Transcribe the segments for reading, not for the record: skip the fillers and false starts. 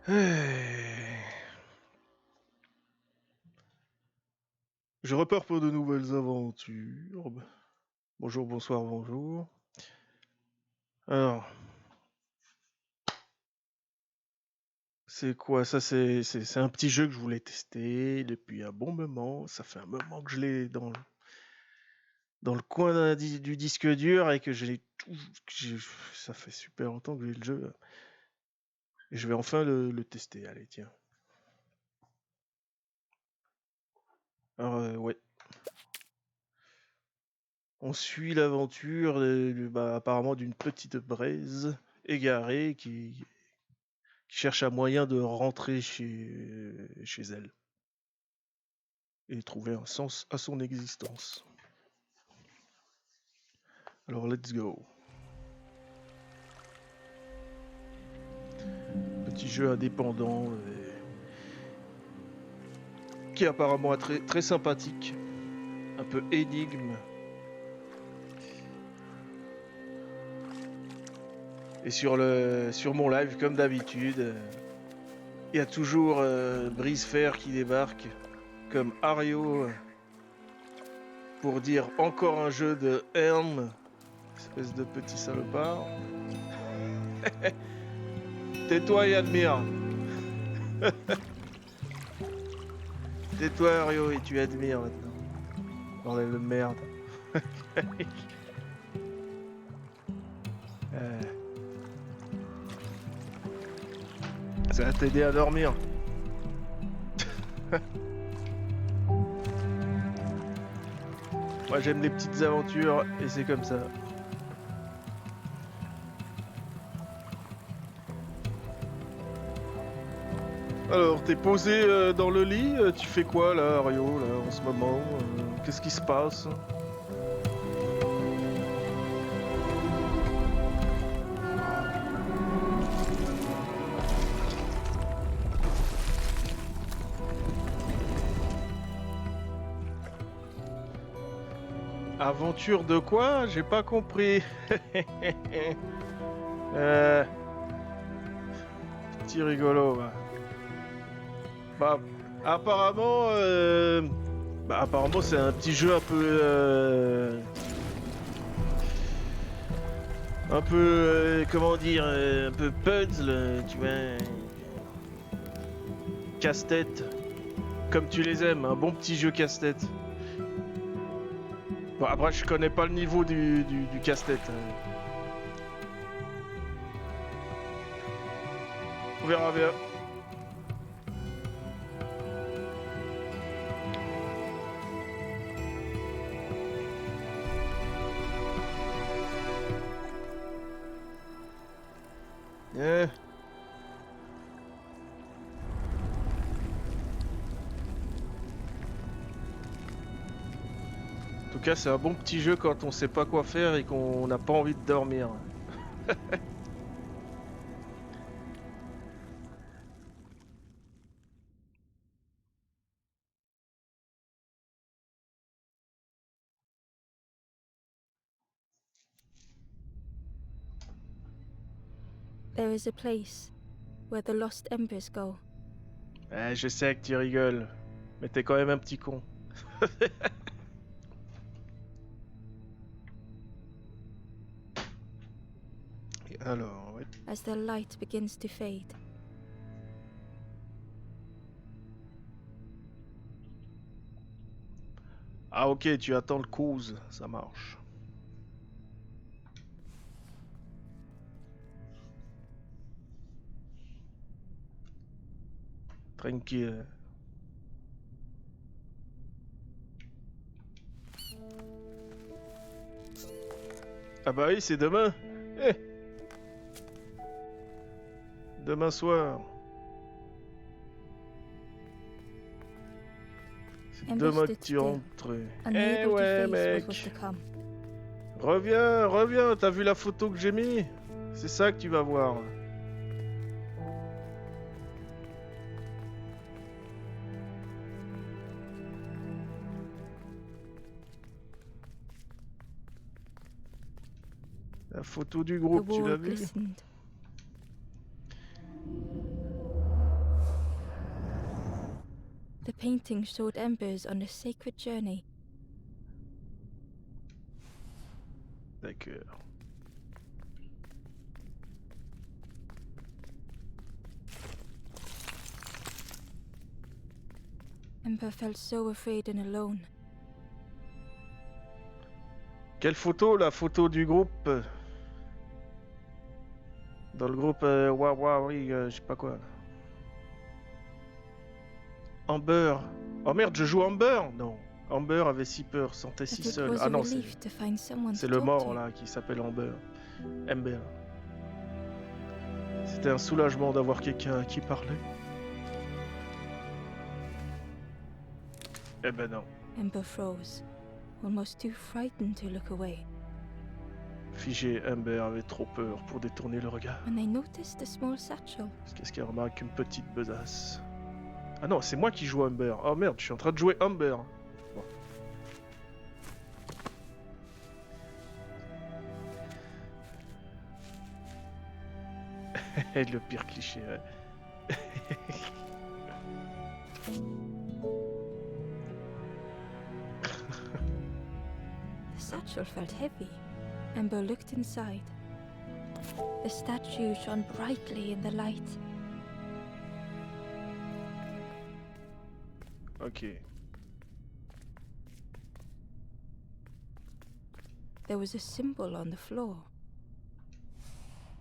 Je repars pour de nouvelles aventures. Bonjour, bonsoir, bonjour. Alors, c'est quoi ça? C'est un petit jeu que je voulais tester depuis un bon moment. Ça fait un moment que je l'ai dans le coin du disque dur et que ça fait super longtemps que j'ai le jeu. Et je vais enfin le tester. Allez, tiens. Alors, ouais. On suit l'aventure apparemment d'une petite braise égarée qui cherche un moyen de rentrer chez elle et trouver un sens à son existence. Alors, let's go. Petit jeu indépendant qui est apparemment très, très sympathique. Un peu énigme. Et sur mon live, comme d'habitude, il y a toujours Brise Fer qui débarque, comme Ario, pour dire encore un jeu de Helm, espèce de petit salopard. Tais-toi et admire. Tais-toi Ario et tu admires maintenant. Bordel de merde. Ça va t'aider à dormir. Moi j'aime les petites aventures et c'est comme ça. Alors t'es posé dans le lit, tu fais quoi là Ario là en ce moment qu'est-ce qui se passe? Aventure de quoi? J'ai pas compris. Petit rigolo. Bah, apparemment, apparemment c'est un petit jeu un peu, comment dire, un peu puzzle, tu vois, casse-tête, comme tu les aimes, un bon petit jeu casse-tête. Bon, après, je connais pas le niveau du casse-tête. On verra bien. Eh. En tout cas, c'est un bon petit jeu quand on sait pas quoi faire et qu'on n'a pas envie de dormir. There is a place where the lost embers go. Je sais que tu rigoles, mais t'es quand même un petit con. Alors, ouais. As the light begins to fade. Ah ok, tu attends le cause, ça marche. Tranquille. Ah bah oui, c'est demain. Eh. Demain soir. C'est demain que tu rentres. Eh ouais, mec. Reviens, t'as vu la photo que j'ai mis? C'est ça que tu vas voir. La photo du groupe, tu l'as vu? The painting showed embers on a sacred journey. D'accord. Ember felt so afraid and alone. Quelle photo? La photo du groupe. Dans le groupe, oui, je sais pas quoi. Amber. Oh merde, je joue Amber? Non. Amber avait si peur, sentait si But it seul. was Ah a non, relief to find someone c'est to le talk mort to. là qui s'appelle Amber. Amber. C'était un soulagement d'avoir quelqu'un à qui parler. Eh ben non. Ember froze, almost too frightened to look away. Figé, Amber avait trop peur pour détourner le regard. When they noticed the small satchel, Qu'est-ce qu'elle remarque? Une petite besace. Ah non, c'est moi qui joue Amber. Oh merde, je suis en train de jouer Amber. Bon. Le pire cliché, ouais. the satchel felt heavy. Ember looked inside. The statue shone brightly in the light. Ok. There was a symbol on the floor.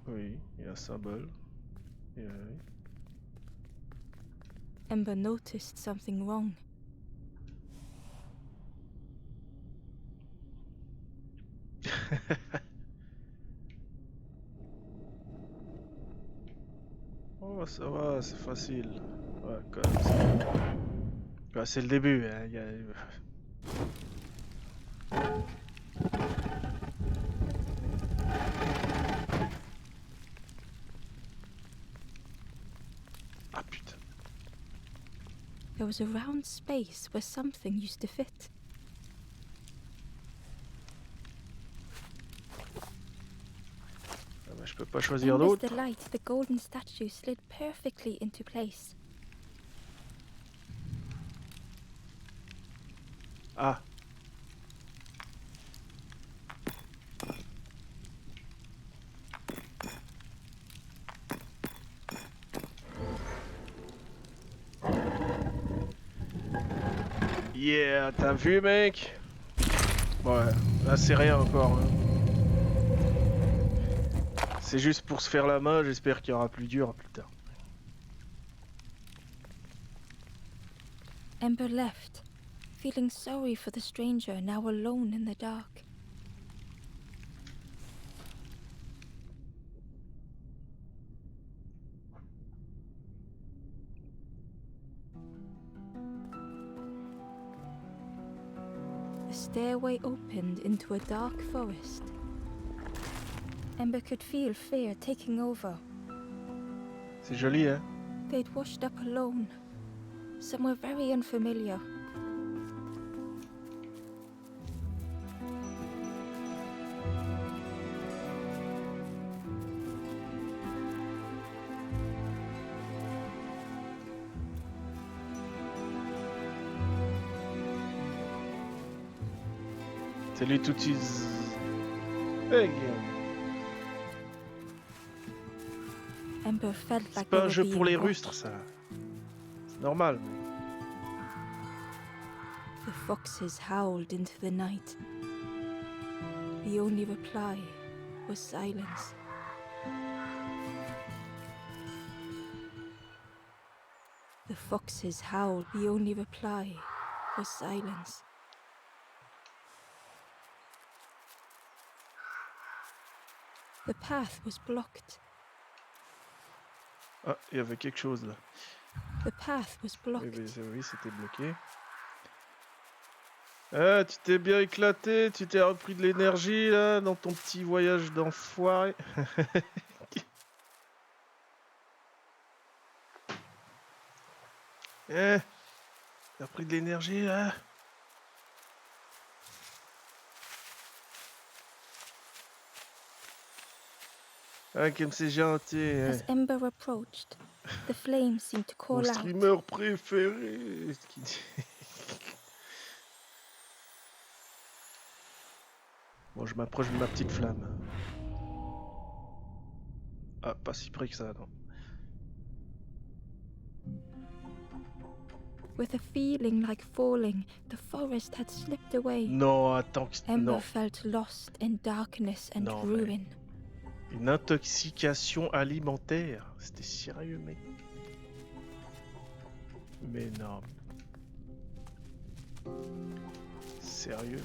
Oui, il y a un symbole. Oui. Ember noticed something wrong. Oh, ça va, c'est facile. Ouais, quand même. Ouais, c'est le début. Hein. Ah putain. There was a round space where something used to fit. Ah bah, je peux pas choisir Ember's d'autre. delight, the golden statue slid perfectly into place. Ah. Yeah, t'as vu mec? Ouais, là c'est rien encore. Hein. C'est juste pour se faire la main, j'espère qu'il y aura plus dur plus tard. Ember left, feeling sorry for the stranger now alone in the dark. The stairway opened into a dark forest. Ember could feel fear taking over. C'est joli hein? They'd washed up alone, somewhere very unfamiliar. Salut toutis. Hey, Ember felt c'est like pas they un were jeu pour les being rustres watched. ça. C'est normal. The foxes howled into the night. The only reply was silence. The foxes howled. The only reply was silence. The path was blocked. Ah, il y avait quelque chose là. The path was blocked. Oui, c'était bloqué. Ah, tu t'es bien éclaté, tu t'es repris de l'énergie là dans ton petit voyage d'enfoiré. Eh, t'as pris de l'énergie là? Ah, comme c'est gentil. As Ember approached, the flames seemed to Mon call out. streamer préféré. Ce qu'il dit. Bon, je m'approche de ma petite flamme. Ah, pas si près que ça, non. With a feeling like falling, the forest had slipped away. Non, attends. Ember Non. felt lost in darkness and Non, ruin. Une intoxication alimentaire. C'était sérieux, mec. Mais non. Sérieux.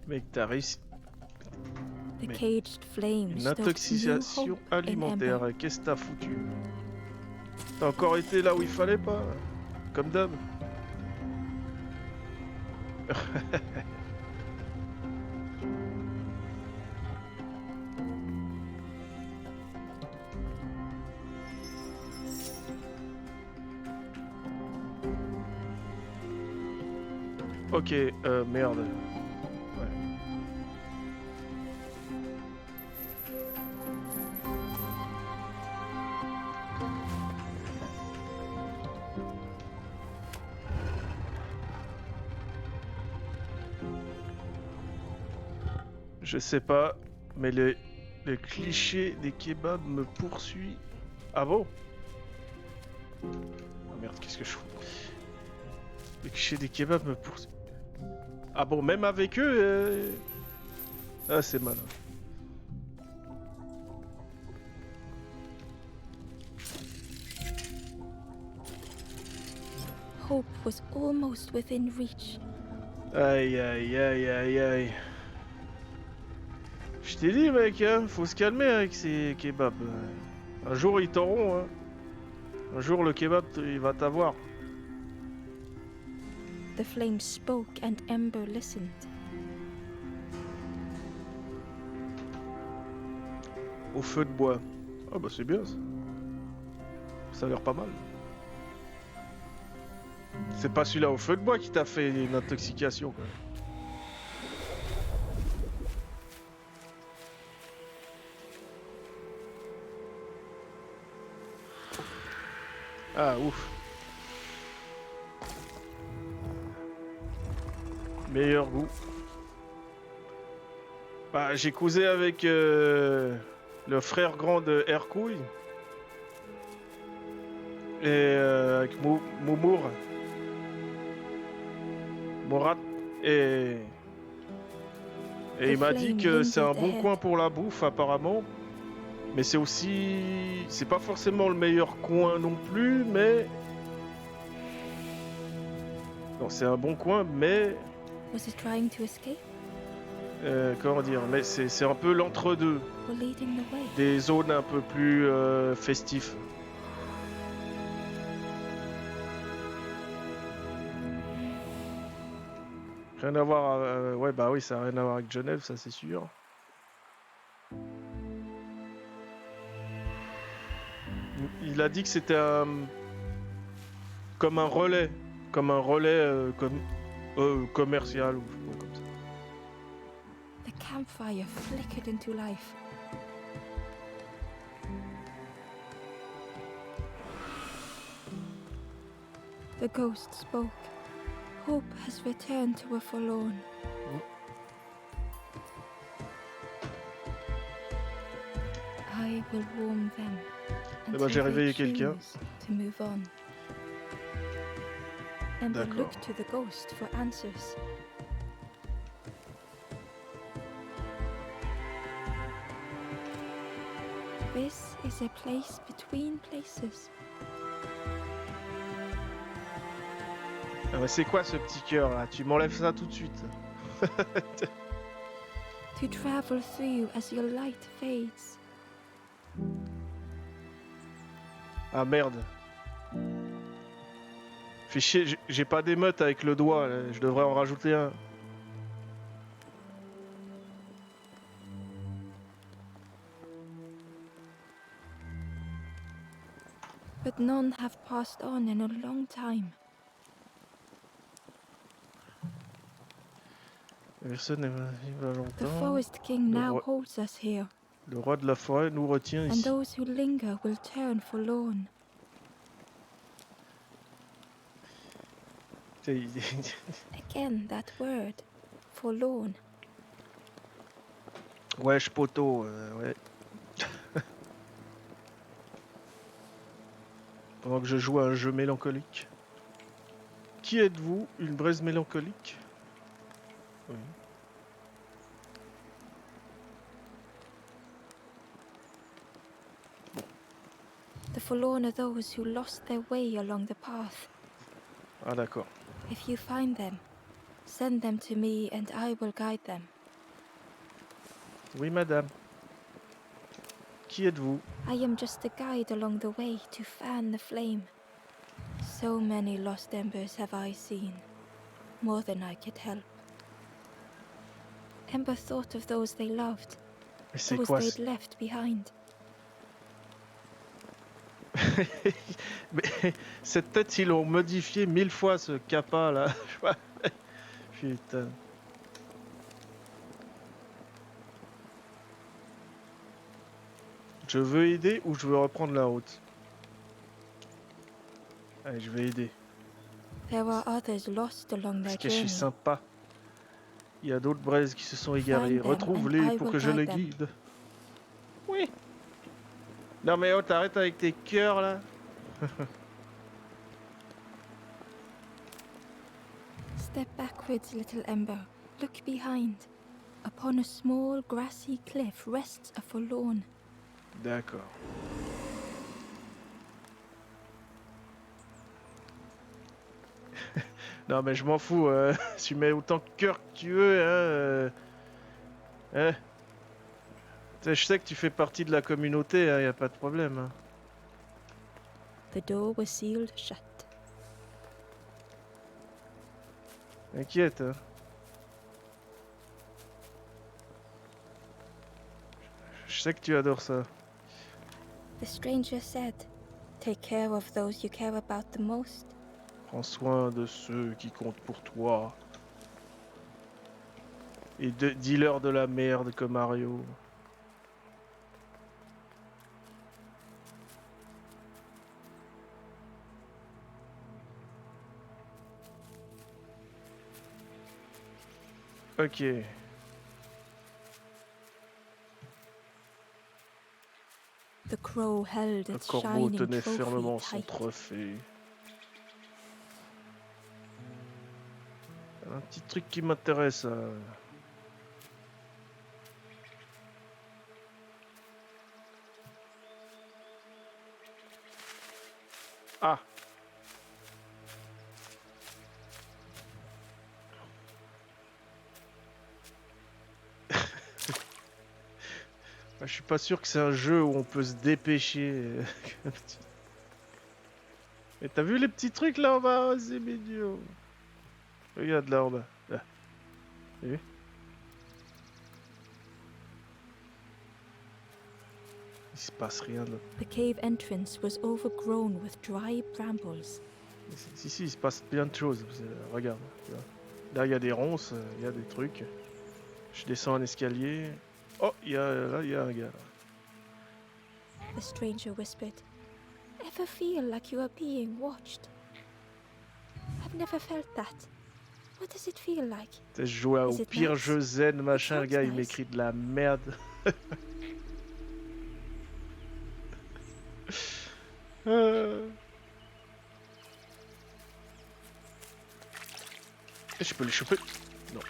Mec, t'as réussi. The Mais caged flame une stoked new intoxication hope in Ember. alimentaire. Qu'est-ce que t'as foutu? T'as encore été là où il fallait pas? Comme d'hab. Ok, merde. Ouais. Je sais pas, mais le cliché des kebabs me poursuit. Ah bon? Oh merde, qu'est-ce que je fous? Le cliché des kebabs me poursuit. Ah bon, même avec eux Ah, c'est malin. Hope was almost within reach. Aïe, aïe, aïe, aïe, aïe. Je t'ai dit, mec, hein, faut se calmer avec ces kebabs. Un jour, ils t'auront, hein. Un jour, le kebab, il va t'avoir. The flame spoke and Ember listened. Au feu de bois. Ah bah c'est bien ça. Ça a l'air pas mal. C'est pas celui-là au feu de bois qui t'a fait une intoxication, quoi. Ah ouf. Meilleur goût. Bah j'ai causé avec le frère grand de Hercouille. Et avec Moumour. Morat. Et il m'a dit que c'est un bon coin pour la bouffe apparemment. Mais c'est aussi... C'est pas forcément le meilleur coin non plus, mais... Non, c'est un bon coin, mais... Was it trying to escape comment dire? Mais c'est un peu l'entre-deux. or leading the way? Des zones un peu plus festives. Rien à voir... ouais, bah oui, ça a rien à voir avec Genève, ça c'est sûr. Il a dit que c'était comme un relais. Comme un relais commercial ou comme ça. The campfire flickered into life. The ghost spoke. Hope has returned to a forlorn. I will warm them Eh ben, j'ai until réveillé they quelqu'un. choose to move on. Ember D'accord. looked to the ghost for answers. This is a place between places. Ah bah, c'est quoi ce petit cœur là? Tu m'enlèves ça tout de suite. To travel through as your light fades. Ah merde. Fais chier, j'ai pas d'émote avec le doigt, là. Je devrais en rajouter un. but none have passed on in a long time. Personne n'est vivre The longtemps. Forest King Le now roi, holds us here, le roi de la forêt nous retient and ici. those who linger will turn forlorn. Again, that word, forlorn. Wesh poto, ouais. Pendant que je joue à un jeu mélancolique. Qui êtes-vous? Une braise mélancolique? Oui. The forlorn are those who lost their way along the path. Ah d'accord. If you find them, send them to me and I will guide them. Oui madame. Qui êtes-vous? I am just a guide along the way to fan the flame. So many lost embers have I seen, more than I could help. Ember thought of those they loved, Mais c'est those quoi? they'd left behind. Mais cette tête, ils l'ont modifié 1000 fois ce kappa là. Putain. Je veux aider ou je veux reprendre la route? Allez, je vais aider. There are others lost along Parce their que je suis journey. sympa. Il y a d'autres braises qui se sont égarées. Find them Retrouve-les and I pour will que je guide les them. guide. Oui. Non mais oh, t'arrêtes avec tes cœurs là. Step backwards, little Ember. Look behind. Upon a small grassy cliff rests a forlorn. D'accord. Non mais je m'en fous. Tu mets autant de cœur que tu veux. Hein. Je sais que tu fais partie de la communauté. Hein, y a pas de problème. Hein. The door was sealed shut. Inquiète. Hein. Je sais que tu adores ça. The stranger said, "Take care of those you care about the most." Prends soin de ceux qui comptent pour toi. Et dis-leur de la merde comme Mario. Ok. The crow held Le its corbeau shining tenait trophy fermement son tight. trophée. Un petit truc qui m'intéresse. Ah. Je suis pas sûr que c'est un jeu où on peut se dépêcher. Mais t'as vu les petits trucs là en bas? Oh, c'est mignon. Regarde là en bas. Là. T'as vu? Il se passe rien là. The cave entrance was overgrown with dry brambles. Si, il se passe plein de choses. Regarde. Tu vois. Là, il y a des ronces, il y a des trucs. Je descends un escalier. Oh, là, il y a un gars. Là. The stranger whispered, "Ever feel like you are being watched? I've never felt that. What does it feel like?" Je jouais au Is it pire nice? jeu zen, machin. Le sounds gars, il nice. m'écrit de la merde. Je peux les choper? Non.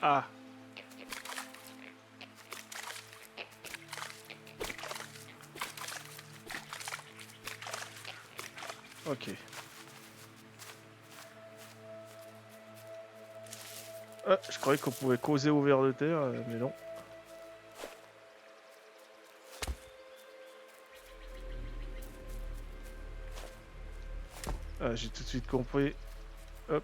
Ah. Ok. Ah, je croyais qu'on pouvait causer au ver de terre, mais non. Ah, j'ai tout de suite compris. Hop.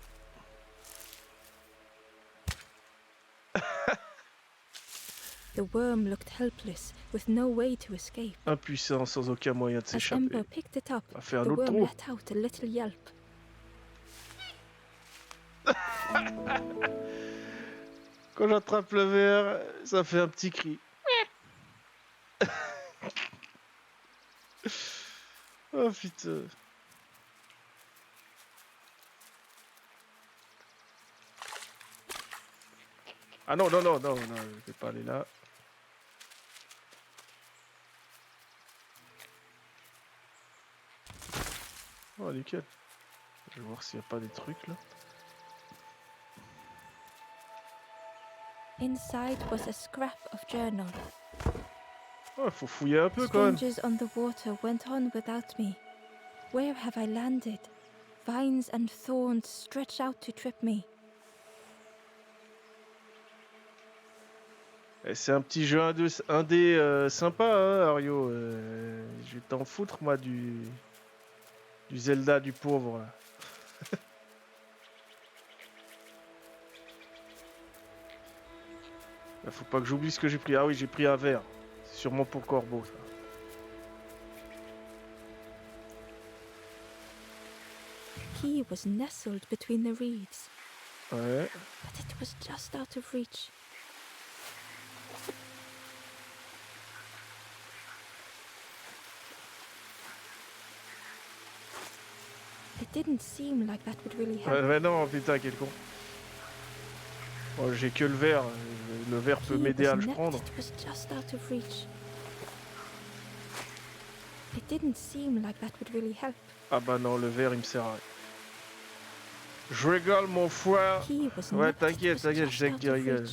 The worm looked helpless, with no way to escape. Impuissant, sans aucun moyen de As s'échapper. Ember picked it up, On va faire un the autre worm trou. let out a little yelp. Quand j'attrape le verre, ça fait un petit cri. Oh putain. Ah non, non, non, non, non, je vais pas aller là. Oh, nickel. Je vais voir s'il n'y a pas des trucs là. Inside was a scrap of journal. Oh, faut fouiller un peu quand même. Strangers on the water went on without me. Where have I landed? Vines and thorns stretch out to trip me. C'est un petit jeu indé sympa, hein, Ario. Je vais t'en foutre, moi, du Zelda du pauvre. Là. Là, faut pas que j'oublie ce que j'ai pris. Ah oui, j'ai pris un verre. C'est sûrement pour Corbeau, ça. The key was nestled between the reeds, Ouais. but it was just out of reach. It didn't seem like that would really help. Ouais, non, putain, quel con. Oh, j'ai que le verre. Le verre peut m'aider à le prendre. It was just out of reach. It didn't seem like that would really help. Ah bah non, le verre, il me sert à rien. Je rigole, mon frère. Ouais, t'inquiète, t'inquiète, je sais que tu rigoles.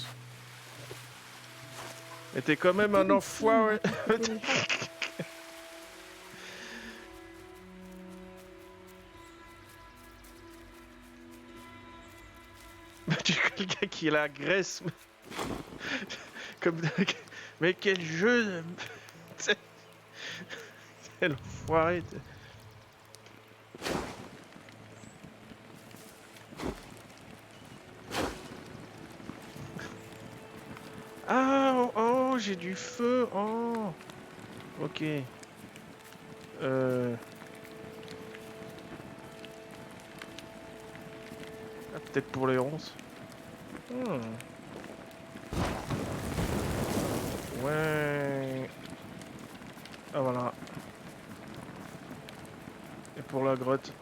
Mais t'es quand même un enfoiré. Tu es quelqu'un qui a la graisse. Comme... Mais quel jeu. Quel enfoiré. Ah, oh, oh, j'ai du feu. Oh. Ok. Ah, peut-être pour les ronces. Ouais. Ah voilà. Et pour la grotte.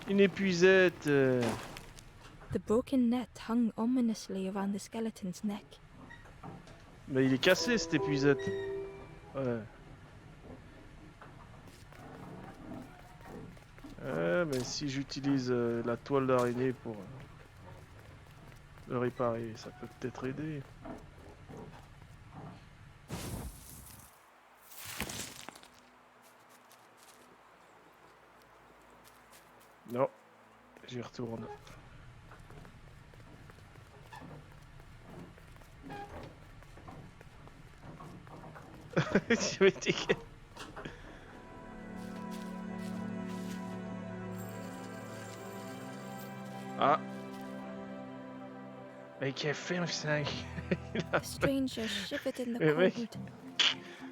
Une épuisette. The broken net hung ominously around the skeleton's neck. Mais il est cassé cette épuisette. Ouais. Mais si j'utilise la toile d'araignée pour le réparer, ça peut peut-être aider. Non, j'y retourne. Ah. Mais quel film ça. The stranger shivered in the mec.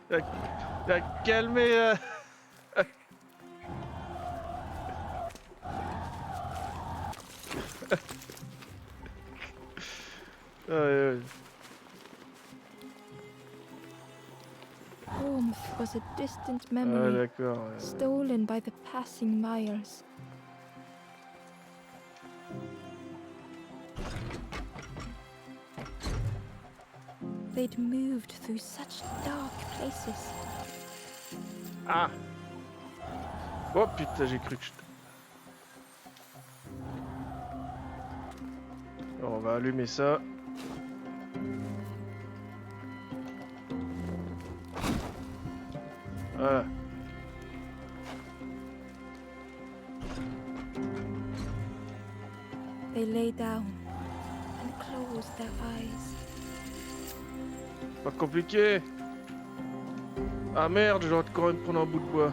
cold. Calmez. Ouais. Warmth was a distant Ah memory, d'accord. stolen by the passing miles. They'd moved through such dark places. Ah. Oh putain, j'ai cru que je... Alors, on va allumer ça. Voilà. They lay down and closed their eyes. Pas compliqué. Ah merde, je dois quand même prendre un bout de bois.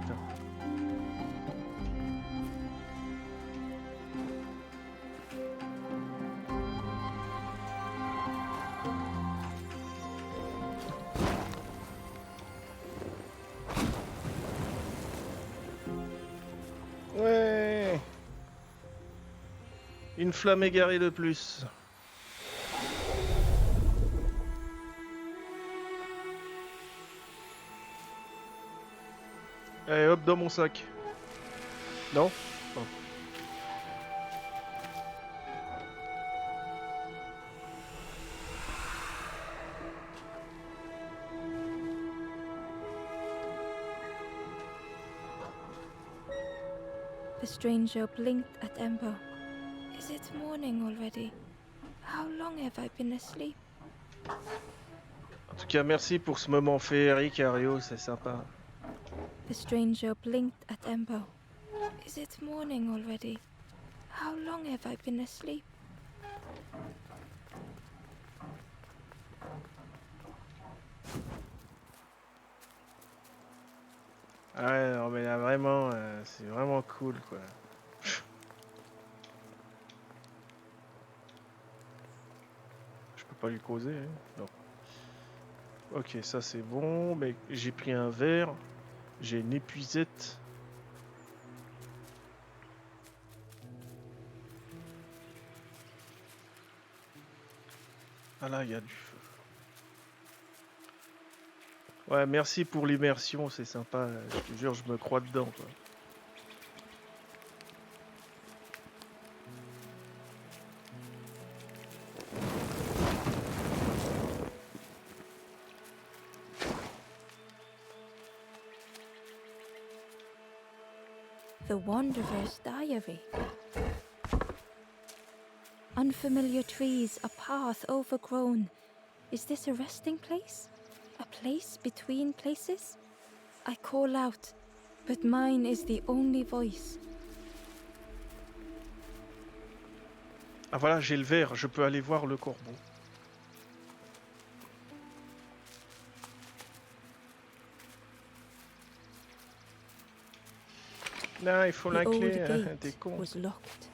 Putain. Ouais. Une flamme égarée de plus. Allez, hop, dans mon sac. Non? Oh. The stranger blinked at Ember. Is it morning already? How long have I been asleep? En tout cas, merci pour ce moment féerique, Ario, c'est sympa. The stranger blinked at Ember. Is it morning already? How long have I been asleep? Ouais, non, mais là, vraiment, c'est vraiment cool, quoi. Je peux pas lui causer, hein. Non. Ok, ça c'est bon, mais j'ai pris un verre. J'ai une épuisette. Ah là, il y a du feu. Ouais, merci pour l'immersion, c'est sympa. Je te jure, je me crois dedans, quoi. The Wanderer's Diary. Unfamiliar trees, a path overgrown. Is this a resting place? A place between places? I call out, but mine is the only voice. Ah voilà, j'ai le verre, je peux aller voir le corbeau. Non, il faut The la clé, old hein, t'es gate con. was locked.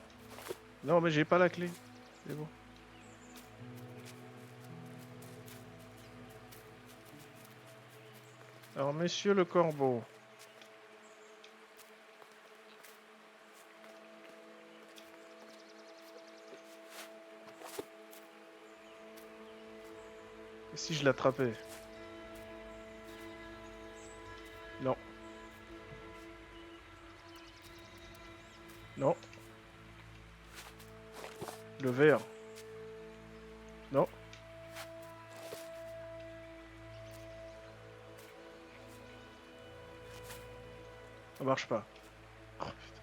Non, mais j'ai pas la clé. C'est bon. Alors, monsieur le corbeau. Et si je l'attrapais? Non. Non. Le verre. Non. Ça marche pas. Oh, putain.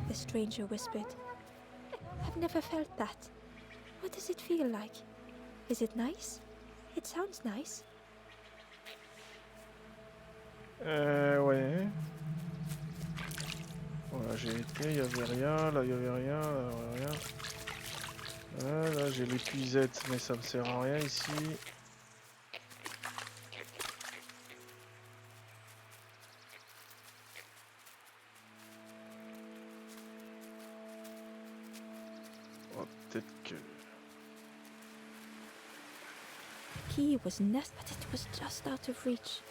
The stranger whispered. I've never felt that. What does it feel like? Is it nice? It sounds nice. Ouais. Voilà, j'ai été, il y avait rien, là il y avait rien, là il y avait rien. Ah, là j'ai l'épuisette, mais ça me sert à rien ici. Oh, peut-être que... The key was nest, but it was just out of reach.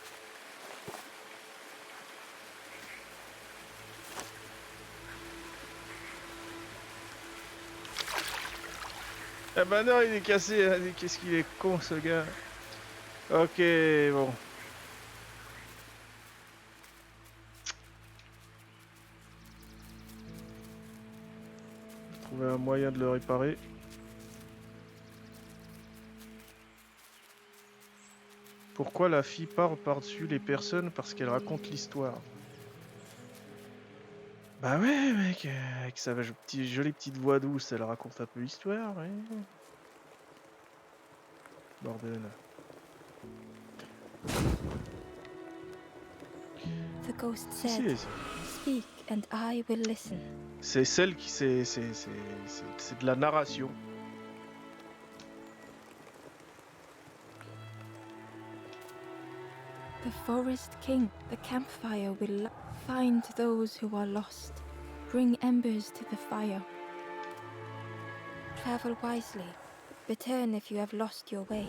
Ah bah non, il est cassé, hein. Qu'est-ce qu'il est con ce gars. Ok, bon. Trouver un moyen de le réparer. Pourquoi la fille parle par-dessus les personnes? Parce qu'elle raconte l'histoire. Bah ouais, mec, avec sa jolie petite voix douce, elle raconte un peu l'histoire, ouais. Bordel. The ghost Qui said, c'est ça? Speak and I will listen. C'est celle qui... C'est de la narration. The forest king, the campfire will find those who are lost. Bring embers to the fire. Travel wisely. Return if you have lost your way.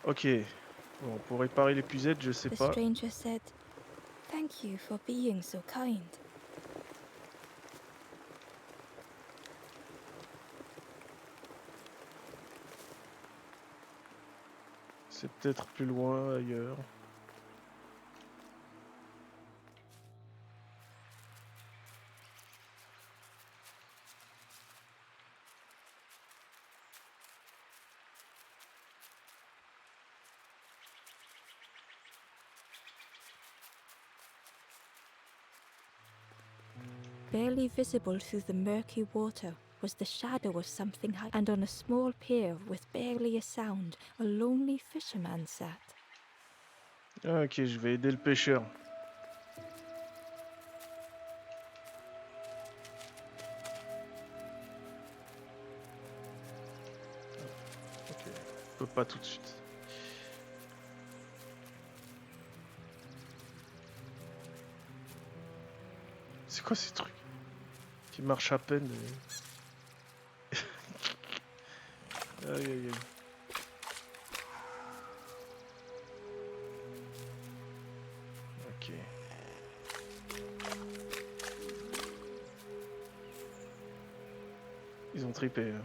Ok. Bon, pour réparer l'épuisette, je sais The pas. stranger said, "Thank you for being so kind." C'est peut-être plus loin, ailleurs. Barely visible through the murky water was the shadow of something high, and on a small pier with barely a sound, a lonely fisherman sat. Ah, ok, je vais aider le pêcheur. Ok, je peux pas tout de suite. C'est quoi ces trucs qui marchent à peine Aïe aïe aïe. Ok. Ils ont tripé. Hein.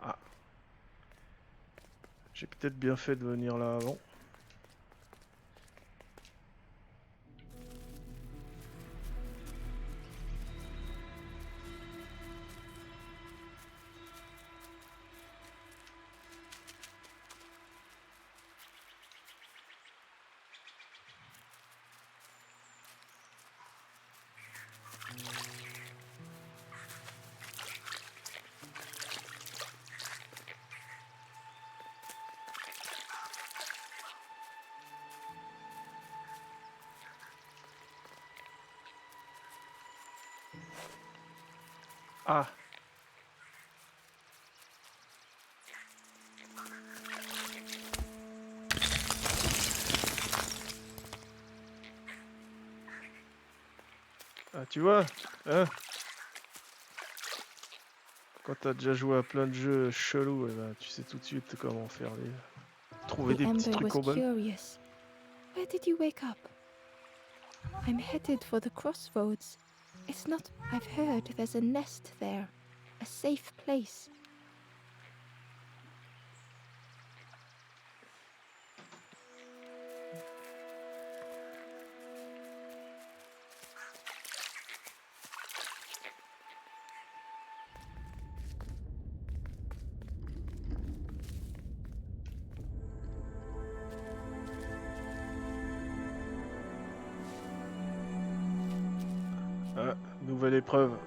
Ah. J'ai peut-être bien fait de venir là avant. Ah. Ah, tu vois, hein, quand t'as déjà joué à plein de jeux chelous, eh ben, tu sais tout de suite comment faire trouver The des petits ember trucs was au bol. curious. "Where did you wake up?" "I'm headed for the crossroads. It's not. I've heard there's a nest there. A safe place." Ah, nouvelle épreuve.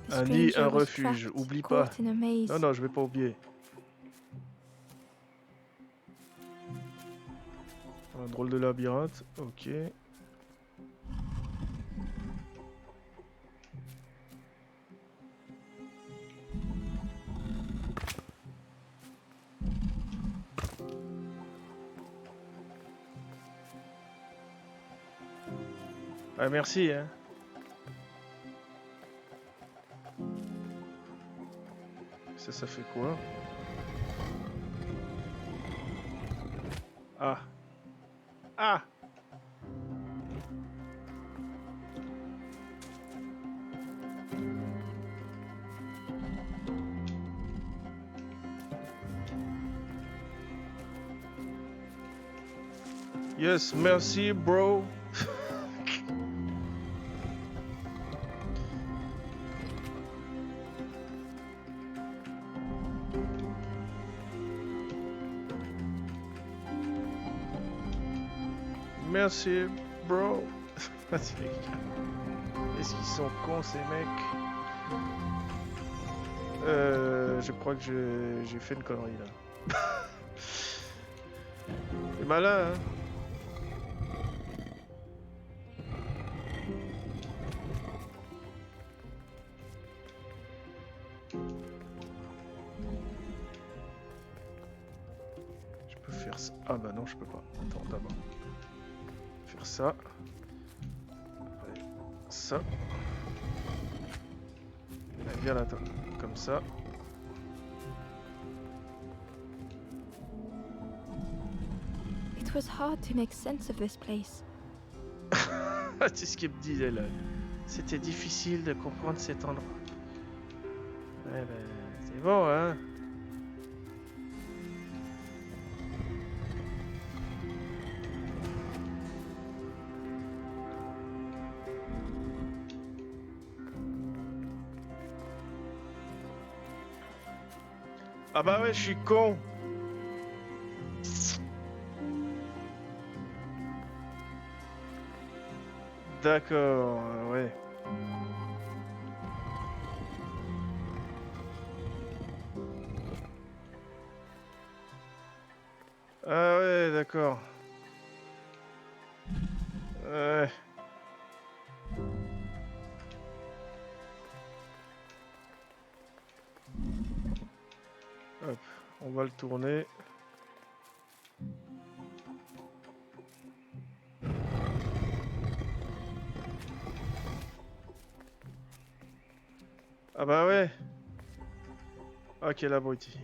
The Un nid, un stranger was refuge. trapped, Oublie pas. caught in a Non, maze. non, je vais pas oublier. Un drôle de labyrinthe. Ok. Ah, merci, hein. Ça fait quoi? Ah. Ah. Yes, merci, bro. Merci, bro. Est-ce qu'ils sont cons, ces mecs? Je crois que j'ai fait une connerie là. C'est malin, hein. Je peux faire ça. Ah bah non, je peux pas. Attends, d'abord. Faire ça. Allez, ça. Allez, viens là, toi. Comme ça. It was hard to make sense of this place. C'est ce qu'elle me disait là. C'était difficile de comprendre cet endroit. Ouais, ben, c'est bon, hein. Ah bah ouais, je suis con. D'accord, ouais. Ah ouais, d'accord. Ouais. Hop, on va le tourner. Ah bah ouais. Ah, quel abruti.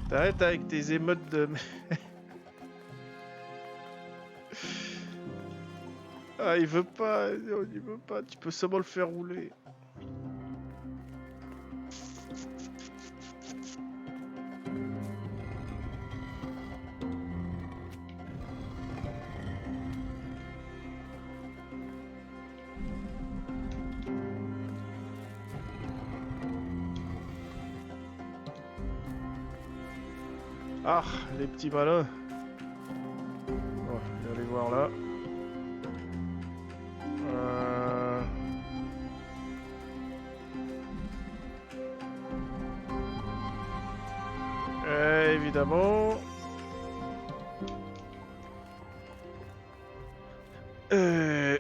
T'arrêtes avec tes émotes de... Ah, il veut pas, non, il veut pas. Tu peux seulement le faire rouler. Ah, les petits malins. Bon, je vais aller voir là. Évidemment. Euh,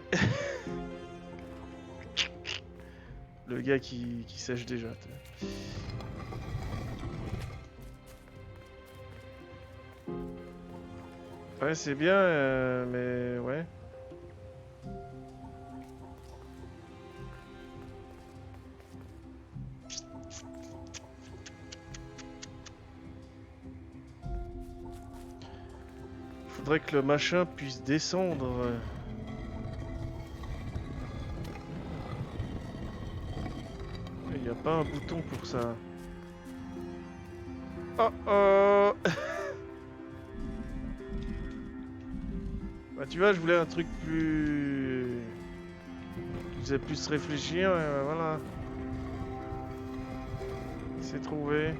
Le gars qui sèche déjà. Ouais, c'est bien, mais ouais. Faudrait que le machin puisse descendre. Il n'y a pas un bouton pour ça. Oh oh. Bah tu vois, je voulais un truc plus... qui faisait plus réfléchir, et voilà. C'est trouvé.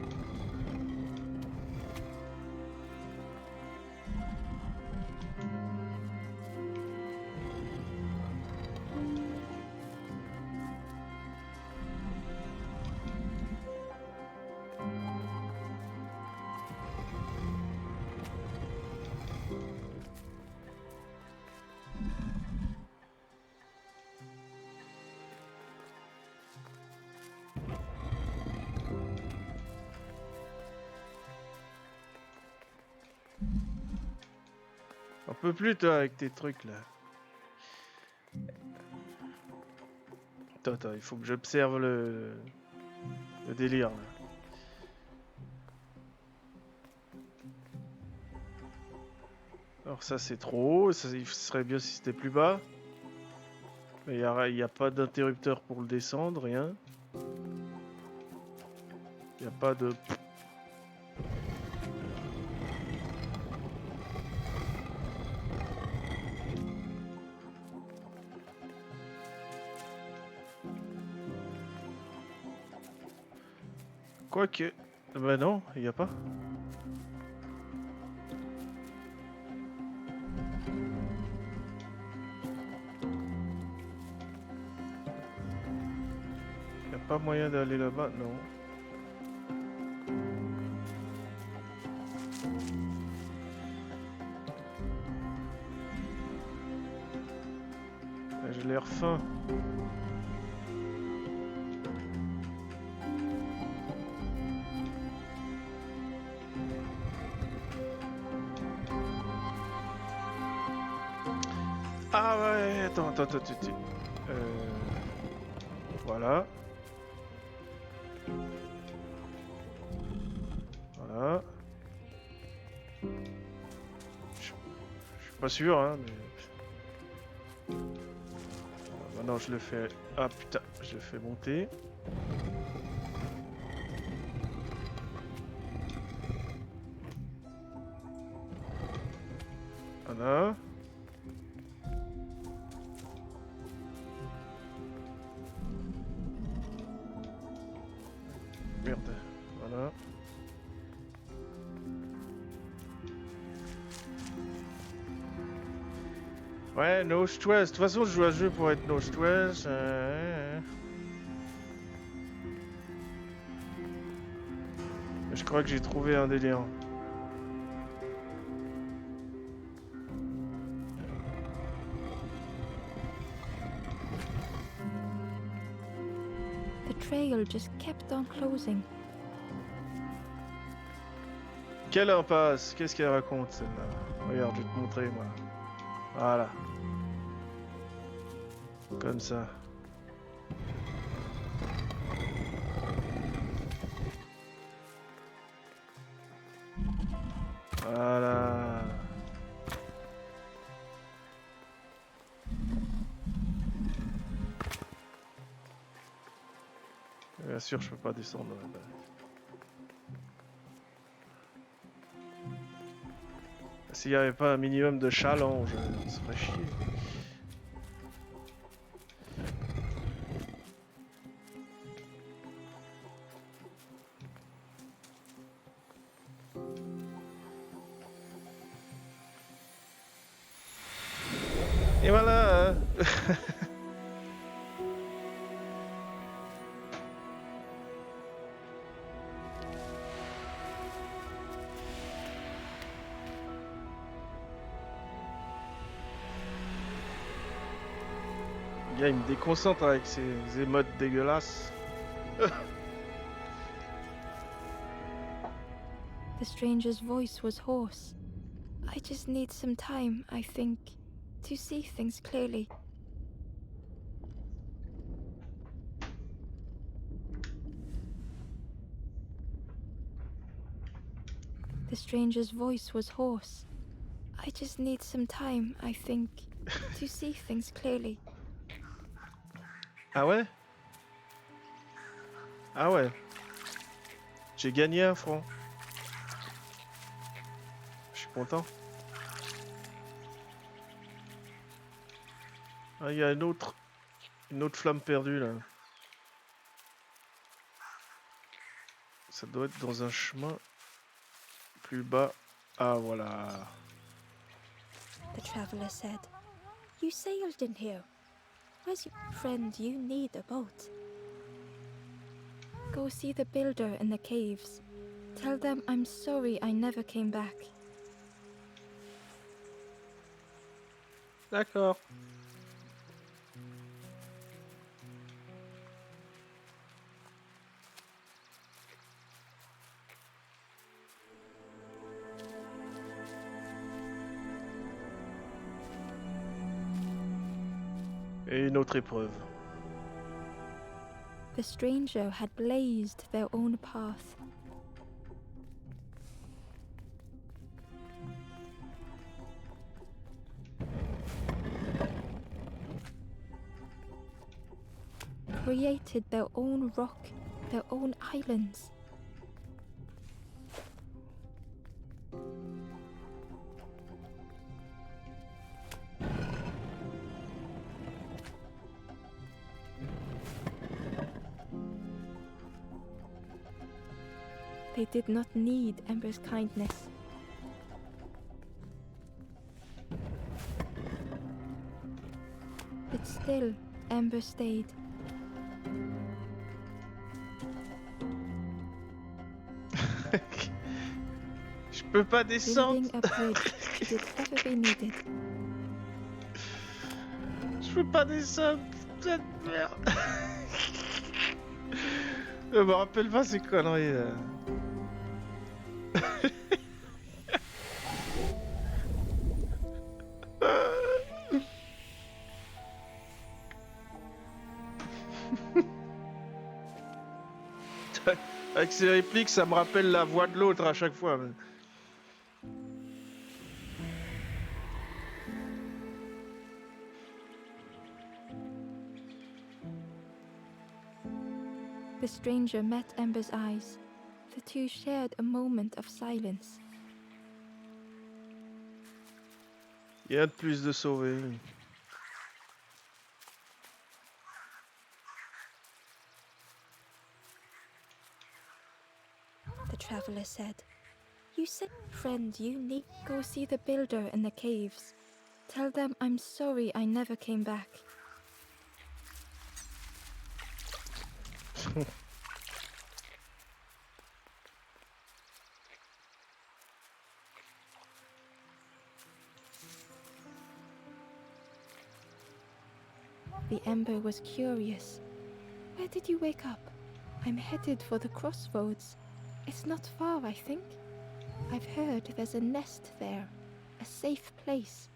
Un peu plus toi avec tes trucs là. Attends, il faut que j'observe le délire là. Alors ça c'est trop haut, ça, il serait bien si c'était plus bas. Mais il n'y a pas d'interrupteur pour le descendre, rien. Il n'y a pas de... Quoique... Bah non, il y a pas. Y a pas moyen d'aller là-bas, non. J'ai l'air faim. Ah ouais, attends. Voilà. Voilà. Je suis pas sûr, hein, mais... Maintenant je le fais... Ah putain, je le fais monter. Voilà. Merde. Voilà. Ouais, no stress. De toute façon, je joue à ce jeu pour être no stress. Je crois que j'ai trouvé un délire. The trail just kept on closing. Quelle impasse? Qu'est-ce qu'elle raconte celle-là? Regarde, je vais te montrer moi. Voilà. Comme ça. Voilà. Bien sûr, je peux pas descendre là-bas. S'il n'y avait pas un minimum de challenge, ça serait chier. Et voilà. Le gars, il me déconcentre avec ses émotes dégueulasses. The stranger's voice was hoarse. I just need some time, I think, to see things clearly. The stranger's voice was hoarse. I just need some time, I think, to see things clearly. Ah ouais? Ah ouais. J'ai gagné un franc. Je suis content. Ah, il y a une autre flamme perdue là. Ça doit être dans un chemin plus bas. Ah voilà. The traveler said, "You sailed in here. Where's your friend? You need a boat. Go see the builder in the caves. Tell them I'm sorry I never came back." D'accord. Et une autre épreuve. The stranger had blazed their own path. Created their own rock, their own islands. They did not need Ember's kindness. But still, Ember stayed. Je peux pas descendre. Building a bridge did ever be needed. Je peux pas descendre. Putain de merde. Je me rappelle pas ces conneries là. Avec ces répliques, ça me rappelle la voix de l'autre à chaque fois. The stranger met Ember's eyes. The two shared a moment of silence. Il y a de plus de sauver. The traveler said, "You said, friend, you need go see the builder in the caves. Tell them I'm sorry I never came back." The Ember was curious. "Where did you wake up?" "I'm headed for the crossroads. It's not far, I think. I've heard there's a nest there, a safe place."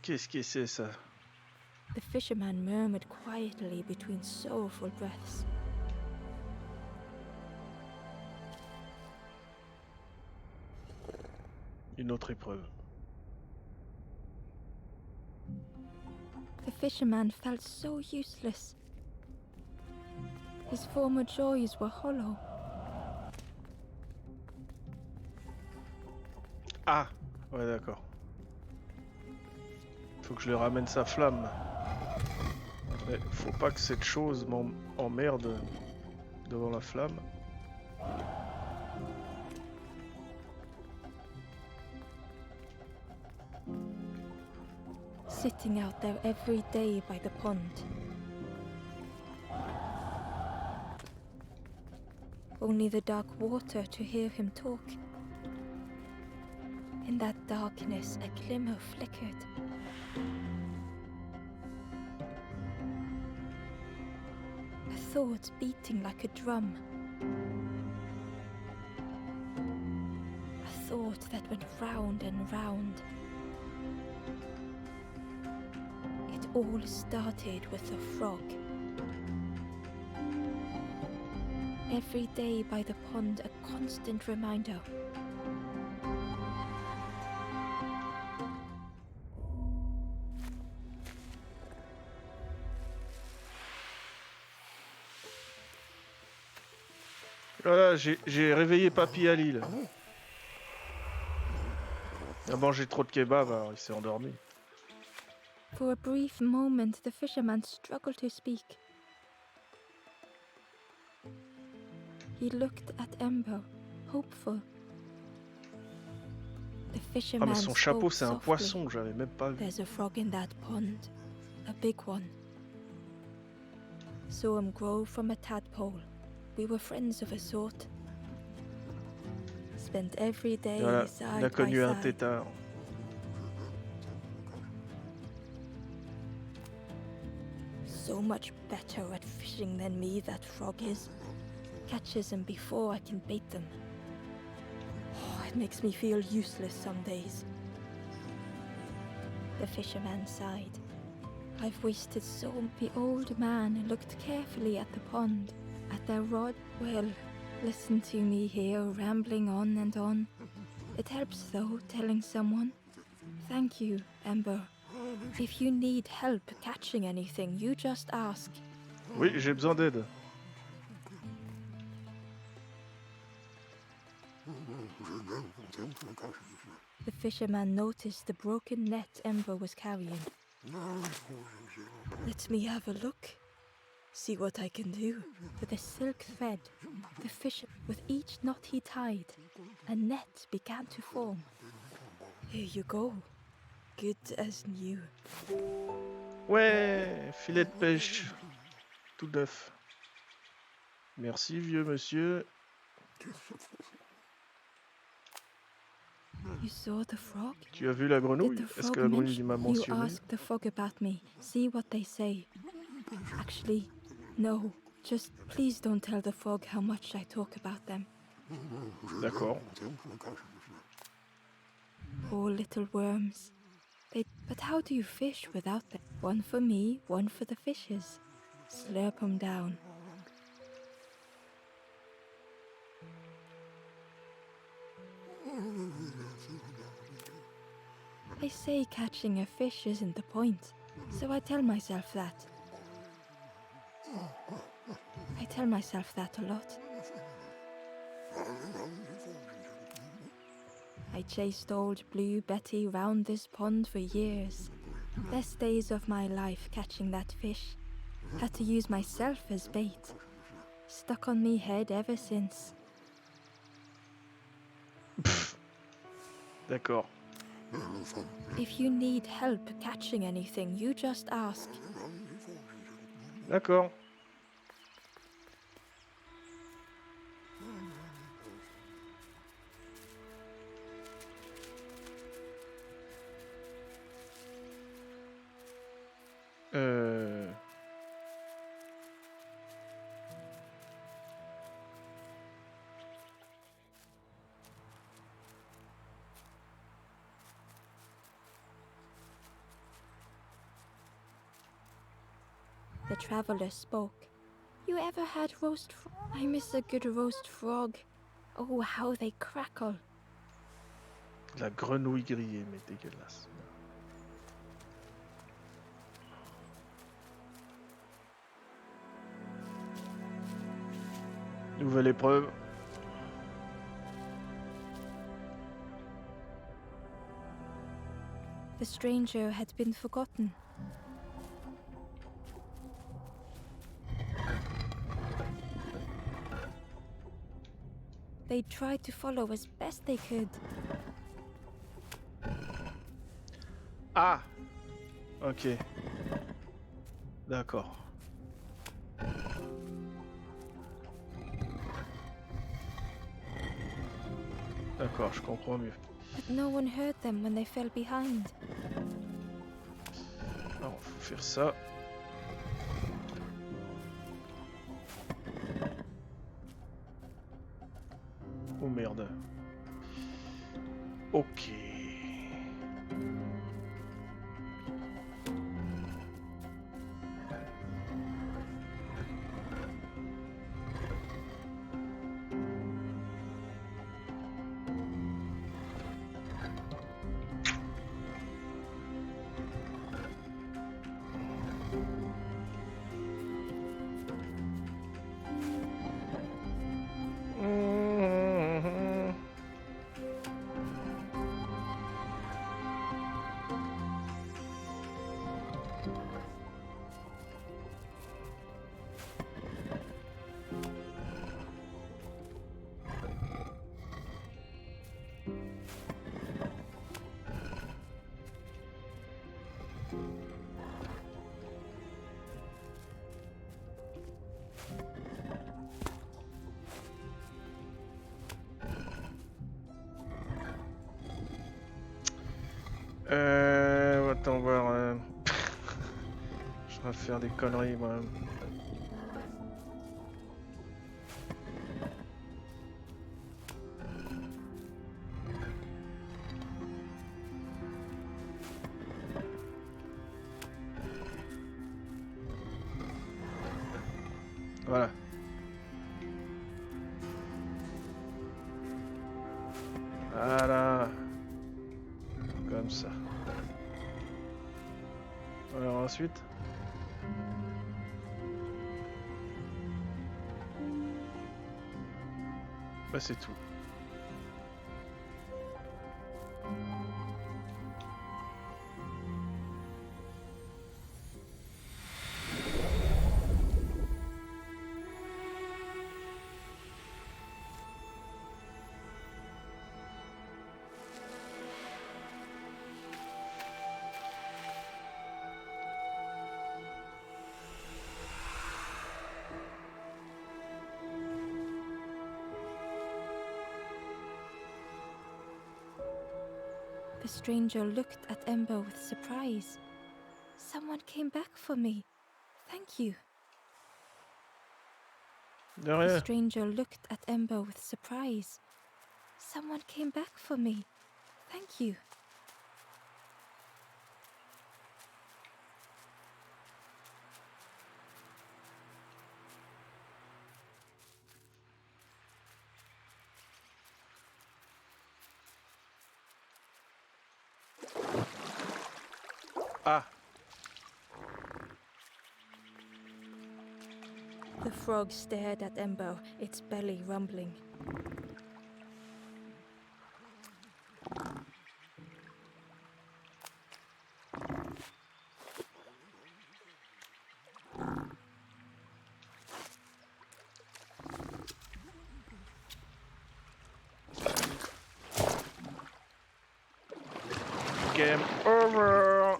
Qu'est-ce que c'est ça? The fisherman murmured quietly between sorrowful breaths. Une autre épreuve. The fisherman felt so useless. His former joys were hollow. Ah! Ouais, d'accord. Faut que je lui ramène sa flamme. Mais faut pas que cette chose m'emmerde devant la flamme. Sitting out there every day by the pond. Only the dark water to hear him talk. In that darkness, a glimmer flickered. A thought beating like a drum. A thought that went round and round. It all started with a frog. Every day by the pond, a constant reminder. Voilà, j'ai réveillé Papy Ali là. Il a mangé trop de kebab, alors il s'est endormi. For a brief moment, the fisherman struggled to speak. He looked at Ember, hopeful. The Ah fisherman mais son chapeau spoke c'est un softly. poisson, j'avais même pas vu. "There's a frog in that pond, a big one. Saw him grow from a tadpole. We were friends of a sort. Spent every day Voilà, il a side by connu un side. tétard. So much better at fishing than me, that frog is. Catches them before I can bait them. Oh, it makes me feel useless some days." The fisherman sighed. "I've wasted so..." The old man looked carefully at the pond, at their rod. "Well, listen to me here, rambling on and on. It helps though, telling someone. Thank you, Ember. If you need help catching anything, you just ask. Oui, j'ai besoin d'aide. The fisherman noticed the broken net Ember was carrying. Let me have a look. See what I can do. With a silk thread, the fisher, with each knot he tied, a net began to form. Here you go. Good as new. Ouais, filet de pêche. Tout neuf. Merci, vieux monsieur. You saw the frog? Tu as vu la Did grenouille? the Est-ce que frog la grenouille mention? m'a You mentionné? ask the frog about me. See what they say. Actually, no. Just please don't tell the frog how much I talk about them. D'accord. Poor little worms. But how do you fish without them? One for me, one for the fishes. Slurp 'em down. They say catching a fish isn't the point, so I tell myself that. I tell myself that a lot. I chased old Blue Betty round this pond for years. Best days of my life catching that fish. Had to use myself as bait. Stuck on me head ever since. D'accord. If you need help catching anything, you just ask. D'accord. The traveler spoke. You ever had roast frog? I miss a good roast frog. Oh, how they crackle. La grenouille grillée, mais dégueulasse. Nouvelle épreuve. The stranger had been forgotten. They tried to follow as best they could. Ah! Ok. D'accord. D'accord, je comprends mieux. But no one heard them when they fell behind. Alors, faut faire ça. Oh merde. Ok. Mhm. Attends voir. Je vais faire des conneries moi. Voilà. Voilà. Comme ça. Alors ensuite. Bah c'est tout. The stranger looked at Ember with surprise. Someone came back for me. Thank you. De The rien. stranger looked at Ember with surprise. Someone came back for me. Thank you. Ah. The frog stared at Ember, its belly rumbling. Game over.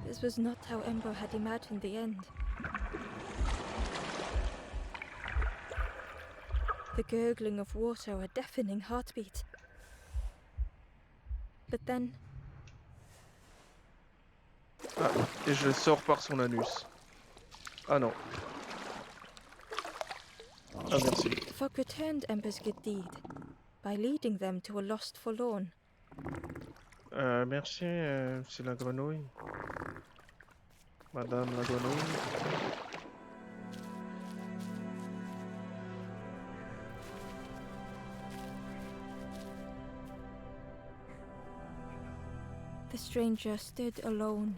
This was not how Ember had imagined the end. The gurgling of water, a deafening heartbeat. But then, Ah, et je sors par son anus. Ah non. Ah merci. the frog returned Ember's good deed by leading them to a lost forlorn. Merci, c'est la grenouille. Madame la grenouille. The stranger stood alone.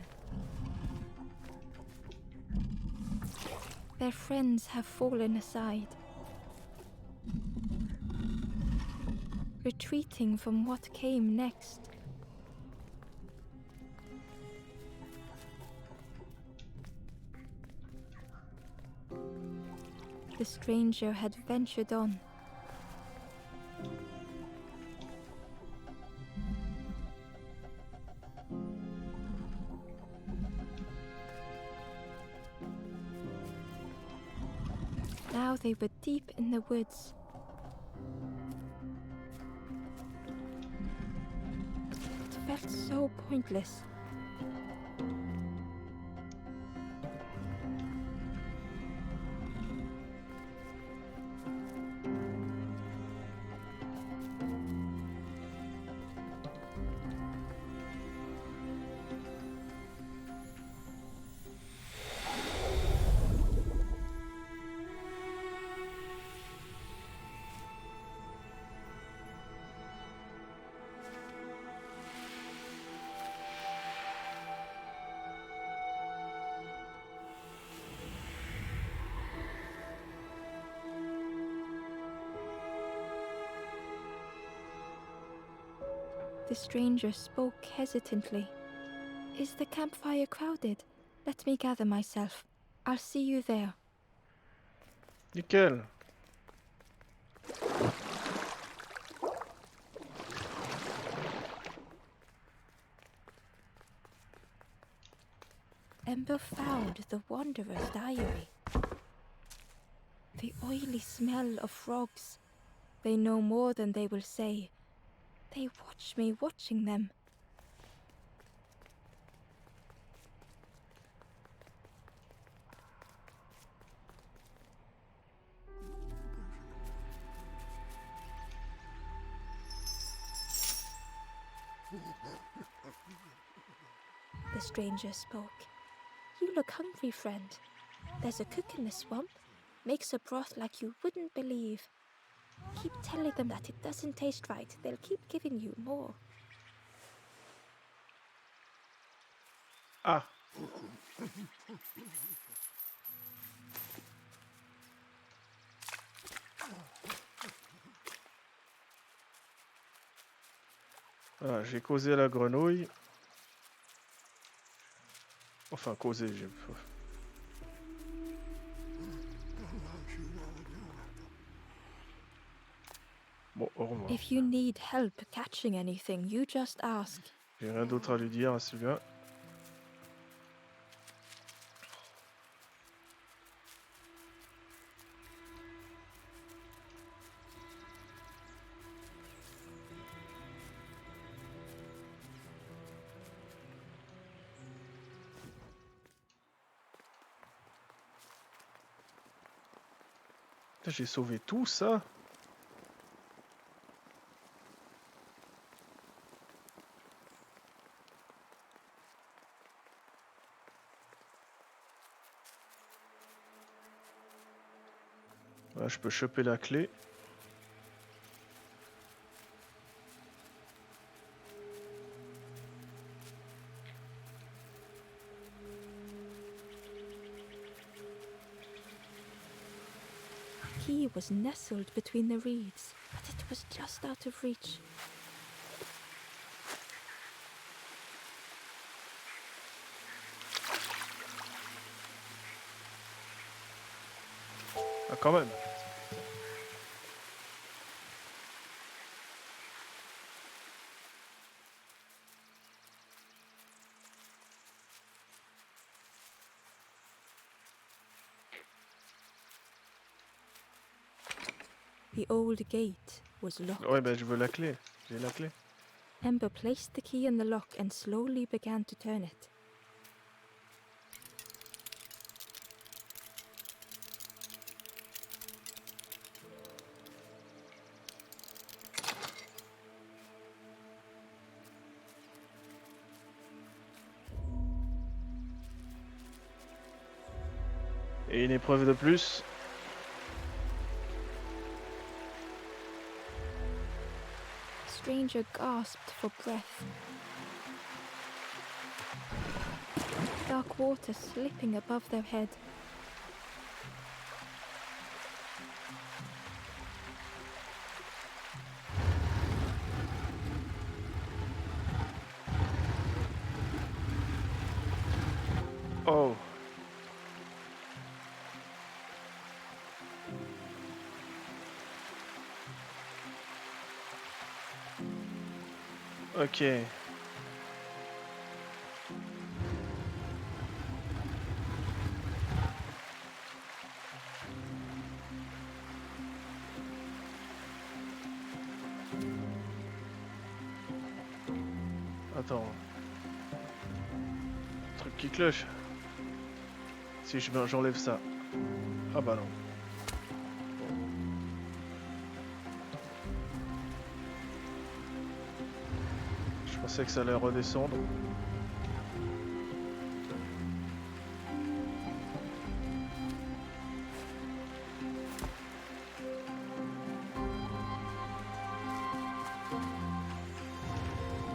Their friends have fallen aside, retreating from what came next. The stranger had ventured on. Now they were deep in the woods. It felt so pointless. The stranger spoke hesitantly. Is the campfire crowded? Let me gather myself. I'll see you there. Nickel. Ember found the Wanderer's diary. The oily smell of frogs. They know more than they will say. They watch me watching them. The stranger spoke. You look hungry, friend. There's a cook in the swamp. Makes a broth like you wouldn't believe. Keep telling them that it doesn't taste right. They'll keep giving you more. Ah. Voilà, j'ai causé à la grenouille. Enfin, causé, j'ai... Bon, au revoir. If you need help catching anything, you just ask. J'ai rien d'autre à lui dire à celui-là. J'ai sauvé tout ça. Là, je peux choper la clé. The key was nestled between the reeds, but it was just out of reach. Ah, quand même. The old gate was locked. Ouais, ben je veux la clé. J'ai la clé. Ember placed the key in the lock and slowly began to turn it. Et une épreuve de plus. The stranger gasped for breath. Dark water slipping above their head. Oh. Ok. Attends. Truc qui cloche. Si j'enlève ça. Ah bah non. Je pensais que ça allait redescendre.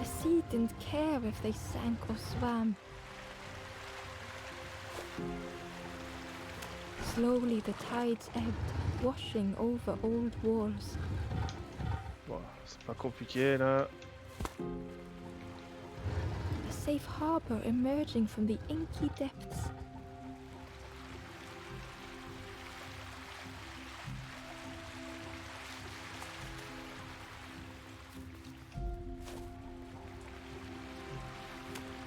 The sea didn't care if they sank or swam. Slowly the tides ebbed, washing over old walls. Bon, c'est pas compliqué là. A safe harbor emerging from the inky depths.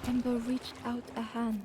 Ember reached out a hand.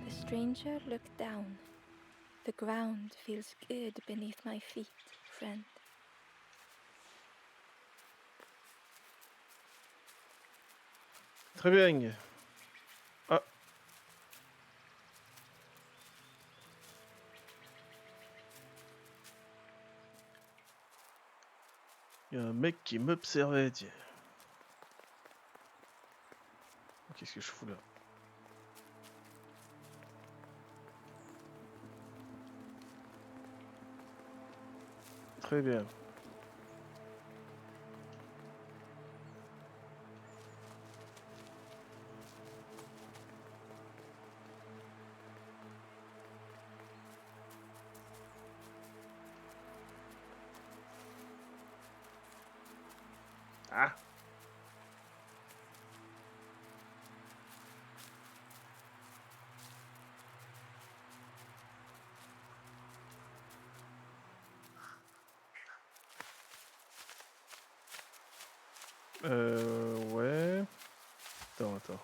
The stranger looked down. The ground feels good beneath my feet, friend. Très bien. Ah. Il y a un mec qui m'observait, tiens. Qu'est-ce que je fous là? Très bien. Ah. Ouais. Attends.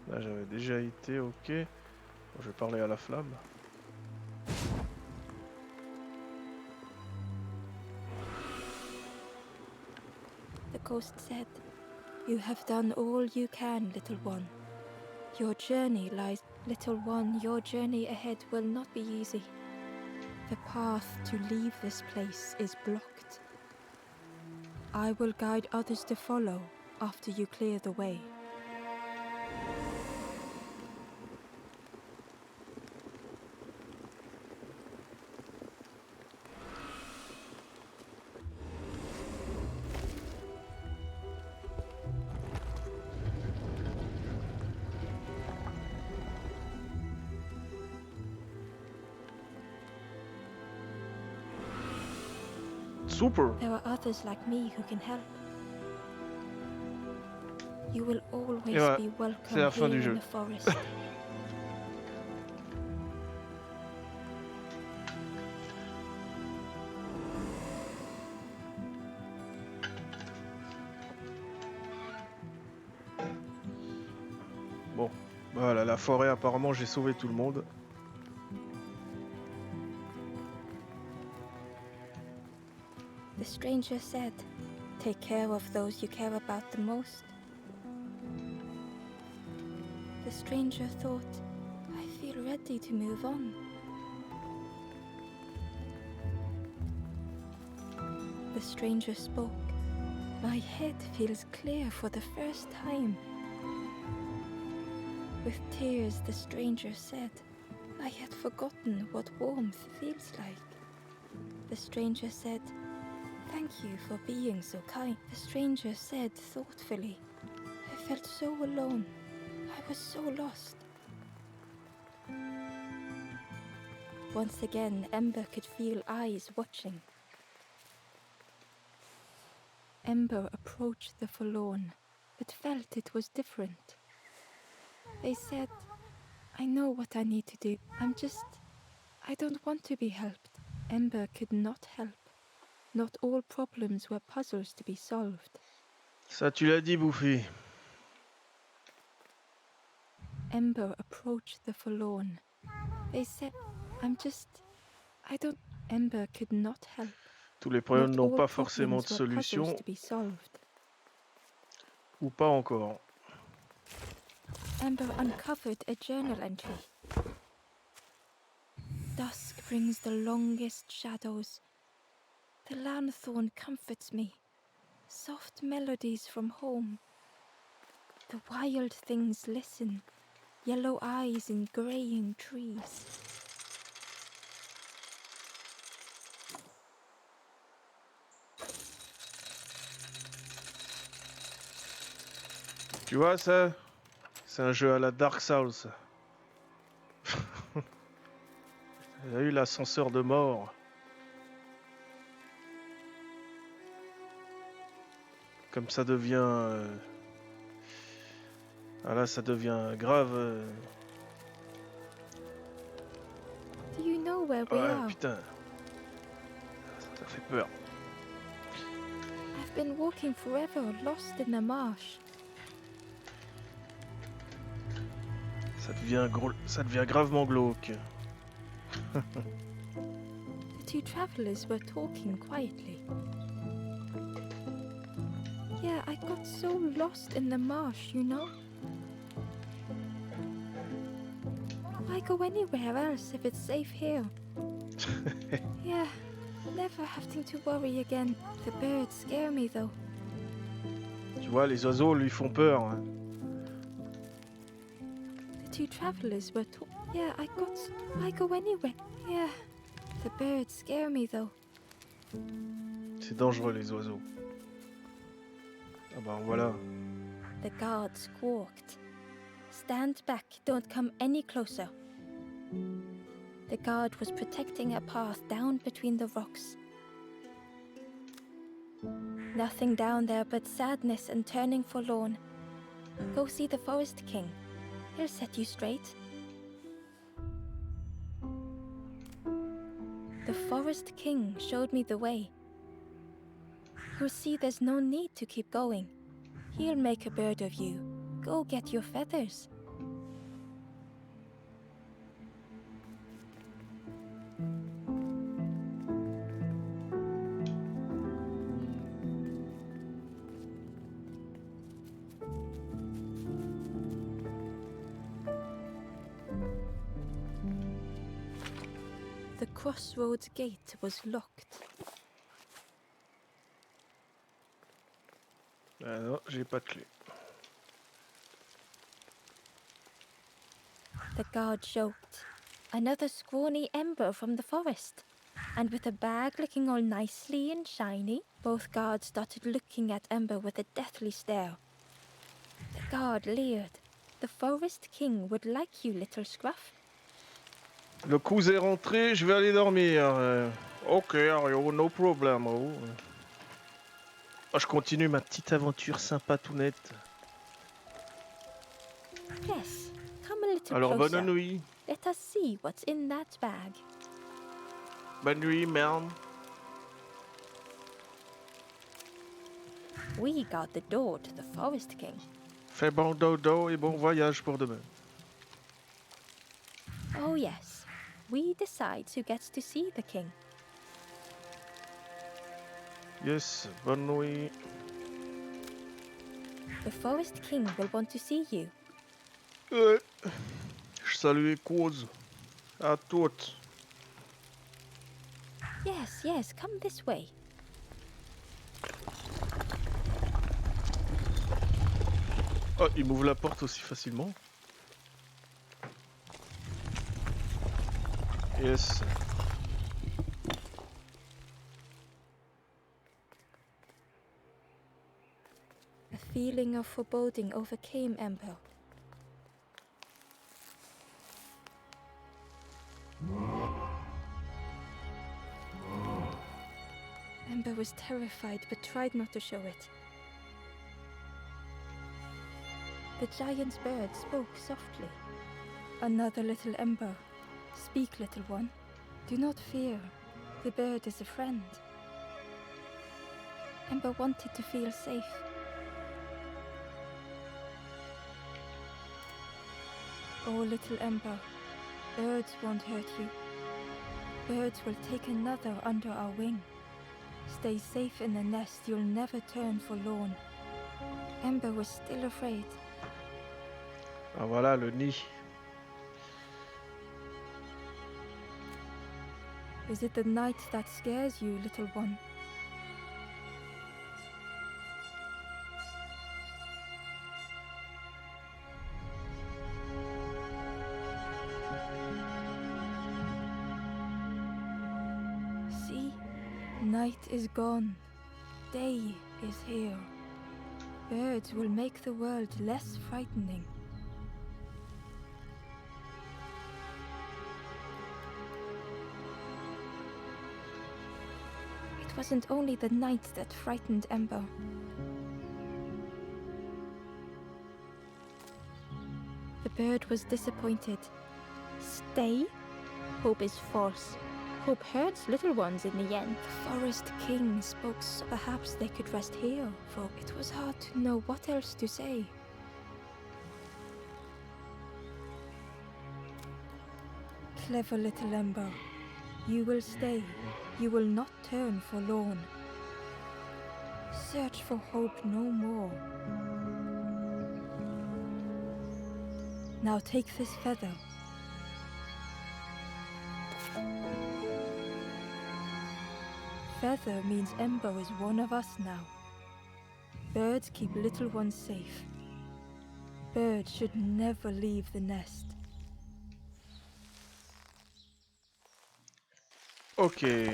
Là, j'avais déjà été, ok. Bon, je vais parler à la flamme. The ghost said, "You have done all you can, little one. Your journey lies, little one, your journey ahead will not be easy. The path to leave this place is blocked. I will guide others to follow after you clear the way." Super. There are others like me who can help. You will Et always voilà, be c'est welcome la fin here du in jeu. the forest. Bon, voilà, la forêt, apparemment, j'ai sauvé tout le monde. The stranger said, "Take care of those you care about the most." The stranger thought, "I feel ready to move on." The stranger spoke. "My head feels clear for the first time." With tears, the stranger said, "I had forgotten what warmth feels like." The stranger said, "Thank you for being so kind." The stranger said thoughtfully, "I felt so alone. I was so lost." Once again, Ember could feel eyes watching. Ember approached the forlorn, but felt it was different. They said, "I know what I need to do. I don't want to be helped." Ember could not help. Not all problems were puzzles to be solved. Ça, tu l'as dit, Bouffi. Ember approached the forlorn. They said, I don't. Ember could not help. Tous les problèmes Not n'ont all pas forcément de problems were puzzles solution, to be solved. ou pas encore. Ember uncovered a journal entry. Dusk brings the longest shadows. The lanthorn comforts me. Soft melodies from home. The wild things listen. Yellow eyes in graying trees. Tu vois ça? C'est un jeu à la Dark Souls. Il y a eu l'ascenseur de mort. Comme ça devient... Ah là, ça devient grave. Do you know where we Ouais, are? putain. fait peur. I've been walking forever, lost in the marsh. Ça devient gravement glauque. The two travelers were talking quietly. Yeah, I got so lost in the marsh, you know? Why go anywhere else if it's safe here? Yeah, never having to worry again. The birds scare me though. Tu vois, les oiseaux lui font peur. Hein. The two travelers were talking. Yeah, why go anywhere? Yeah, the birds scare me though. C'est dangereux, les oiseaux. Ah bah voilà. The guard squawked. Stand back, don't come any closer. The guard was protecting a path down between the rocks. Nothing down there but sadness and turning forlorn. Go see the Forest King. He'll set you straight. The Forest King showed me the way. You'll see there's no need to keep going. He'll make a bird of you. Go get your feathers. The crossroads gate was locked. Ah non, j'ai pas de clé. The guard joked. Another scrawny ember from the forest. And with a bag looking all nicely and shiny, both guards started looking at Ember with a deathly stare. The guard leered. The Forest King would like you, little scruff. Le cousin est rentré, je vais aller dormir. Ok, Ario, no problem. Oh. Oh, je continue ma petite aventure sympa tout nette. Yes, come a little Alors, closer. bonne nuit. Let us see what's in that bag. Bonne nuit, merde. We guard the door to the Forest King. Fais bon dodo et bon voyage pour demain. Oh yes, we decide who gets to see the king. Yes, bonne nuit. The Forest King will want to see you. Ouais. Je salue les causes. À toutes. Yes, come this way. Oh, il m'ouvre la porte aussi facilement. Yes. A feeling of foreboding overcame Ember. Ember was terrified but tried not to show it. The giant's bird spoke softly. Another little Ember. Speak, little one. Do not fear. The bird is a friend. Ember wanted to feel safe. Oh, little Ember, birds won't hurt you. Birds will take another under our wing. Stay safe in the nest, you'll never turn forlorn. Ember was still afraid. Ah voilà le nid. Is it the night that scares you, little one? See, night is gone. Day is here. Birds will make the world less frightening. It wasn't only the night that frightened Ember. The bird was disappointed. Stay? Hope is false. hope hurts little ones in the end. The forest king spoke, so perhaps they could rest here, for it was hard to know what else to say. Clever little Ember, you will stay, you will not turn forlorn. Search for hope no more. Now take this feather. Feather means Ember is one of us now. Birds keep little ones safe. Birds should never leave the nest. Ok.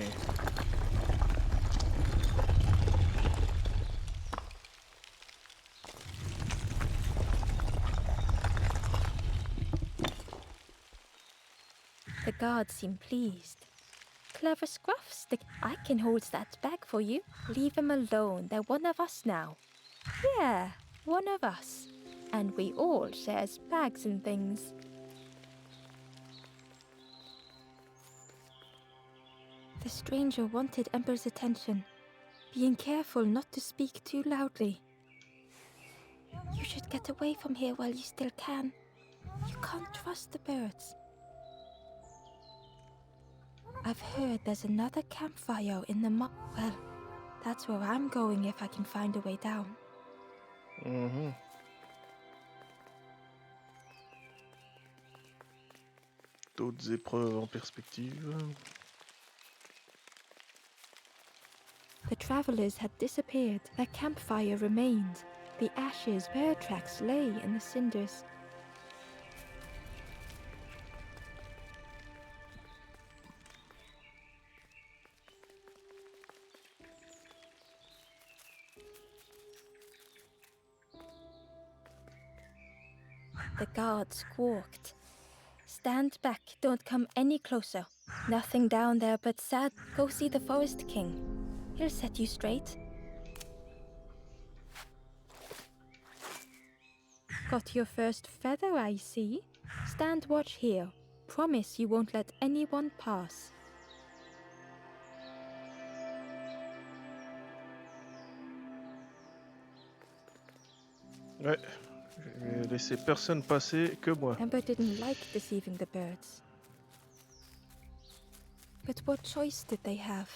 The guards seem pleased. Clever Scruff, I can hold that bag for you. Leave them alone, they're one of us now. Yeah, one of us. And we all shares bags and things. The stranger wanted Ember's attention, being careful not to speak too loudly. You should get away from here while you still can. You can't trust the birds. I've heard there's another campfire in the well, that's where I'm going if I can find a way down. Mhm. D'autres épreuves en perspective. The travelers had disappeared. Their campfire remained. The ashes, bird tracks lay in the cinders. The guard squawked. Stand back, don't come any closer. Nothing down there but sad. Go see the Forest King. He'll set you straight. Got your first feather, I see. Stand watch here. Promise you won't let anyone pass. Ouais. Je vais laisser personne passer que moi. Ember didn't like deceiving the birds. But what choice did they have?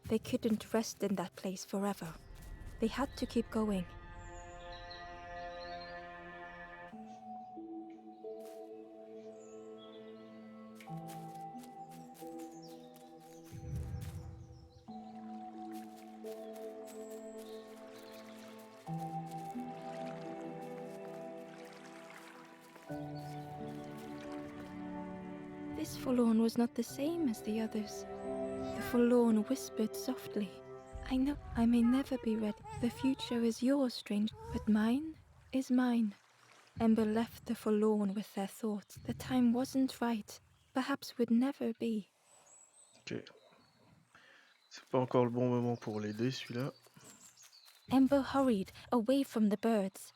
They couldn't rest in that place forever. They had to keep going. This forlorn was not the same as the others. The forlorn whispered softly, I know I may never be ready. The future is yours, stranger, but mine is mine. Ember left the forlorn with their thoughts. The time wasn't right, perhaps would never be. Ok. C'est pas encore le bon moment pour l'aider, celui-là. Ember hurried away from the birds.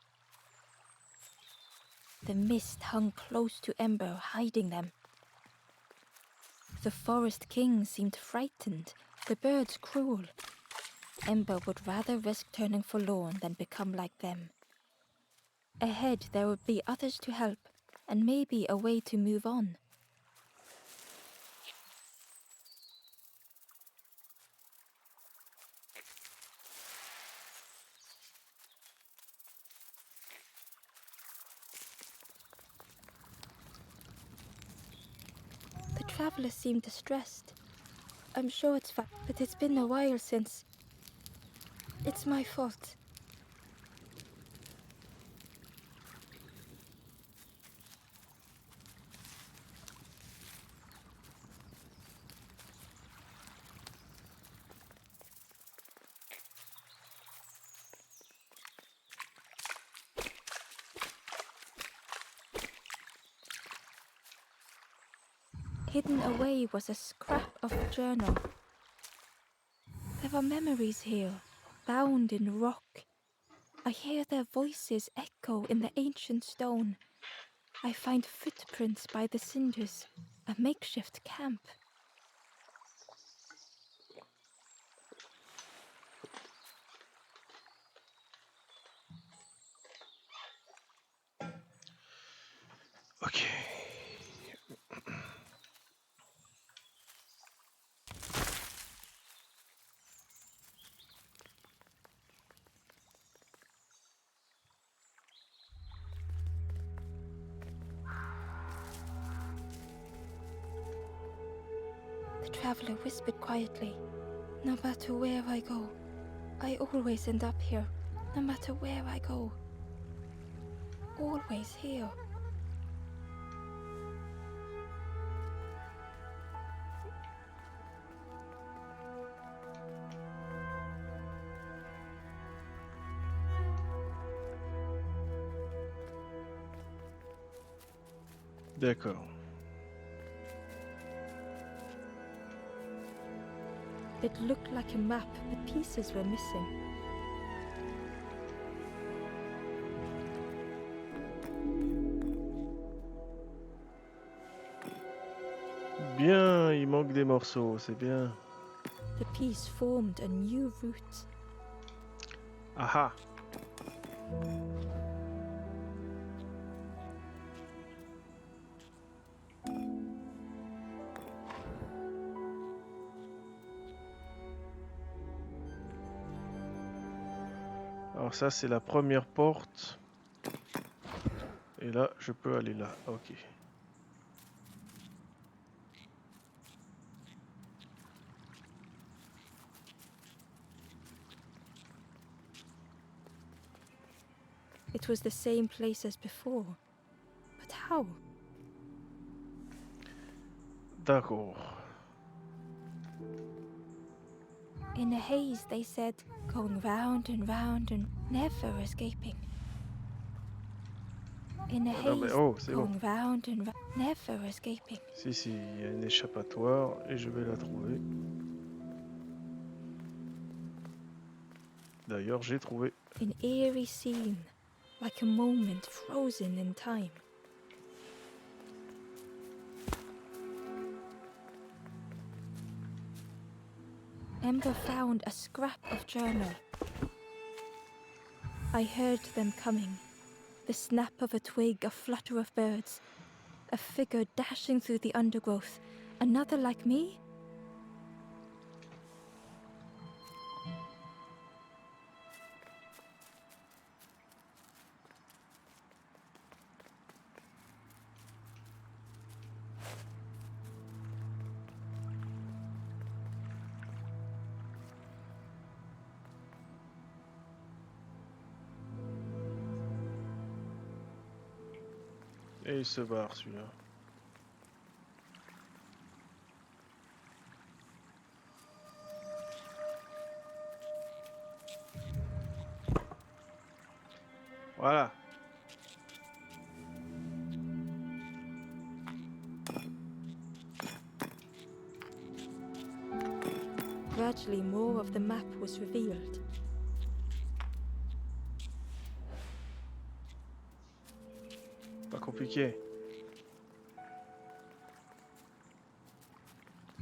The mist hung close to Ember, hiding them. The Forest King seemed frightened, the birds cruel. Ember would rather risk turning forlorn than become like them. Ahead there would be others to help, and maybe a way to move on. The traveler seemed distressed. I'm sure it's fine, but it's been a while since. It's my fault. Hidden away was a scrap of a journal. There are memories here, bound in rock. I hear their voices echo in the ancient stone. I find footprints by the cinders, a makeshift camp. Ok. The traveler whispered quietly, "No matter where I go, I always end up here. No matter where I go, always here." D'accord. It looked like a map, but pieces were missing. Bien, il manque des morceaux, c'est bien. The piece formed a new route. Ah ah. Alors ça, c'est la première porte. Et là, je peux aller là. Ok. It was the same place as before. But how? D'accord. In a haze, they said, going round and never escaping. In a Non mais haze, oh, c'est bon. going round and never escaping. Si, il y a une échappatoire et je vais la trouver. D'ailleurs, j'ai trouvé. An eerie scene, like a moment frozen in time. Ember found a scrap of journal. I heard them coming. The snap of a twig, a flutter of birds. A figure dashing through the undergrowth. Another like me? Et il se barre celui-là. Voilà. Gradually, more of the map was revealed. Pas compliqué.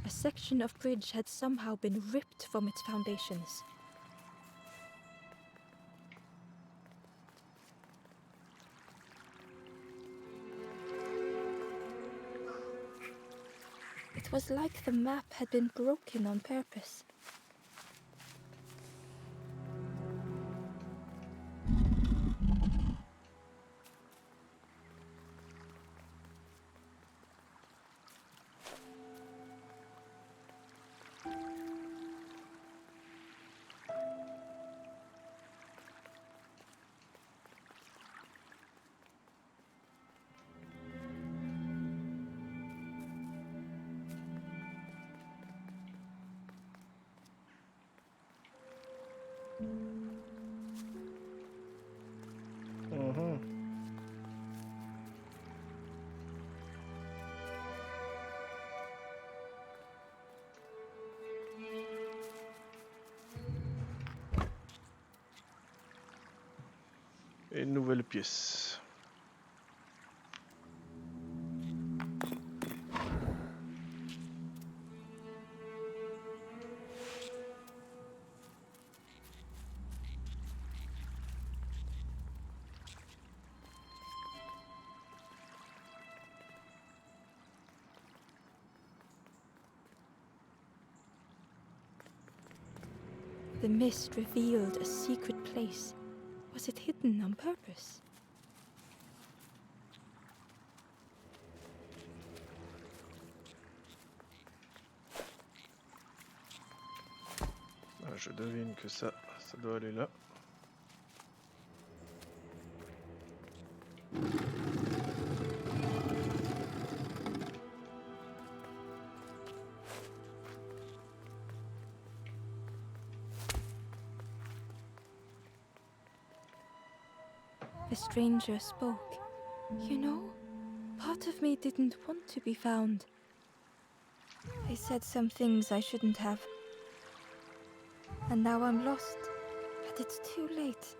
A section of bridge had somehow been ripped from its foundations. It was like the map had been broken on purpose. Mhm. Et une nouvelle pièce. The mist revealed a secret place. Was it hidden on purpose? Ah, je devine que ça doit aller là. The stranger spoke. You know, part of me didn't want to be found. I said some things I shouldn't have. And now I'm lost. But it's too late.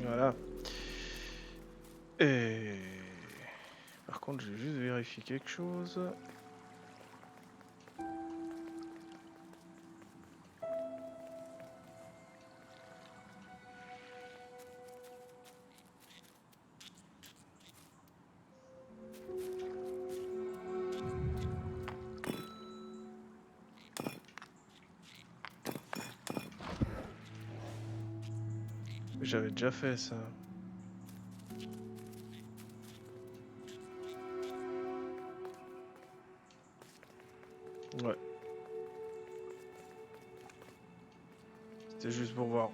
Voilà. Et par contre, j'ai juste vérifié quelque chose. J'avais déjà fait ça. Ouais. C'était juste pour voir.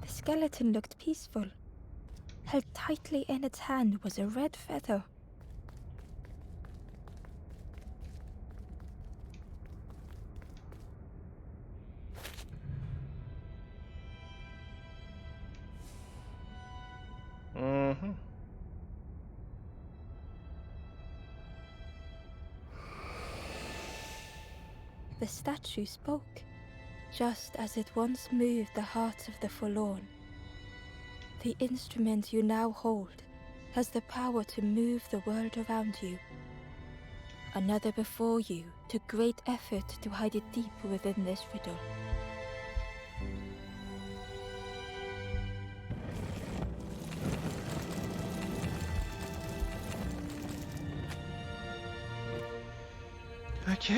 The skeleton looked peaceful. Held tightly in its hand was a red feather. The statue spoke, just as it once moved the hearts of the forlorn. The instrument you now hold has the power to move the world around you. Another before you took great effort to hide it deep within this riddle. Ok.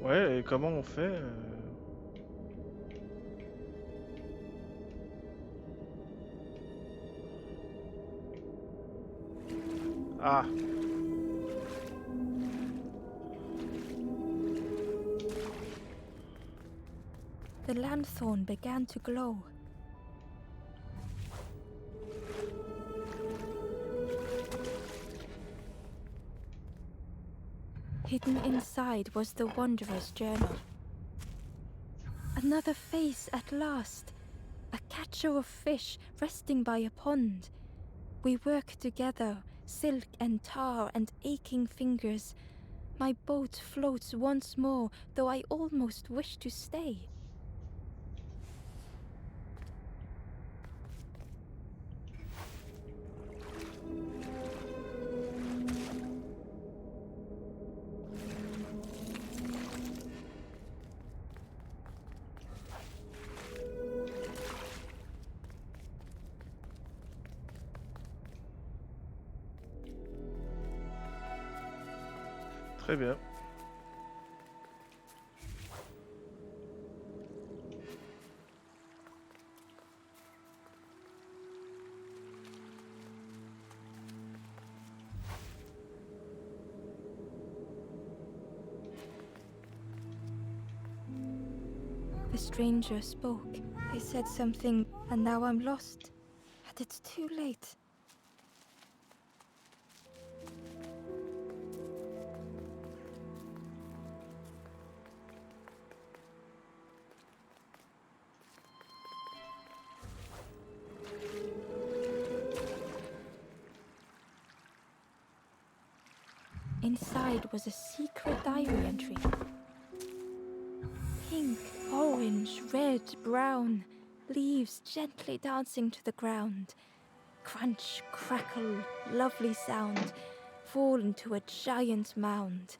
Ouais, et comment on fait Ah, The lanthorn began to glow. Hidden inside was the Wanderer's journal. Another face at last. A catcher of fish resting by a pond. We work together, silk and tar and aching fingers. My boat floats once more, though I almost wish to stay. Très bien. The stranger spoke. He said something, and now I'm lost. And it's too late. Inside was a secret diary entry. Pink, orange, red, brown, leaves gently dancing to the ground. Crunch, crackle, lovely sound, fall into a giant mound.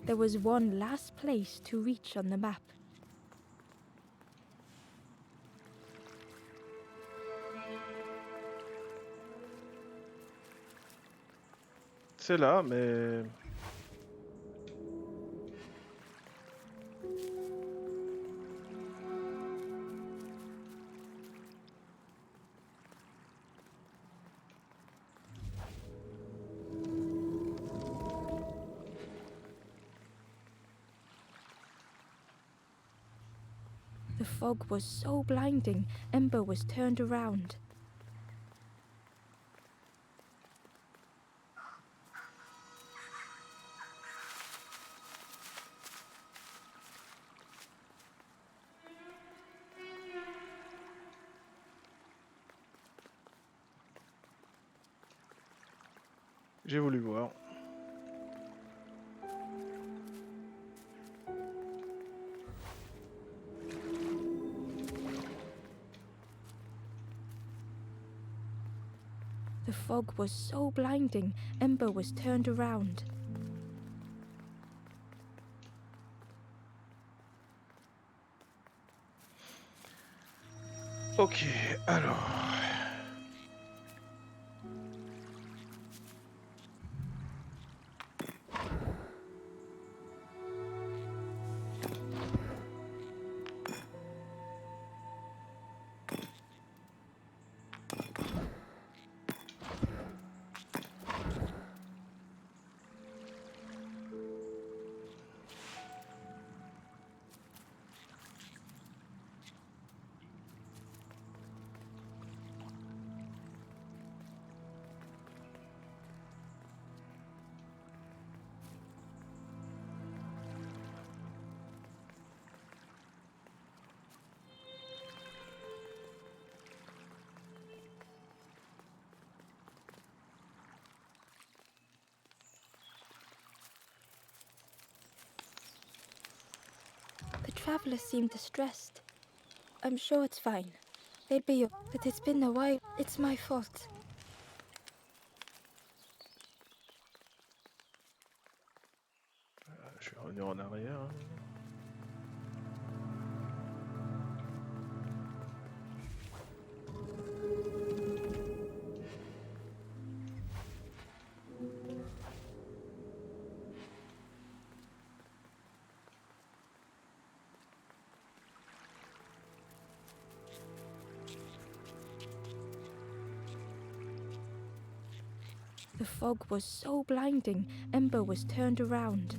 There was one last place to reach on the map. C'est là, mais... The fog was so blinding, Ember was turned around. J'ai voulu voir. The fog was so blinding, Ember was turned around. Ok, alors... The travelers seemed distressed. I'm sure it's fine. They'll be, but it's been a while. It's my fault. Je vais revenir en arrière. Hein. The fog was so blinding, Ember was turned around.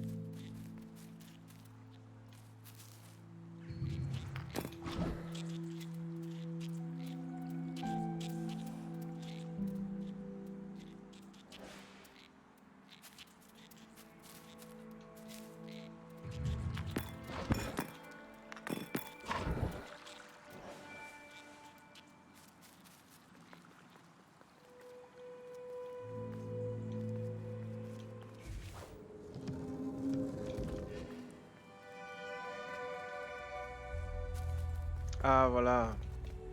Ah voilà.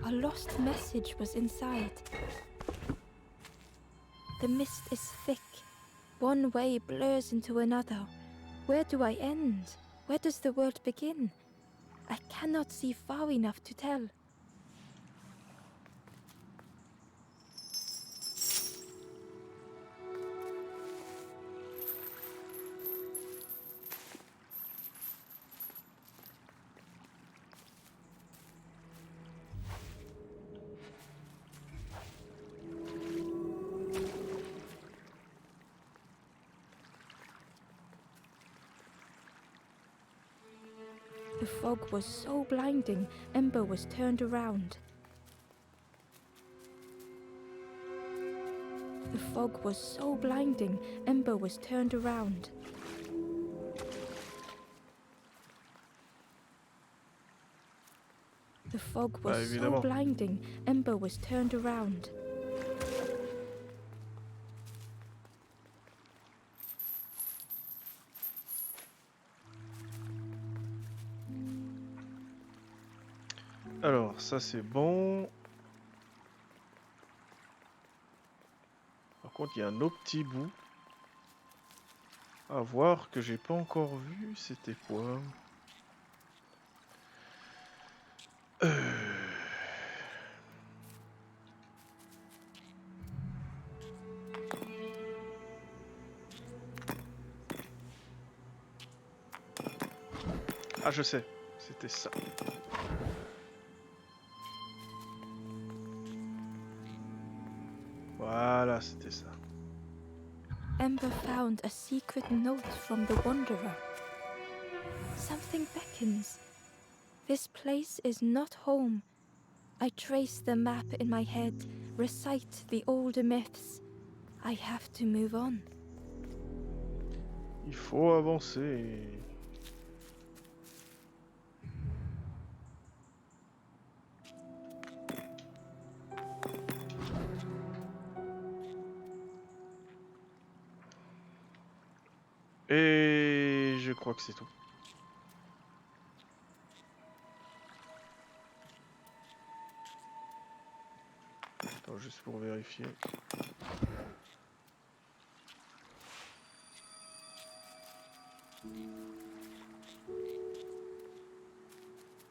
A lost message was inside. The mist is thick. One way blurs into another. Where do I end? Where does the world begin? I cannot see far enough to tell. The fog was so blinding, Ember was turned around. The fog was so blinding, Ember was turned around. The fog was so évidemment. blinding, Ember was turned around. Alors, ça c'est bon. Par contre, il y a un autre petit bout à voir que j'ai pas encore vu. C'était quoi? Ah, je sais. C'était ça. Voilà, c'était ça. Ember found a secret note from the Wanderer. Something beckons. This place is not home. I trace the map in my head, recite the older myths. I have to move on. Il faut avancer. Et je crois que c'est tout. Attends, juste pour vérifier.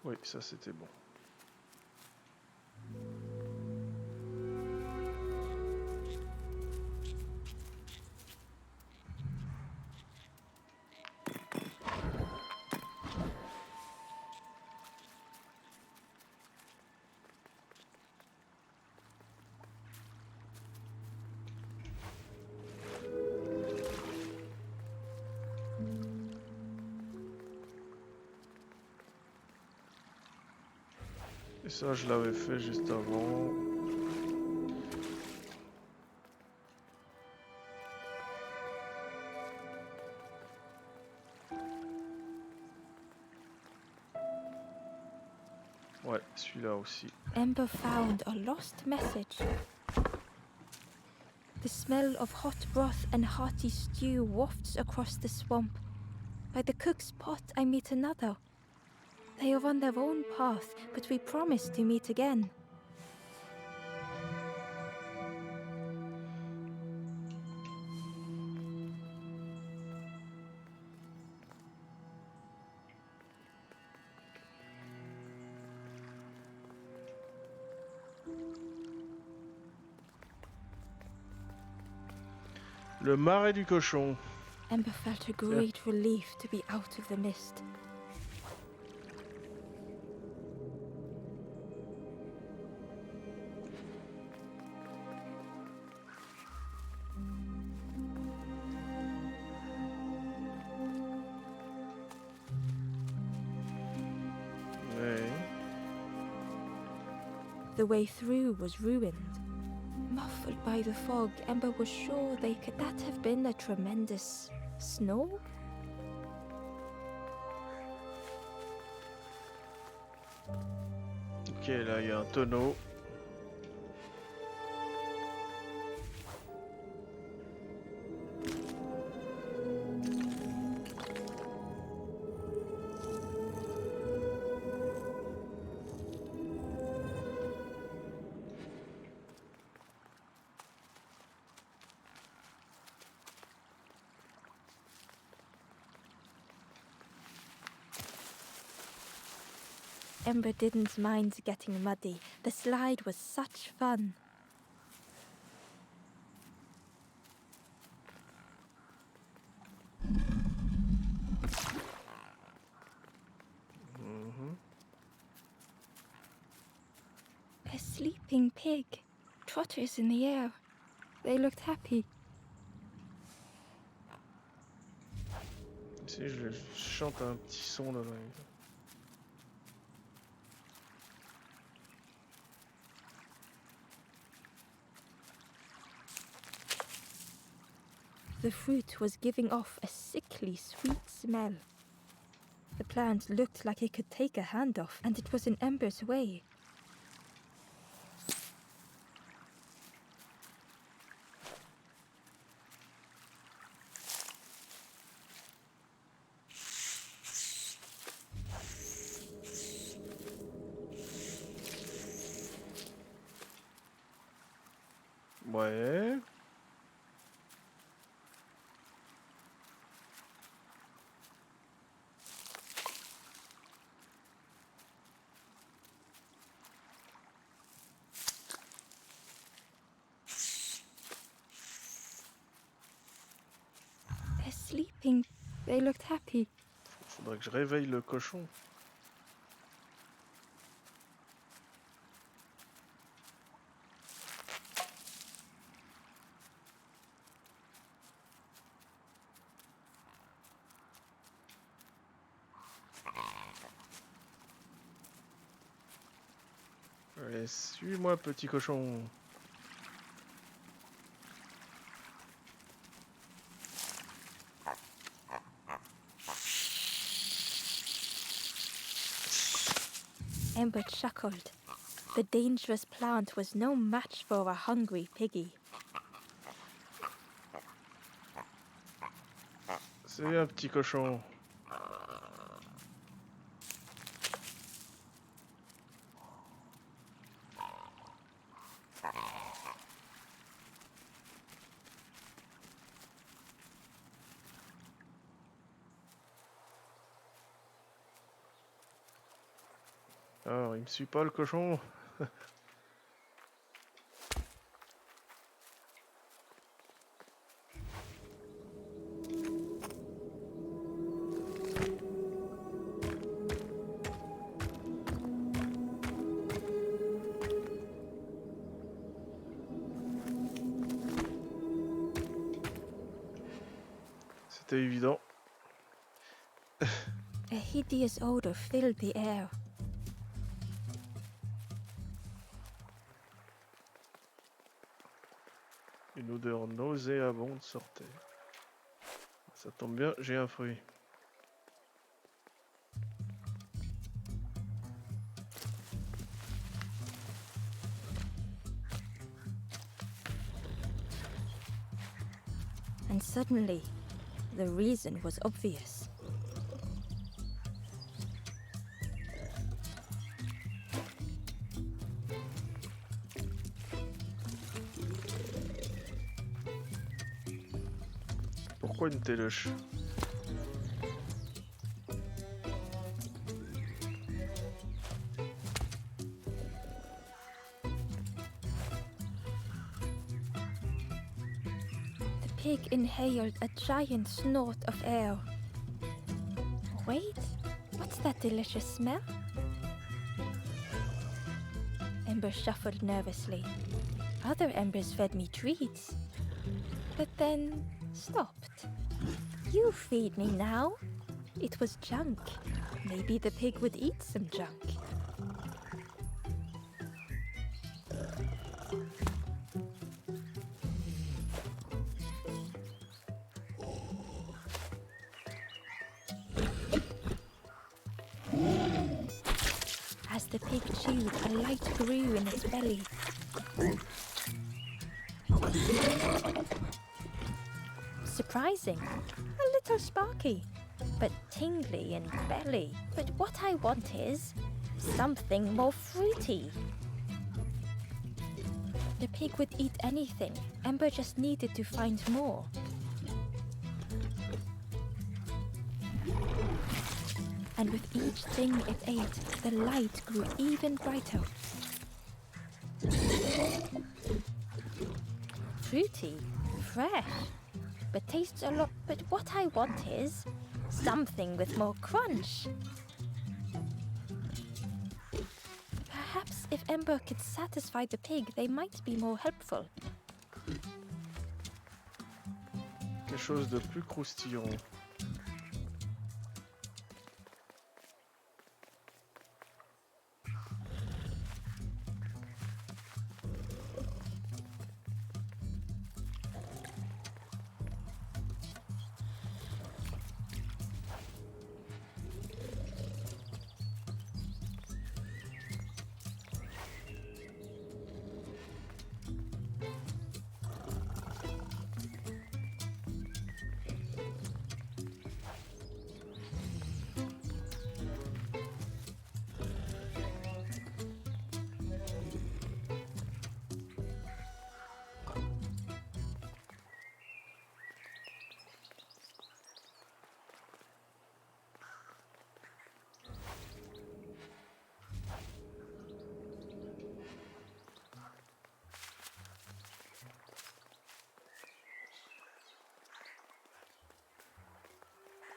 Oui, ça c'était bon. Et ça, je l'avais fait juste avant. Ouais, celui-là aussi. Ember found a lost message. The smell of hot broth and hearty stew wafts across the swamp. By the cook's pot I meet another. They are on their own path, but we promise to meet again. Le marais du cochon. Ember felt a great relief to be out of the mist. The way through was ruined. Muffled by the fog, Ember was sure could that have been a tremendous snow? Ok, là il y a un tonneau. Ember didn't mind getting muddy. The slide was such fun. A sleeping pig. Trotters in the air. They looked happy. Ici, je chante un petit son là. The fruit was giving off a sickly sweet smell. The plant looked like it could take a hand off, and it was in Ember's way. Ouais. They're sleeping. They looked happy. Faudrait que je réveille le cochon. Allez, suis-moi, petit cochon. Ember chuckled. The dangerous plant was no match for a hungry piggy. C'est un petit cochon. Alors, il me suit pas le cochon. C'était évident. A hideous odor filled the air. Une odeur nauséabonde sortait. Ça tombe bien, j'ai un fruit. And suddenly, the reason was obvious. Pourquoi une téloche? The pig inhaled a giant snort of air. Wait, what's that delicious smell? Ember shuffled nervously. Other embers fed me treats, but then stopped. You feed me now. It was junk. Maybe the pig would eat some junk. the pig chewed, a light grew in its belly. Surprising, a little sparky, but tingly in belly. But what I want is something more fruity. The pig would eat anything. Ember just needed to find more. And with each thing it ate, the light grew even brighter. Fruity, fresh, but tastes a lot. But what I want is something with more crunch. Perhaps if Ember could satisfy the pig, they might be more helpful. Quelque chose de plus croustillant.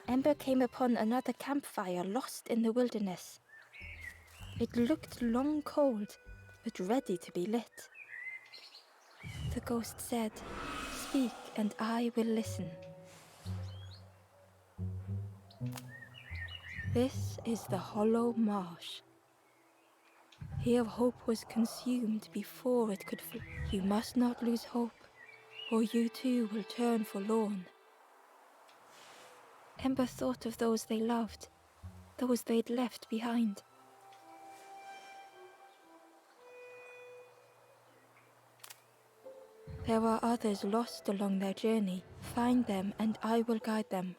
Ember came upon another campfire lost in the wilderness. It looked long cold, but ready to be lit. The ghost said, "Speak and I will listen." This is the hollow marsh. Here hope was consumed before it could fly. You must not lose hope, or you too will turn forlorn. Ember thought of those they loved, those they'd left behind. There are others lost along their journey. Find them and I will guide them.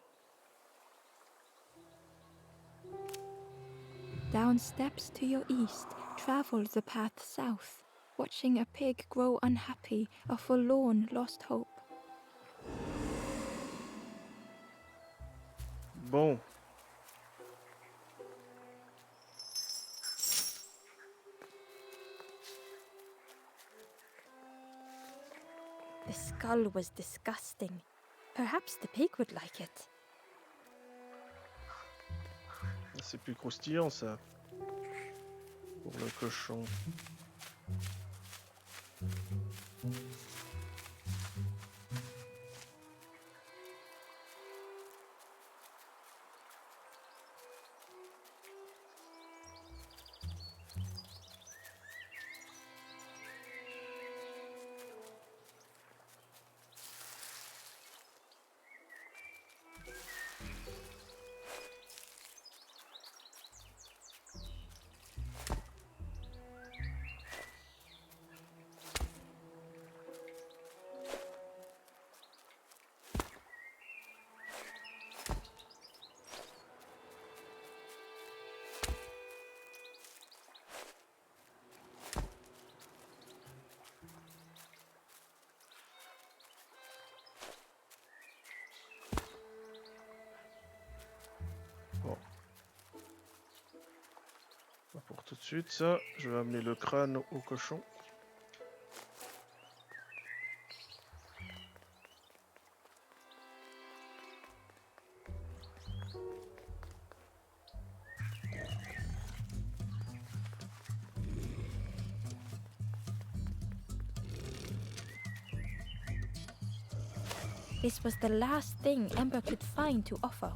Down steps to your east, travel the path south, watching a pig grow unhappy, a forlorn lost hope. Bon. The skull was disgusting. Perhaps the pig would like it. C'est plus croustillant ça. Pour le cochon. Bon. Pas pour tout de suite ça. Je vais amener le crâne au cochon. This was the last thing Ember could find to offer.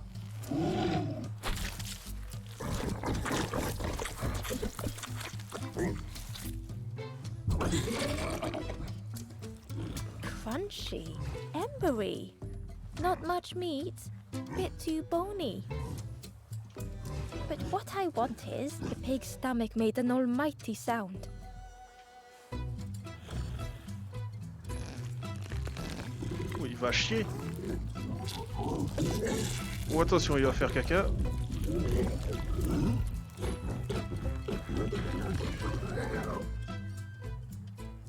Crunchy, embery, not much meat, bit too bony. But what I want is the pig's stomach made an almighty sound. Oh, il va chier. Oh, attention, il va faire caca.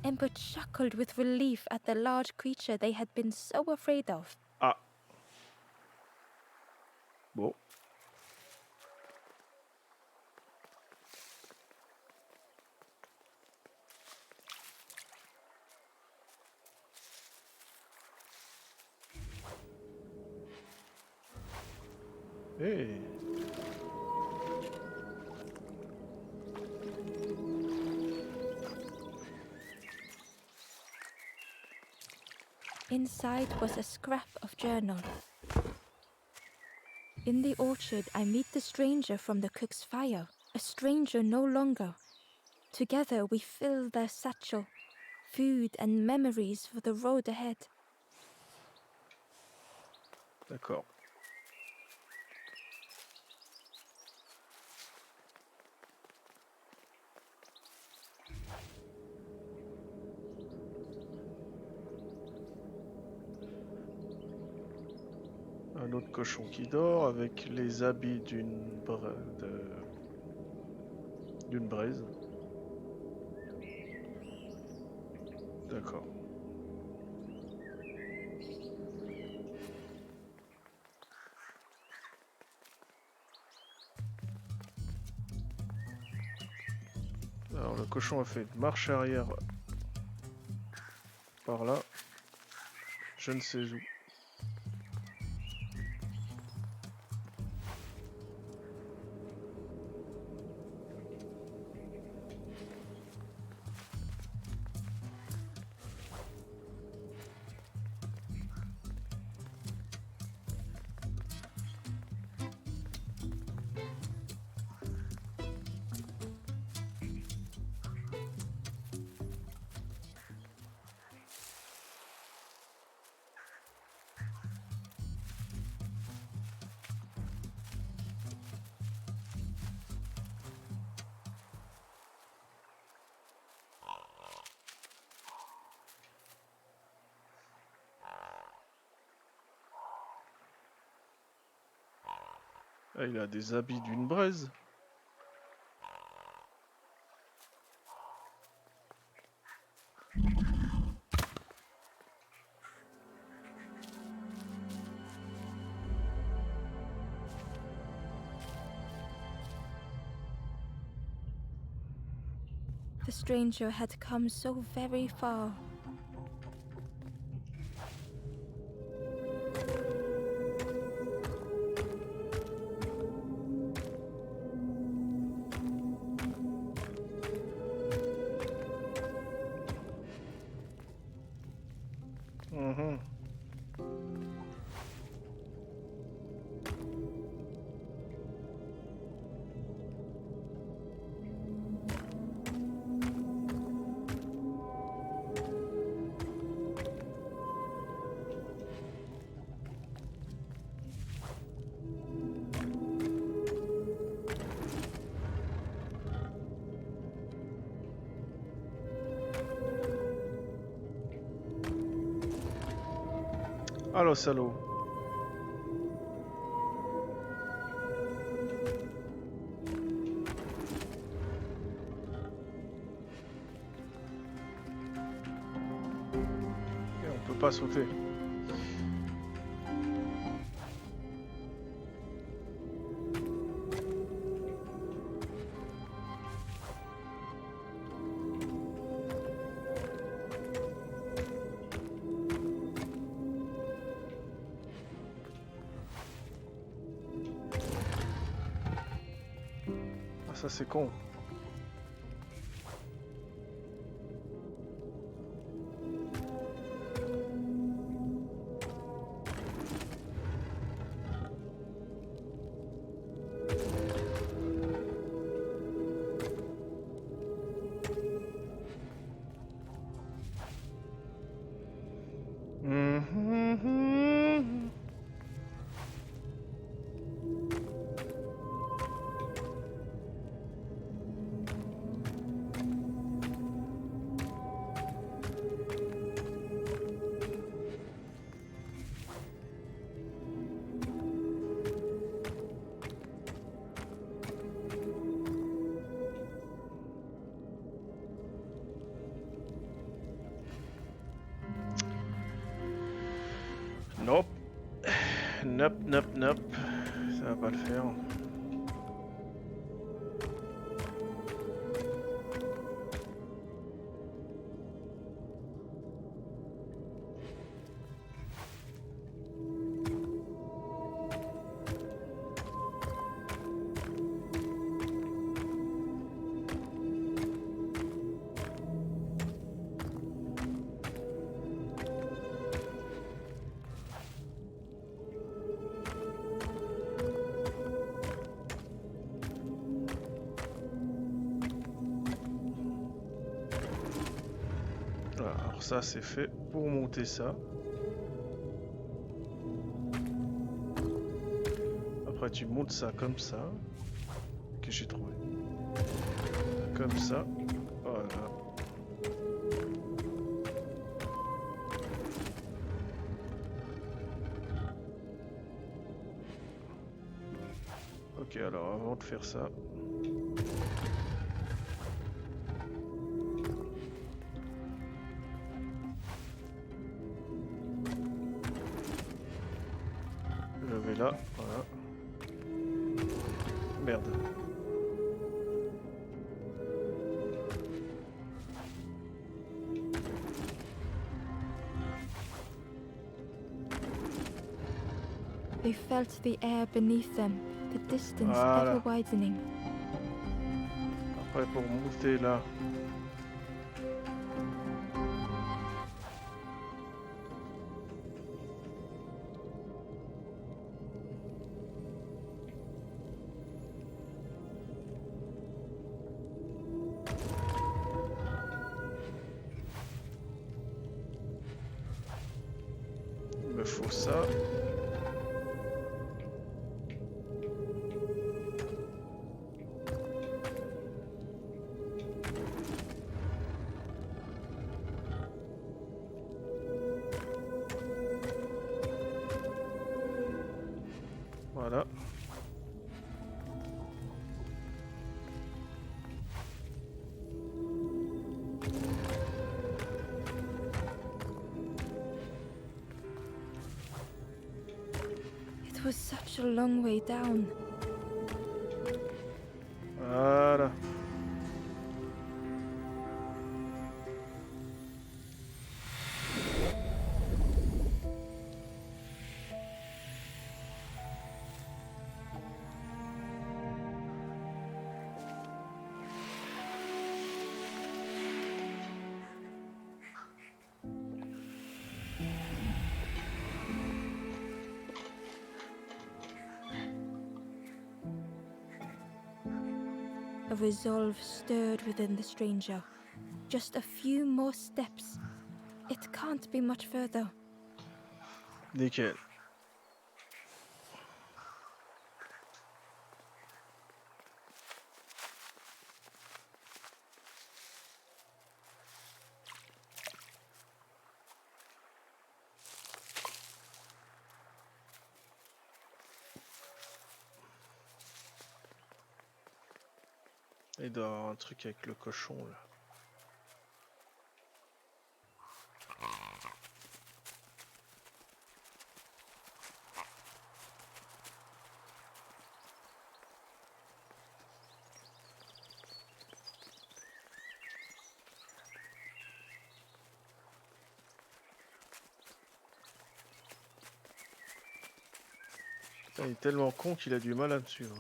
Ember chuckled with relief at the large creature they had been so afraid of. Ah. Bon. Hey. Inside was a scrap of journal. In the orchard, I meet the stranger from the cook's fire. A stranger no longer. Together we fill their satchel. Food and memories for the road ahead. D'accord. Un autre cochon qui dort avec les habits d'une braise. D'accord. Alors le cochon a fait une marche arrière par là. Je ne sais où. Ah, il a des habits d'une braise. The stranger had come so very far. Mhm. Ah le salaud. Et on peut pas sauter. Ah ça c'est con. Mhm. Nope, nope, nope. Ça va pas le faire. Voilà, alors ça c'est fait pour monter ça. Après tu montes ça comme ça. Que j'ai trouvé. Comme ça. Voilà. Ok, alors avant de faire ça. Je vais là, voilà. Merde. They felt the air beneath them, the distance ever Voilà. widening. Après pour monter là. Il me faut ça. Voilà. It was such a long way down. Voilà. A resolve stirred within the stranger. Just a few more steps. It can't be much further. Nickel. Il doit y avoir un truc avec le cochon là. Putain, il est tellement con qu'il a du mal à me suivre.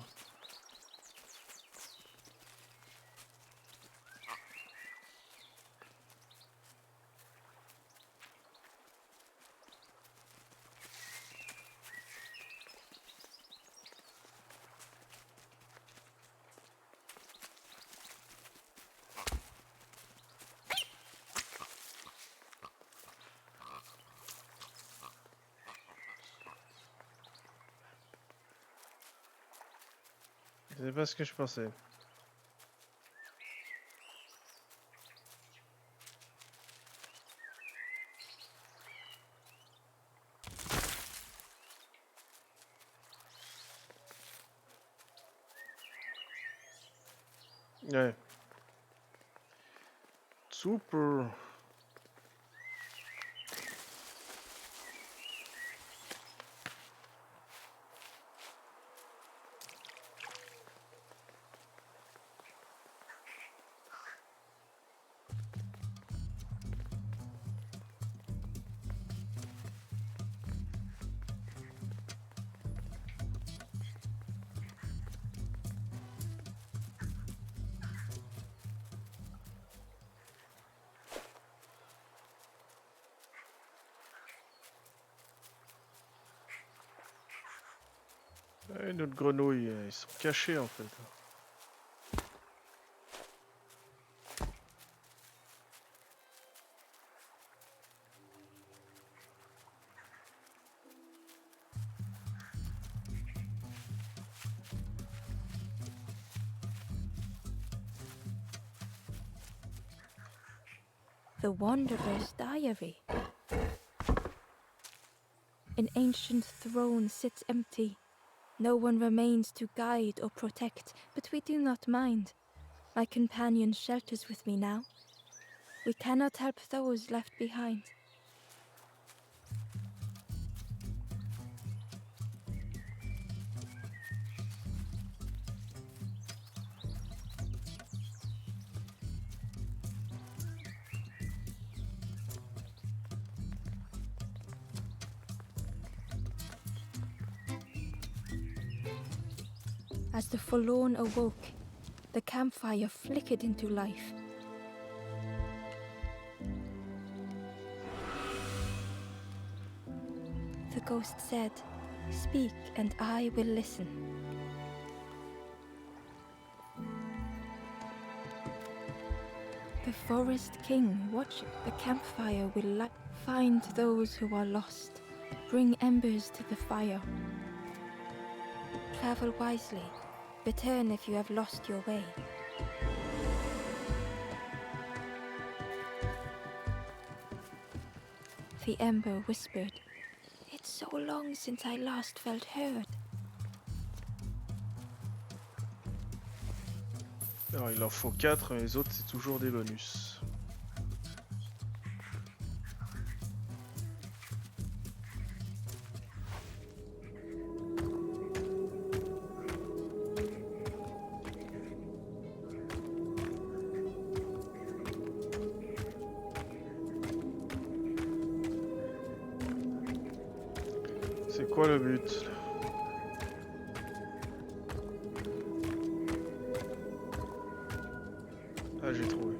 C'est pas ce que je pensais. Ouais. Super. Une autre grenouille, ils sont cachés en fait. The Wanderer's Diary. An ancient throne sits empty. No one remains to guide or protect, but we do not mind. My companion shelters with me now. We cannot help those left behind. As the forlorn awoke, the campfire flickered into life. The ghost said, "Speak and I will listen." The forest king watching the campfire will find those who are lost, bring embers to the fire. Travel wisely, return if you have lost your way. The ember whispered, "It's so long since I last felt heard." Alors il en faut 4, mais les autres c'est toujours des bonus. C'est quoi le but là? Ah, j'ai trouvé.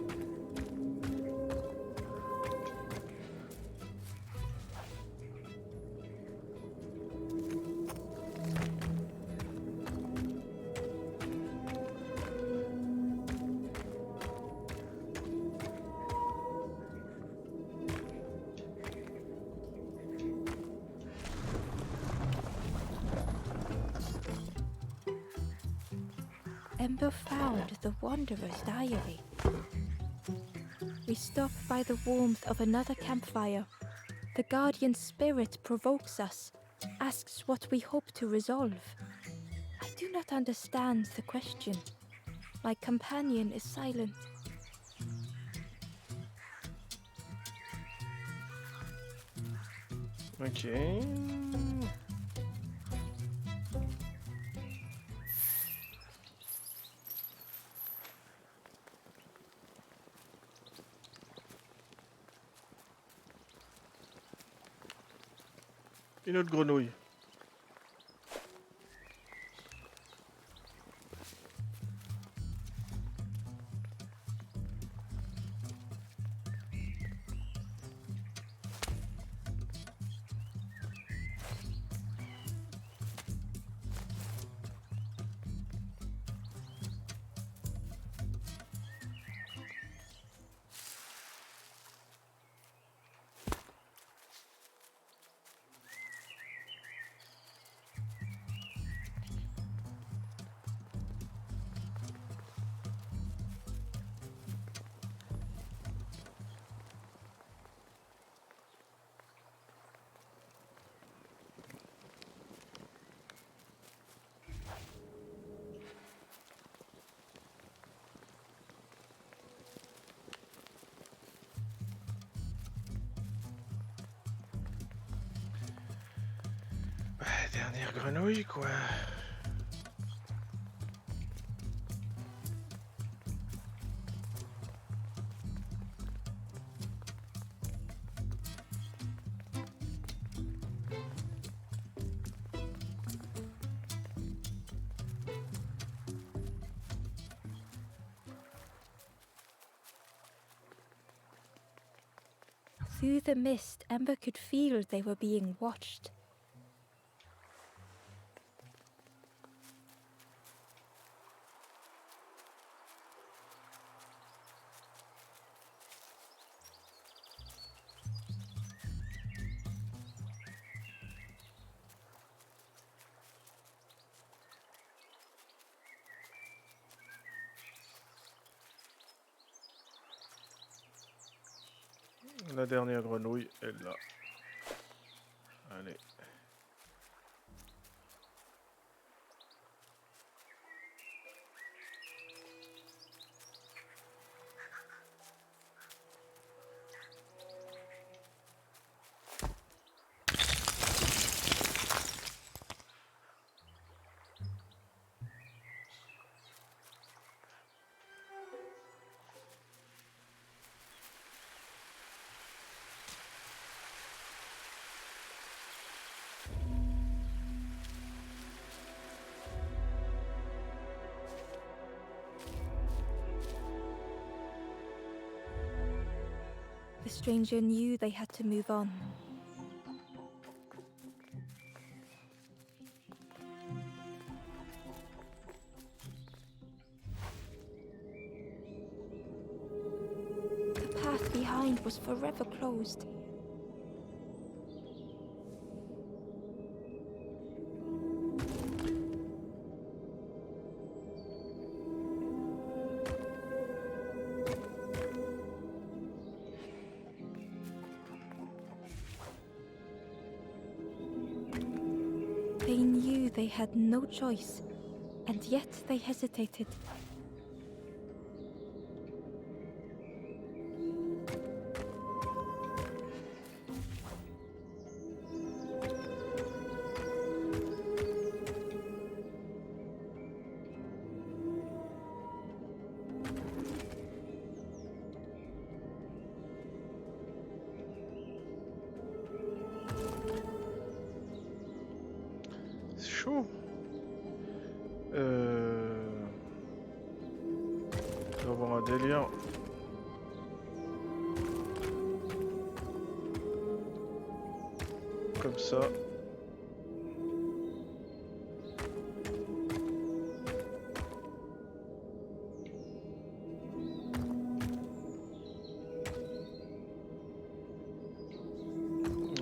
Ember found the Wanderer's Diary. We stop by the warmth of another campfire. The guardian spirit provokes us, asks what we hope to resolve. I do not understand the question. My companion is silent. Ok. Une autre grenouille. Dernière grenouille quoi. Through the mist, Ember could feel they were being watched. La dernière grenouille est là. Allez. The stranger knew they had to move on. The path behind was forever closed. They knew they had no choice, and yet they hesitated. C'est chaud. On va avoir un délire. Comme ça.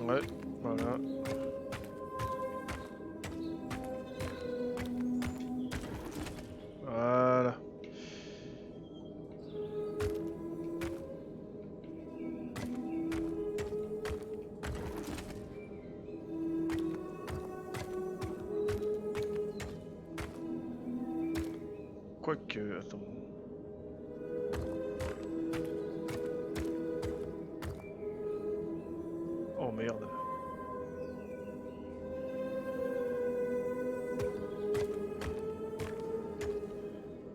Ouais, voilà. Voilà. Quoique, attends. Oh merde.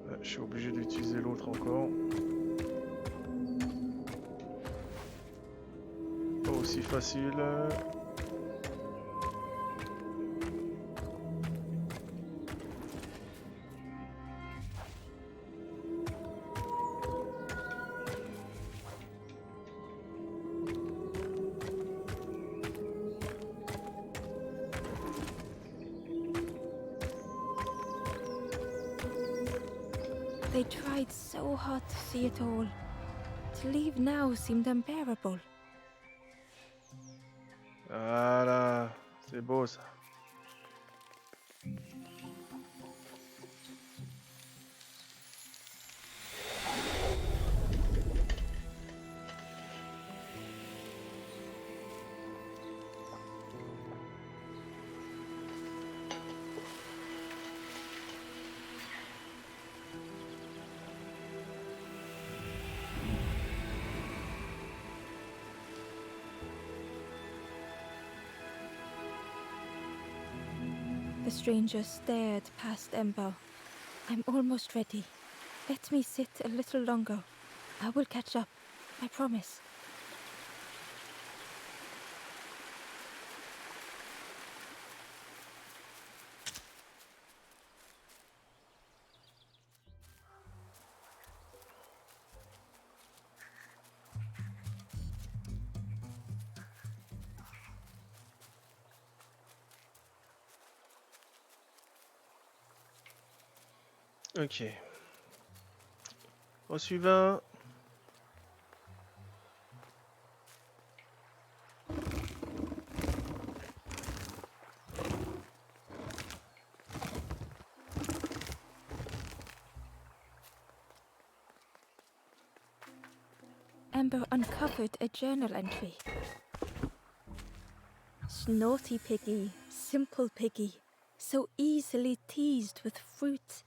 Ouais, je suis obligé d'utiliser l'autre encore. Pas aussi facile. They tried so hard to see it all. To leave now seemed unbearable. Voilà. C'est beau ça. The stranger stared past Ember. I'm almost ready. Let me sit a little longer. I will catch up. I promise. Ok. Au suivant. member uncovered a journal entry. Naughty piggy, simple piggy, so easily teased with fruit.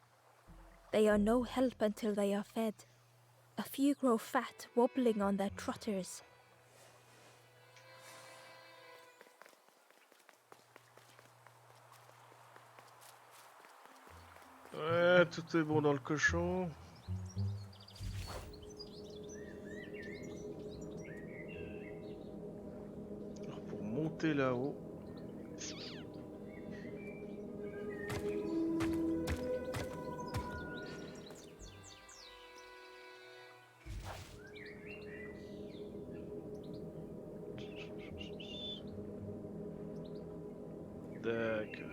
They are no help until they are fed. A few grow fat, wobbling on their trotters. Ouais, tout est bon dans le cochon. Alors pour monter là-haut. D'accord.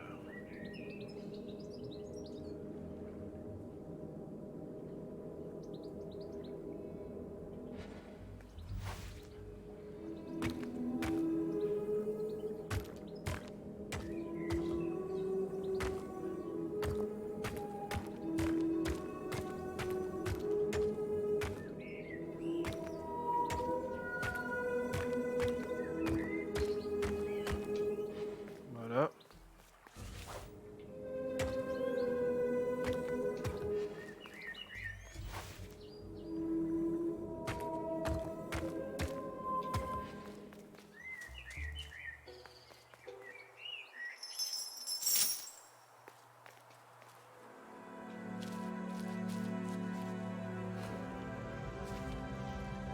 Voilà.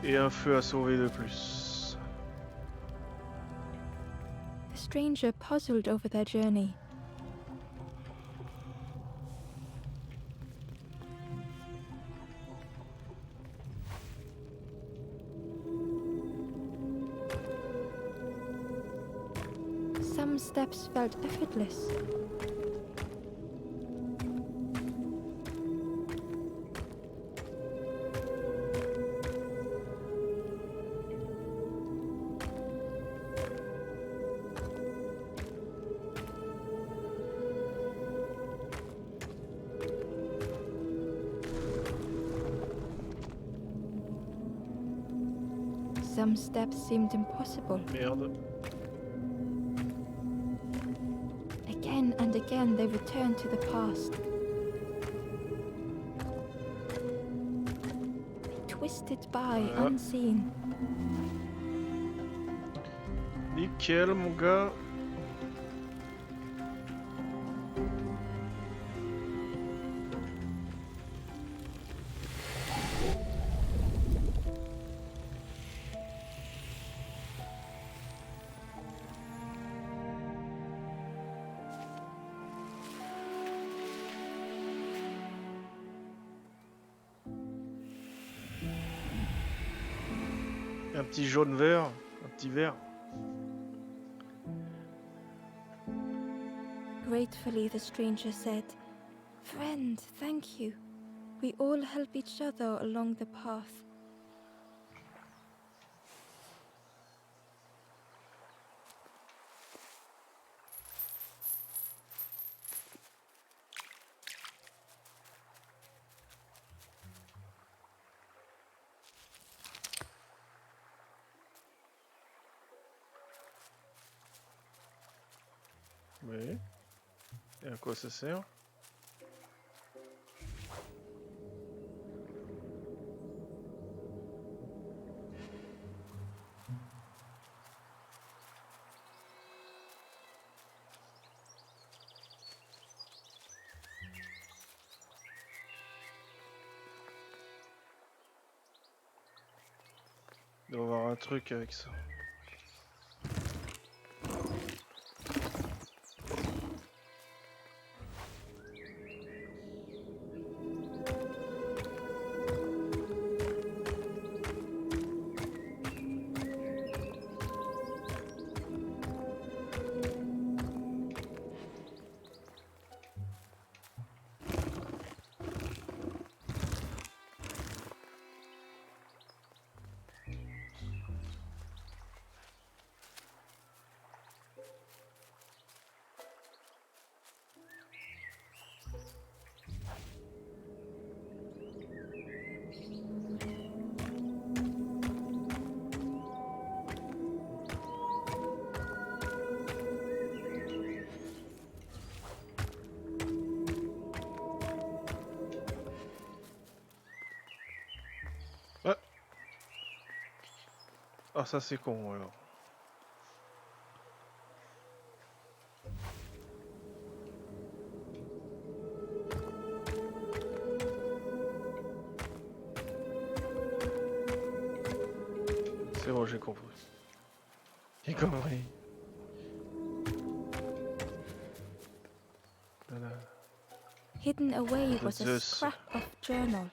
Et un feu à sauver de plus. The stranger puzzled over their journey. Some steps felt effortless. Some steps seemed impossible. Merde. Again and again they returned to the past. Twisted by Voilà. unseen. Nickel, mon gars. Un petit jaune vert, un petit vert. Gratefully the stranger said, "Friend, thank you. We all help each other along the path." Oui. Et à quoi ça sert? Il doit y avoir un truc avec ça. Ah, ça c'est con alors. C'est bon, j'ai compris. J'ai compris. Voilà. Hidden away was a Zeus. scrap of journal.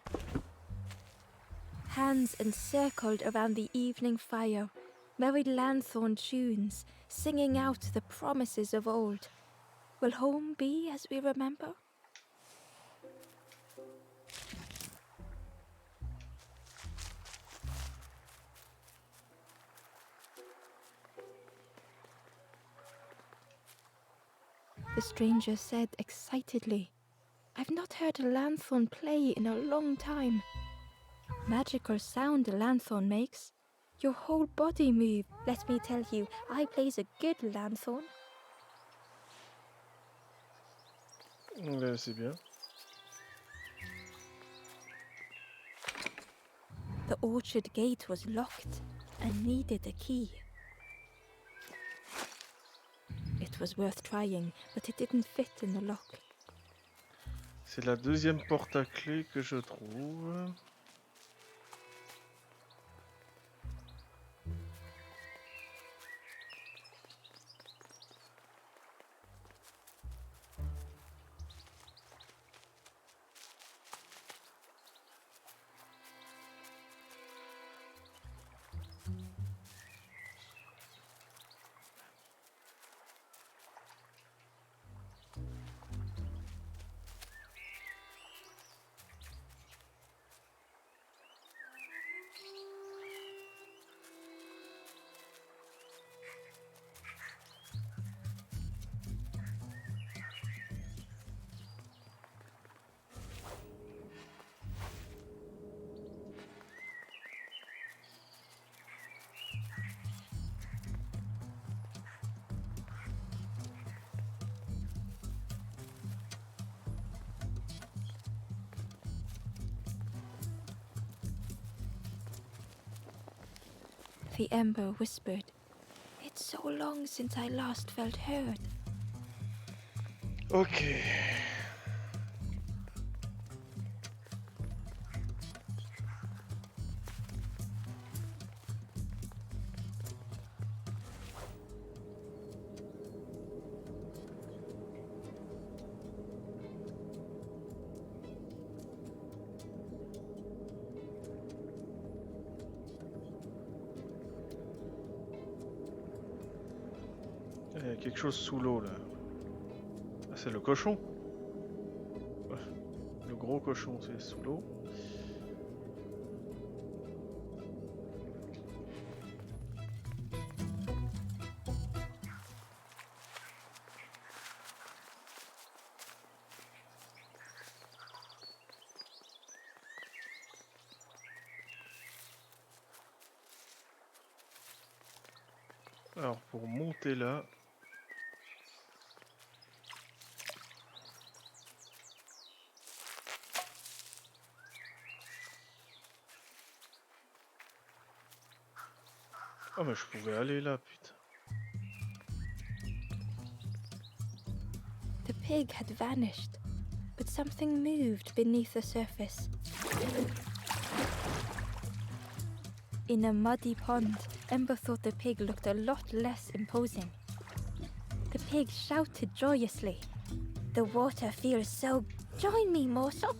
Hands encircled around the evening fire, merry lanthorn tunes, singing out the promises of old. Will home be as we remember? The stranger said excitedly, I've not heard a lanthorn play in a long time. Magical sound a lanthorn makes. Your whole body moves. Let me tell you, I plays a good lanthorn. C'est bien. The orchard gate was locked and needed a key. It was worth trying, but it didn't fit in the lock. C'est la deuxième porte à clé que je trouve. The ember whispered, It's so long since I last felt heard. Ok. Il y a quelque chose sous l'eau là. Ah, c'est le cochon. Le gros cochon, c'est sous l'eau. Alors pour monter là, ah mais je pouvais aller là, putain. The pig had vanished, but something moved beneath the surface. In a muddy pond, Ember thought the pig looked a lot less imposing. The pig shouted joyously, The water feels so... Join me, morsel!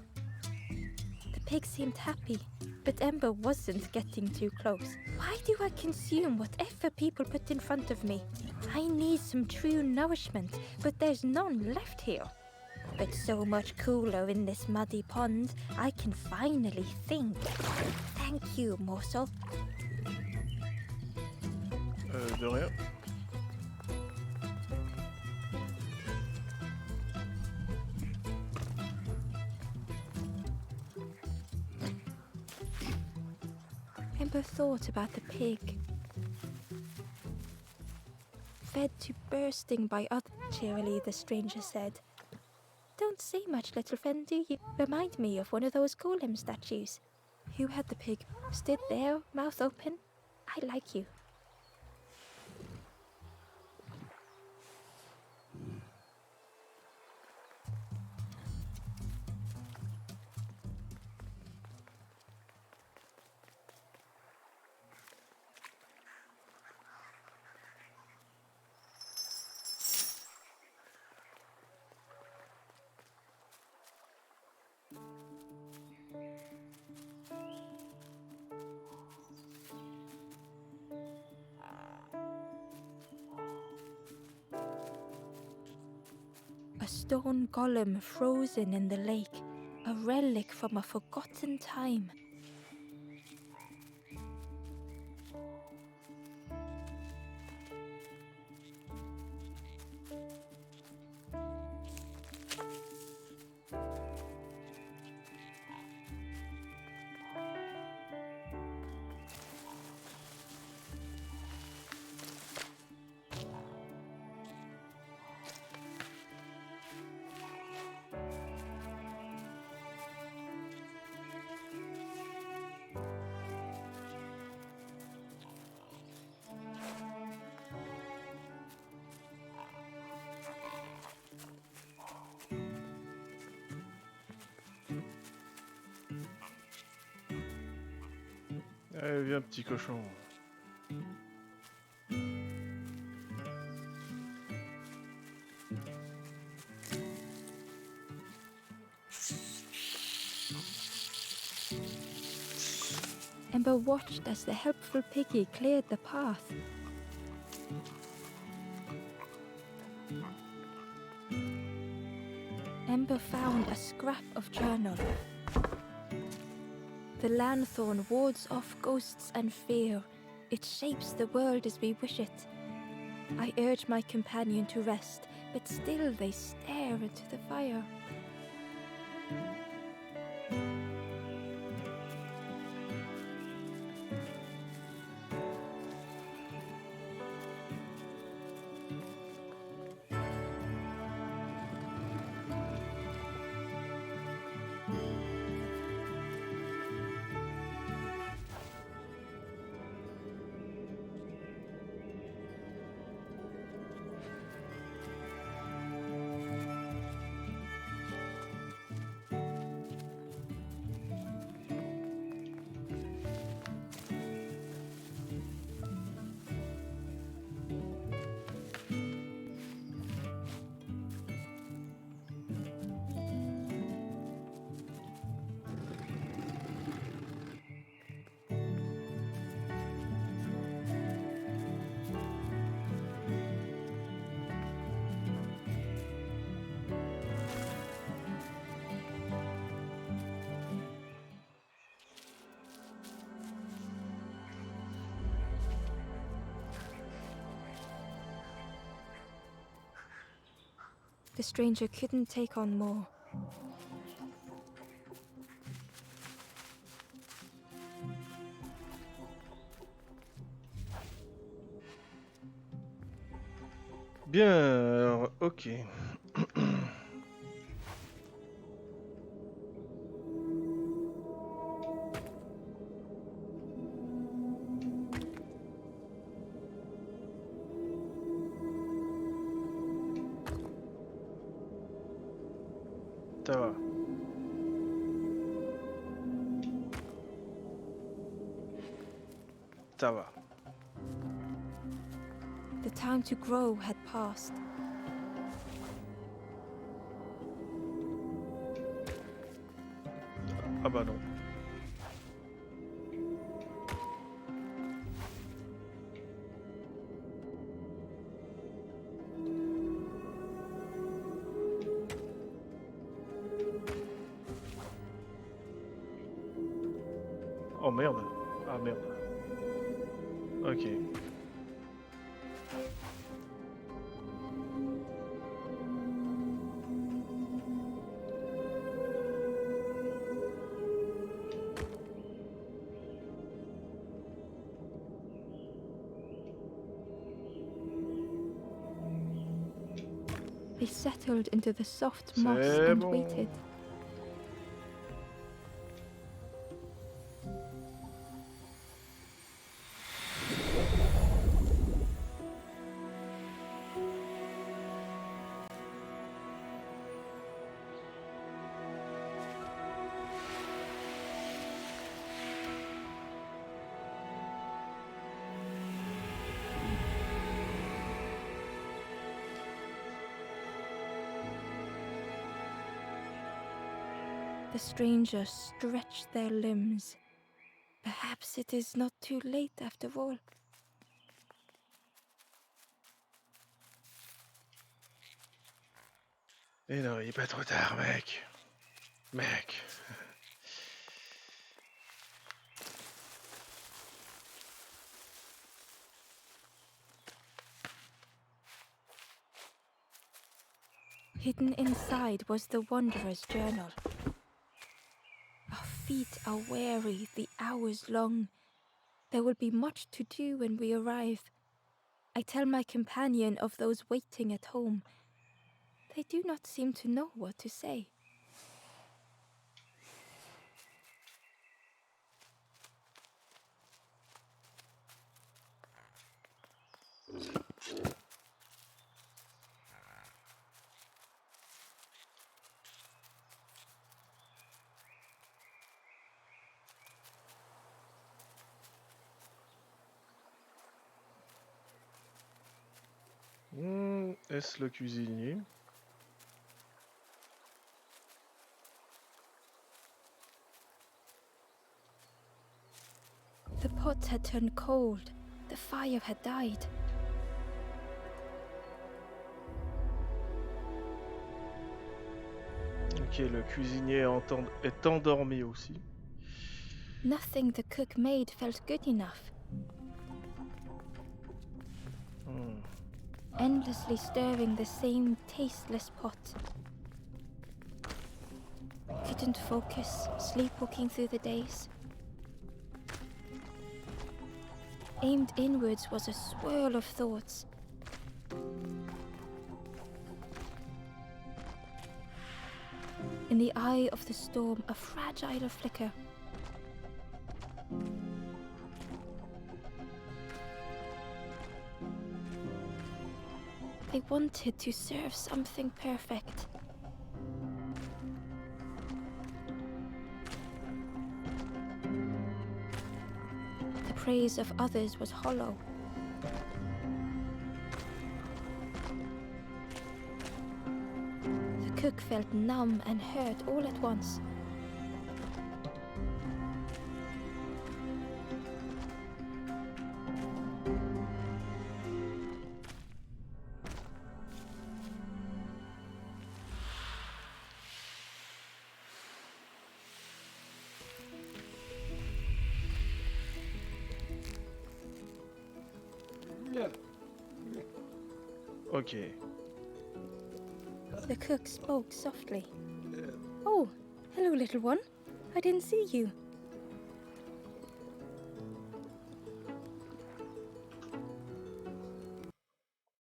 The pig seemed happy, but Ember wasn't getting too close. Why do I consume whatever people put in front of me? I need some true nourishment, but there's none left here. But so much cooler in this muddy pond, I can finally think. Thank you, morsel. De rien. Ember thought about the pig. Fed to bursting by others, cheerily the stranger said. Don't say much, little friend, do you? Remind me of one of those golem statues. Who had the pig? Stood there, mouth open? I like you. stone golem frozen in the lake, a relic from a forgotten time. Allez, viens, petit cochon. Ember watched as the helpful piggy cleared the path. Ember found a scrap of journal. The lanthorn wards off ghosts and fear. It shapes the world as we wish it. I urge my companion to rest, but still they stare into the fire. The stranger couldn't take on more. Bien, alors, ok. Ça va. Ça va. The time to grow had passed. Ah bah non. Oh merde. Ah merde. Ok. They settled into the soft moss C'est and bon. waited. The strangers stretched their limbs. Perhaps it is not too late after all. Et non, il est pas trop tard, mec. Mec. Hidden inside was the Wanderer's journal. Our feet are weary, the hours long. There will be much to do when we arrive. I tell my companion of those waiting at home. They do not seem to know what to say. Est-ce le cuisinier? The pot had turned cold. The fire had died. Ok, le cuisinier est endormi aussi. Nothing the cook made felt good enough. Endlessly stirring the same tasteless pot. Couldn't focus, sleepwalking through the days. Aimed inwards was a swirl of thoughts. In the eye of the storm, a fragile flicker. They wanted to serve something perfect. The praise of others was hollow. The cook felt numb and hurt all at once. Ok. The cook spoke softly. Oh, hello, little one. I didn't see you.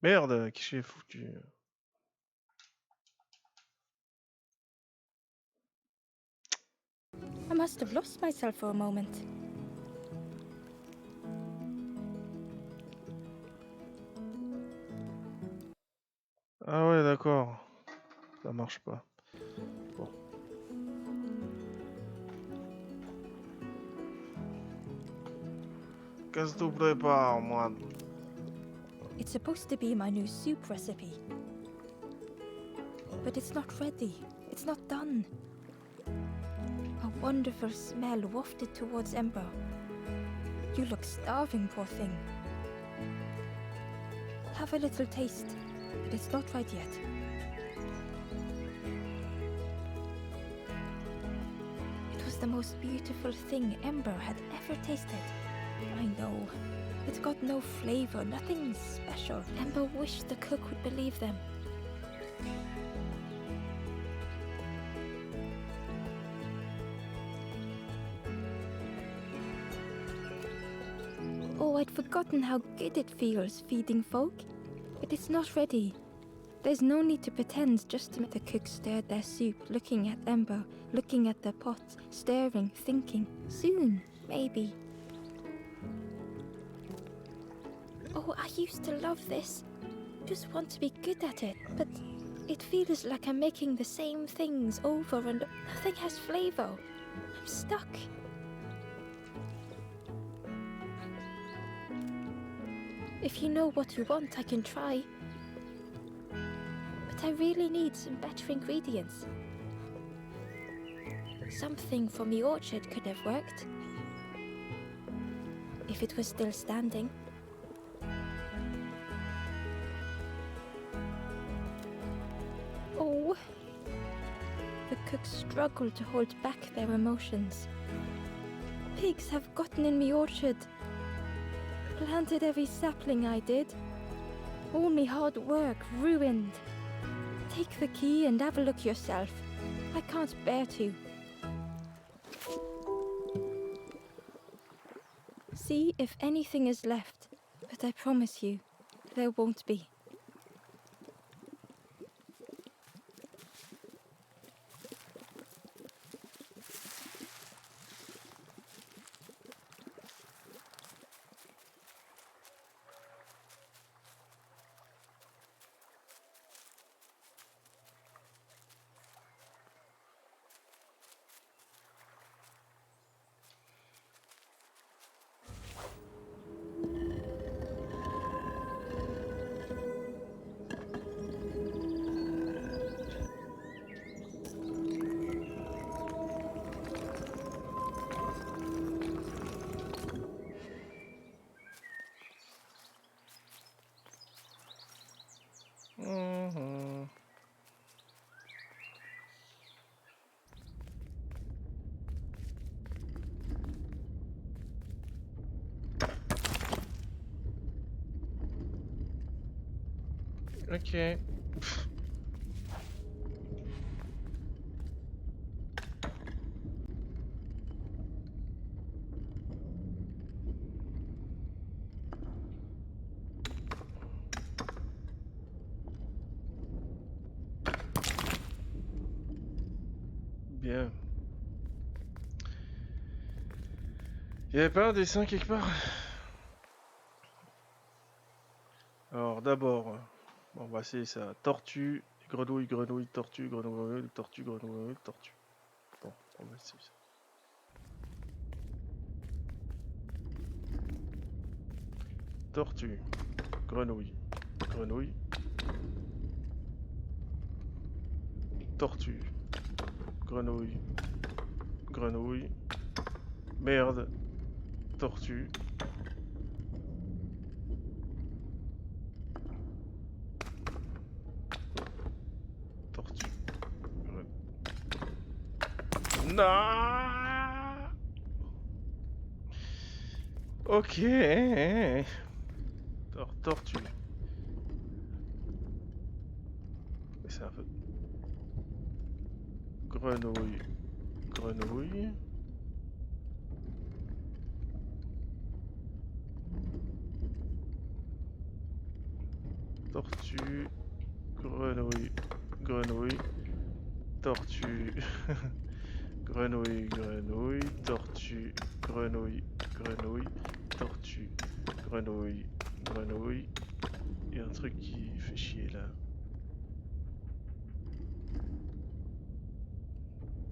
Merde, qui j'ai foutu? I must have lost myself for a moment. Ah ouais, d'accord. Ça marche pas. Bon. Qu'est-ce que tu prépares, moi? It's supposed to be my new soup recipe. But it's not ready. It's not done. A wonderful smell wafted towards Ember. You look starving, poor thing. Have a little taste, but it's not right yet. It was the most beautiful thing Ember had ever tasted. I know. It got no flavor, nothing special. Ember wished the cook would believe them. Oh, I'd forgotten how good it feels feeding folk. But it's not ready. There's no need to pretend just to make the cook stirred their soup, looking at Ember, looking at the pot, stirring, thinking. Soon, maybe. Oh, I used to love this. Just want to be good at it, but it feels like I'm making the same things over and nothing has flavor. I'm stuck. If you know what you want, I can try. But I really need some better ingredients. Something from the orchard could have worked. If it was still standing. Oh, The cooks struggle to hold back their emotions. Pigs have gotten in me orchard. Planted every sapling I did. All me hard work ruined. Take the key and have a look yourself. I can't bear to. See if anything is left, but I promise you, there won't be. Ok. Bien. Il y avait pas un dessin quelque part? Alors d'abord, on va essayer ça. Tortue, grenouille, grenouille, tortue, grenouille, tortue, grenouille, tortue. Bon, on va essayer ça. Tortue, grenouille, grenouille, tortue, grenouille, grenouille, merde, tortue. Tortue. Non. Ok. Tortue. Mais c'est un peu... Grenouille. Grenouille. Tortue. Grenouille. Grenouille. Tortue. Grenouille. Grenouille. Tortue. Grenouille. Grenouille. Tortue. Grenouille. Grenouille. Il y a un truc qui fait chier là.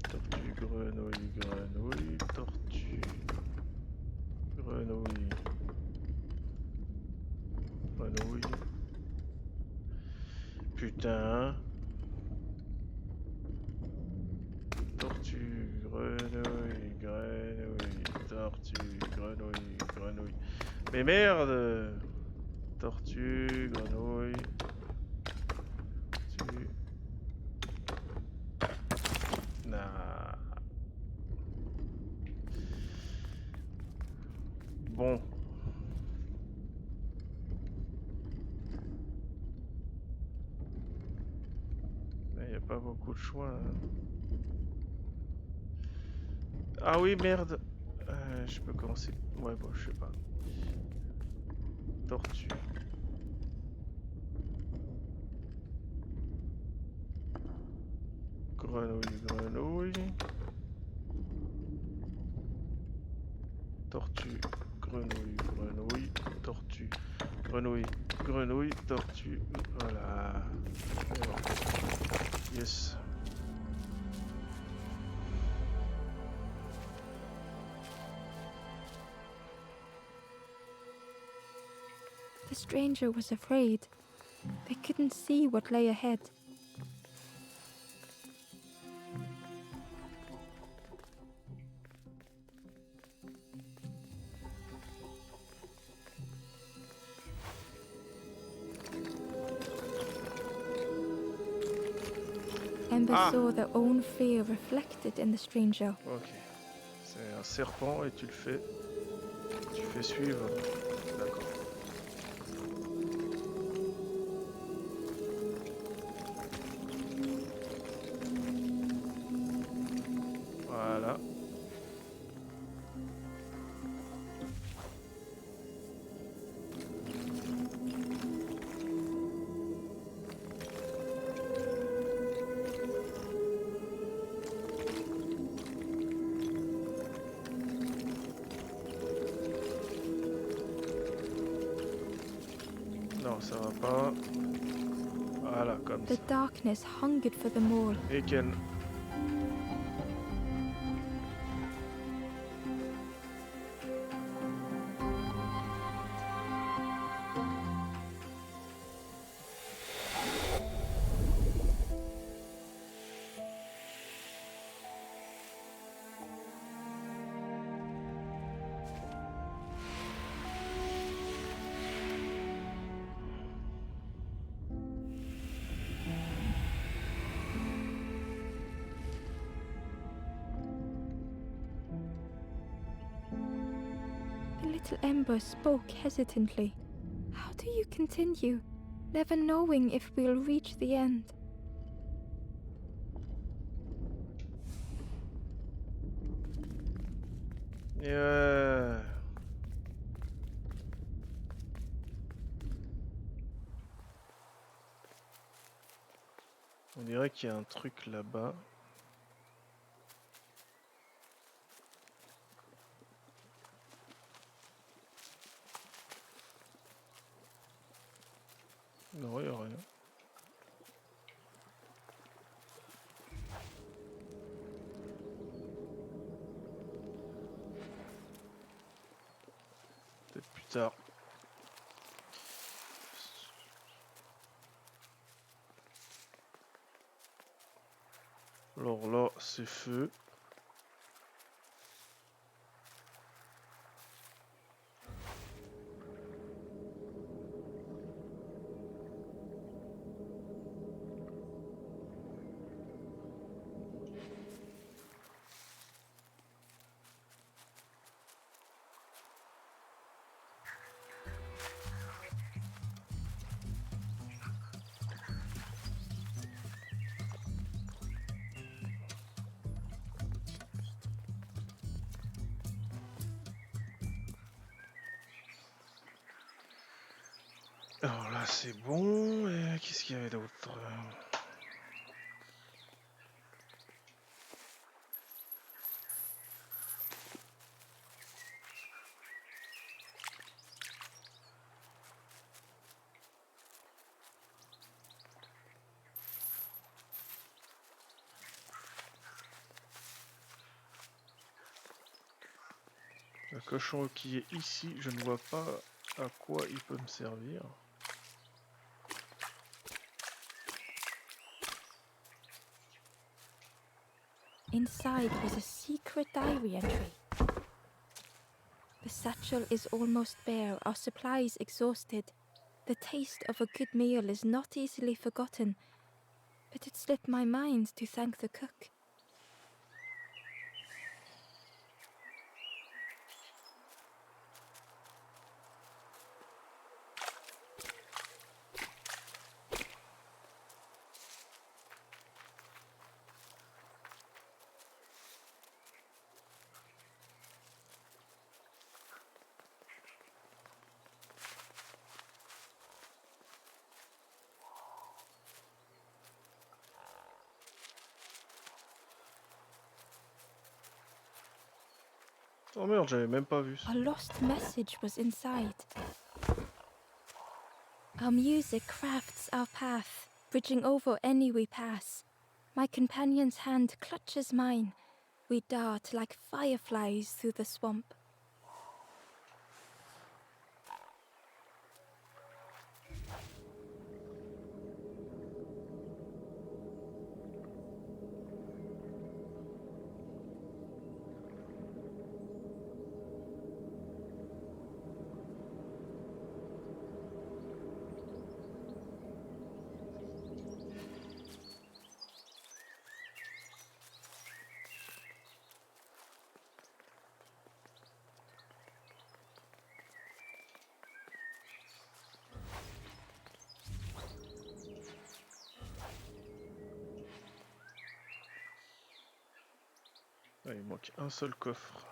Tortue, grenouille, grenouille, tortue, grenouille, grenouille. Putain. Tortue, grenouille, grenouille, tortue, grenouille, grenouille. Mais merde! Tortue, grenouille. Tortue. Nah. Bon. Il n'y a pas beaucoup de choix. Hein. Ah oui, merde. Je peux commencer. Ouais, bon, je sais pas. Tortue. Grenouille, grenouille. Tortue, grenouille, grenouille, tortue, grenouille, grenouille, tortue. Voilà. Yes. The stranger was afraid. They couldn't see what lay ahead. Ember Ah! saw their own fear reflected in the stranger. Ok. C'est un serpent et tu le fais. Tu fais suivre. D'accord. Voilà. Non, ça va pas. Voilà, comme The ça. darkness hungered for them all. Et Ken. The little Ember spoke hesitantly. How do you continue, never knowing if we'll reach the end? Yeah. On dirait qu'il y a un truc là-bas. Non, il n'y a rien. Peut-être plus tard. Alors là, c'est feu. Alors là, c'est bon. Et qu'est-ce qu'il y avait d'autre? Le cochon qui est ici, je ne vois pas à quoi il peut me servir. Inside was a secret diary entry. The satchel is almost bare, our supplies exhausted. The taste of a good meal is not easily forgotten, but it slipped my mind to thank the cook. Oh merde, j'avais même pas vu ça. A lost message was inside. Our music crafts our path, bridging over any we pass. My companion's hand clutches mine. We dart like fireflies through the swamp. Ah, il manque un seul coffre.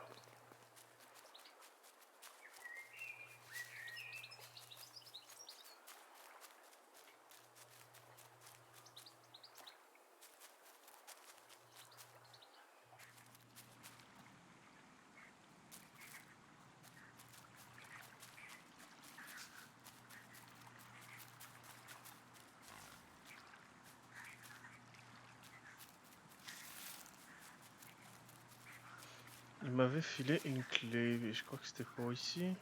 Il m'avait filé une clé, mais je crois que c'était pour ici.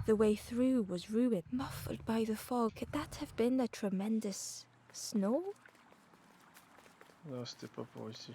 The way through was ruined, muffled by the fog. Could that have been a tremendous snow? Non, c'était pas pour ici.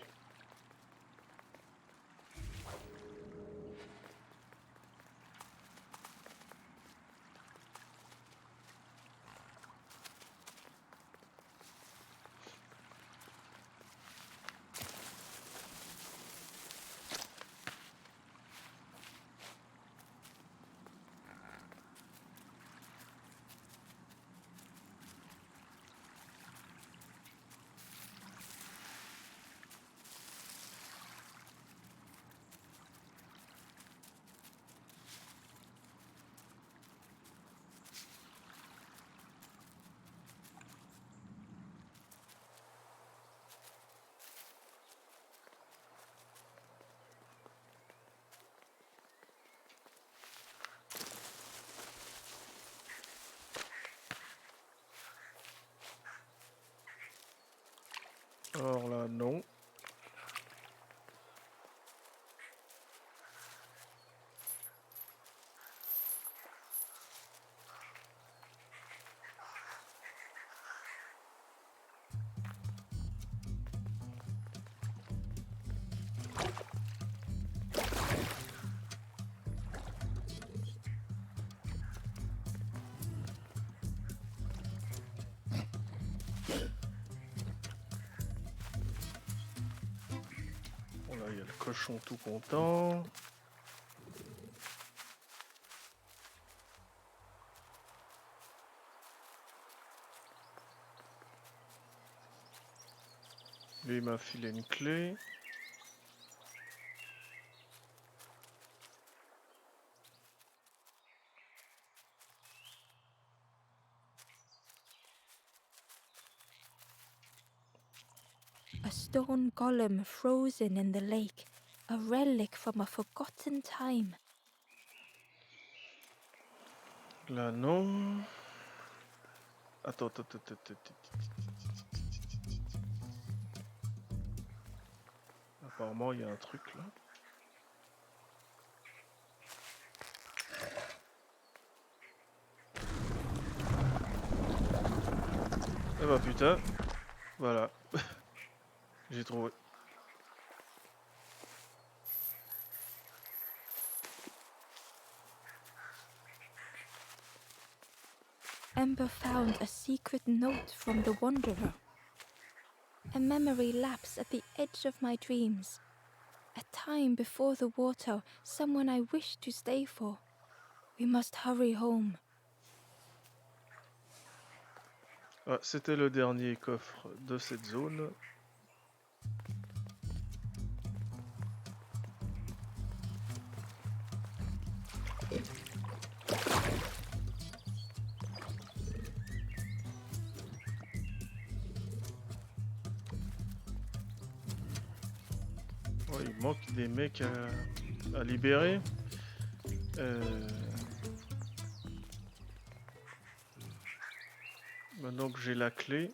Or là, non. Bon là, il y a le cochon tout content. Lui, il m'a filé une clé. A stone golem frozen in the lake, a relic from a forgotten time. Là, non. Attends. Apparemment, il y a un truc là. Ah bah putain. Voilà. J'ai trouvé. Ember found a secret note from the Wanderer. A memory lapse at the edge of my dreams. A time before the water, someone I wish to stay for. We must hurry home. Ah, c'était le dernier coffre de cette zone. Oh, il manque des mecs à libérer. Maintenant que j'ai la clé.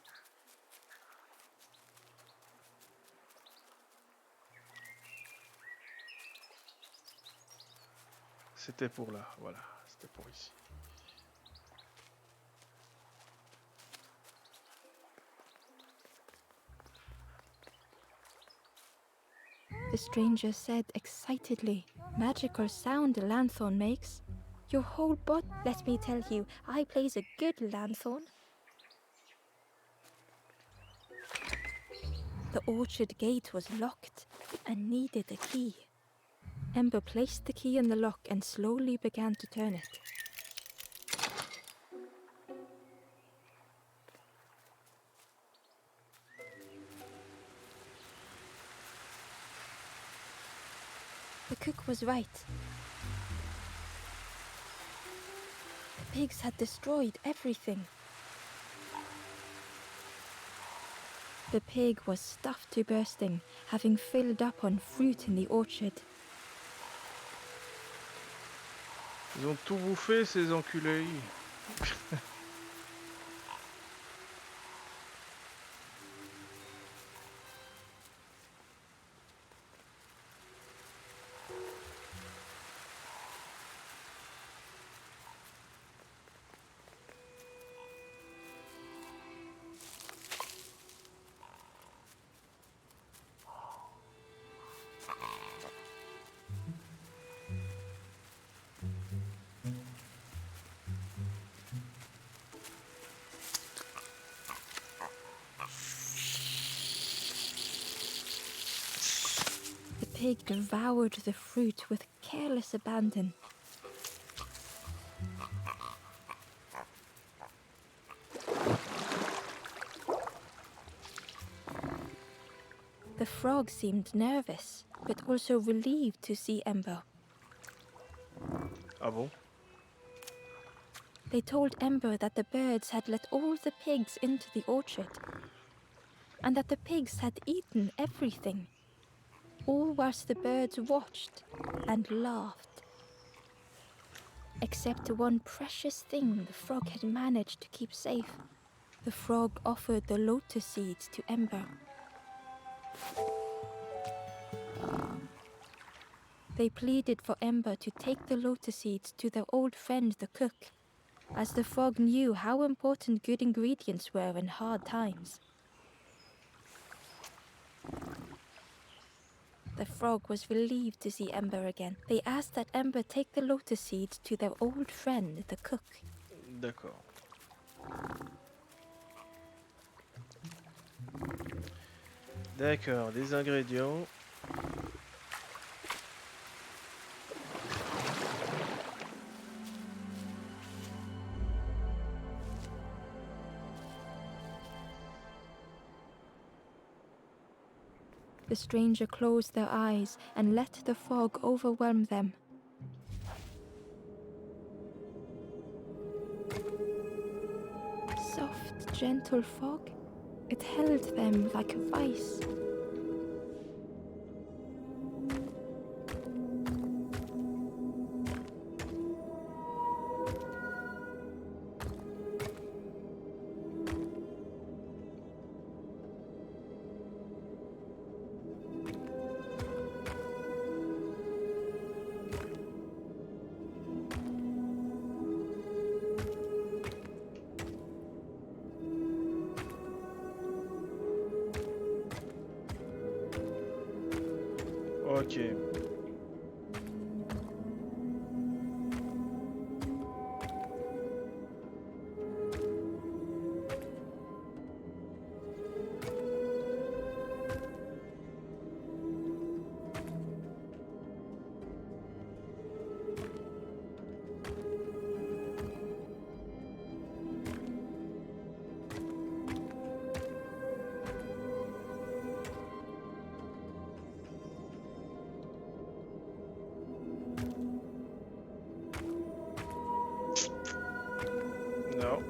C'était pour là, voilà, c'était pour ici. The stranger said excitedly. Magical sound the lanthorn makes. Your whole body, let me tell you, I plays a good lanthorn. The orchard gate was locked and needed a key. Ember placed the key in the lock and slowly began to turn it. The cook was right. The pigs had destroyed everything. The pig was stuffed to bursting, having filled up on fruit in the orchard. Ils ont tout bouffé, ces enculés. The pig devoured the fruit with careless abandon. The frog seemed nervous, but also relieved to see Ember. Ah bon? They told Ember that the birds had let all the pigs into the orchard, and that the pigs had eaten everything, all whilst the birds watched and laughed. Except one precious thing the frog had managed to keep safe. The frog offered the lotus seeds to Ember. They pleaded for Ember to take the lotus seeds to their old friend the cook, as the frog knew how important good ingredients were in hard times. The frog was relieved to see Ember again. They asked that Ember take the lotus seeds to their old friend the cook. D'accord. D'accord, des ingrédients. The stranger closed their eyes and let the fog overwhelm them. Soft, gentle fog, it held them like a vice. Ok. Non.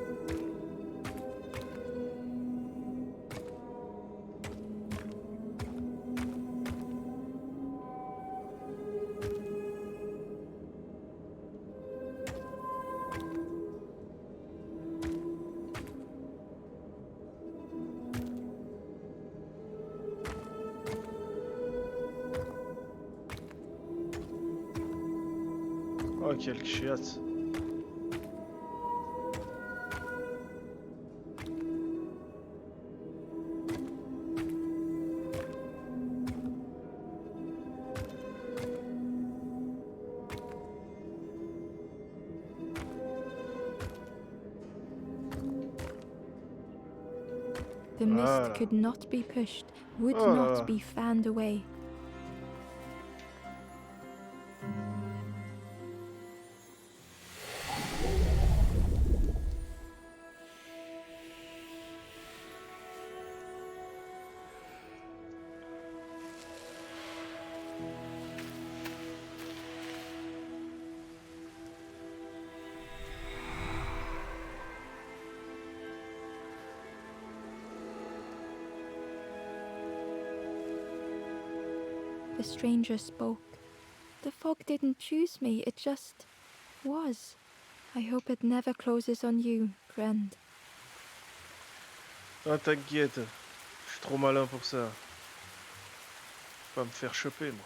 Oh, quel chiasse. The mist Voilà. could not be pushed, would Oh là not là. be fanned away. The stranger spoke. The fog didn't choose me, it just was. I hope it never closes on you, friend. Ah, t'inquiète, je suis trop malin pour ça. Pas me faire choper, moi.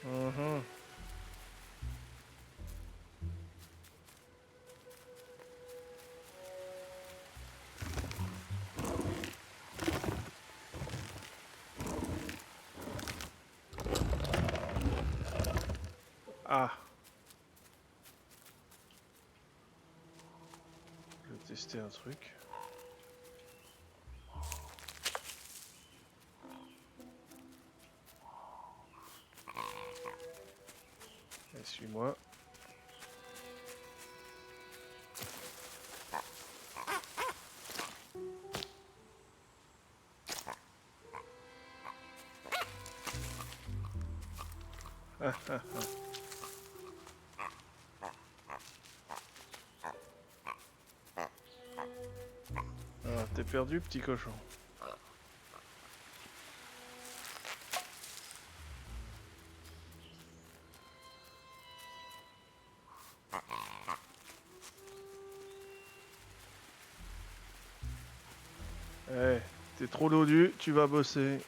Mhm. Ah. Je vais tester un truc. Suis-moi. Ah, ah, ah. Ah, t'es perdu, petit cochon. Eh, t'es trop dodu, tu vas bosser.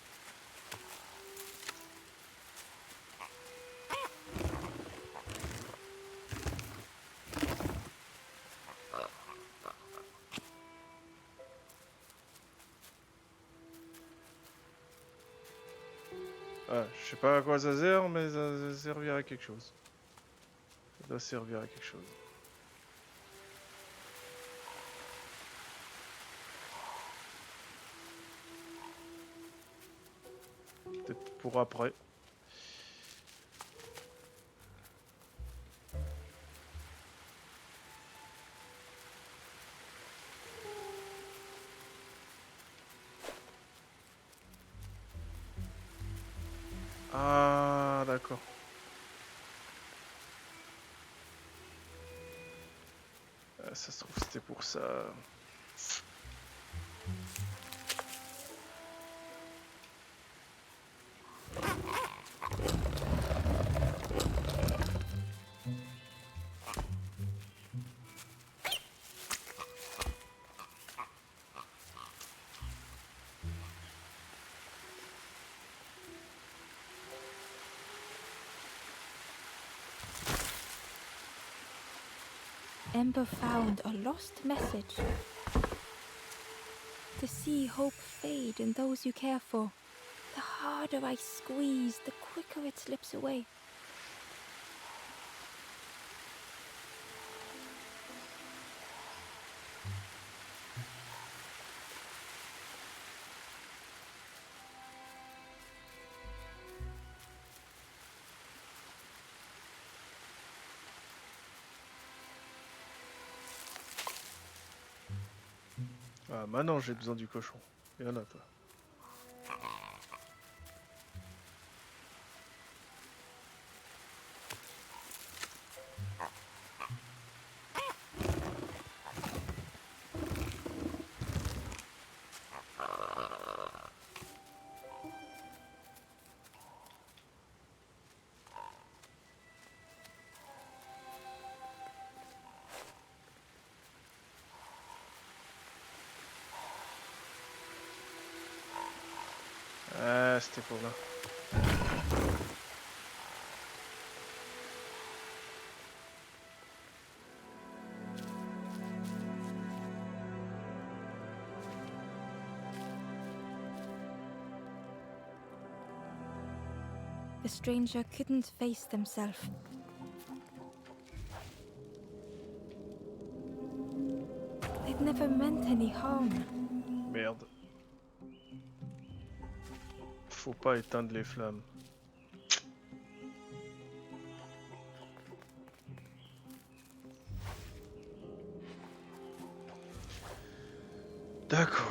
Ah, je sais pas à quoi ça sert, mais ça servira à quelque chose. Ça doit servir à quelque chose. Peut-être pour après. Ah, d'accord. Ah, ça se trouve, c'était pour ça. Ember found a lost message. To see hope fade in those you care for. The harder I squeeze, the quicker it slips away. Ah, maintenant j'ai besoin du cochon. Et là, toi. Ah, c'était pour là. The stranger couldn't face themselves. They'd never meant any harm. Merde. Faut pas éteindre les flammes. D'accord.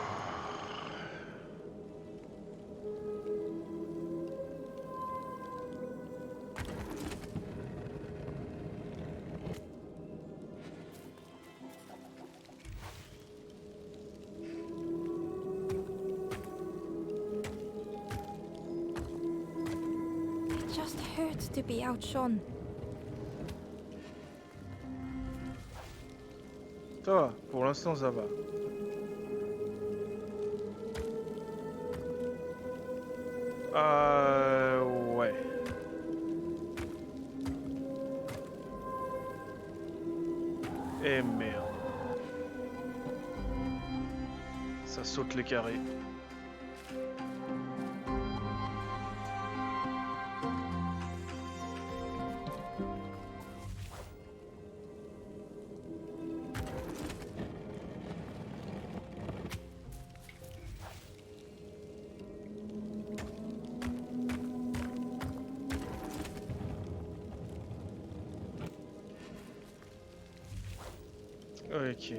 It just hurts to be outshone. Ça va, pour l'instant ça va. Ouais. Eh merde. Ça saute les carrés. Ok.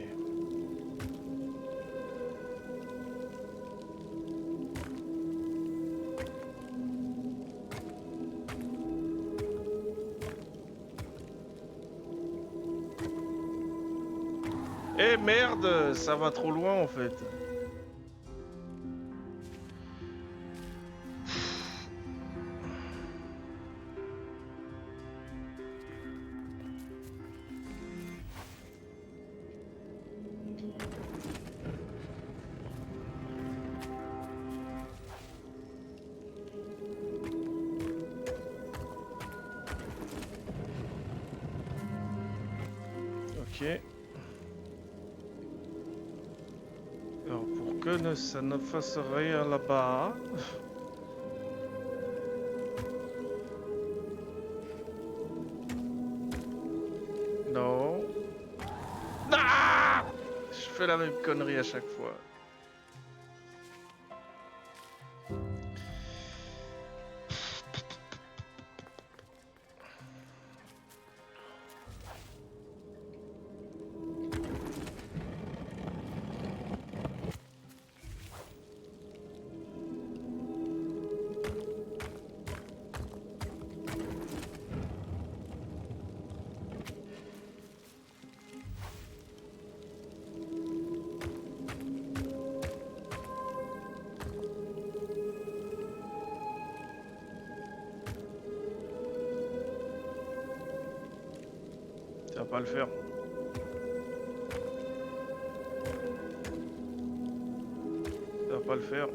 Eh merde, ça va trop loin en fait. Ok. Alors pour que ça ne fasse rien là-bas. Non. Ah, je fais la même connerie à chaque fois. Ça va pas le faire. Ça va pas le faire.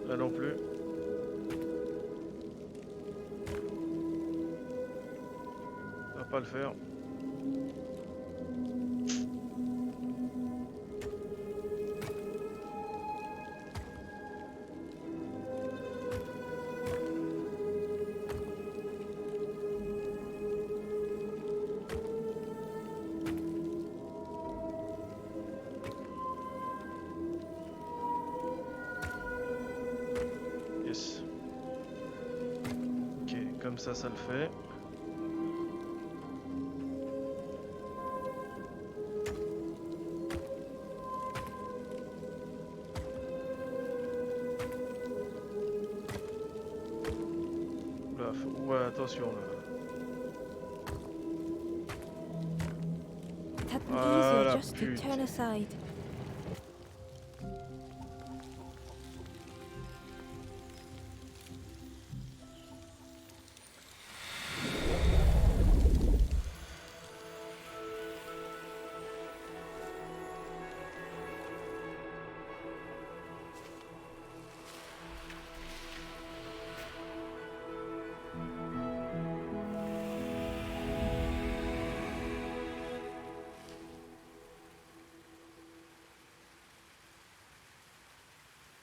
Là non plus. Ça va pas le faire. Yes. Ok, comme ça le fait. Là, ouais, attention là. It had been easier Voilà, just to turn putain. aside.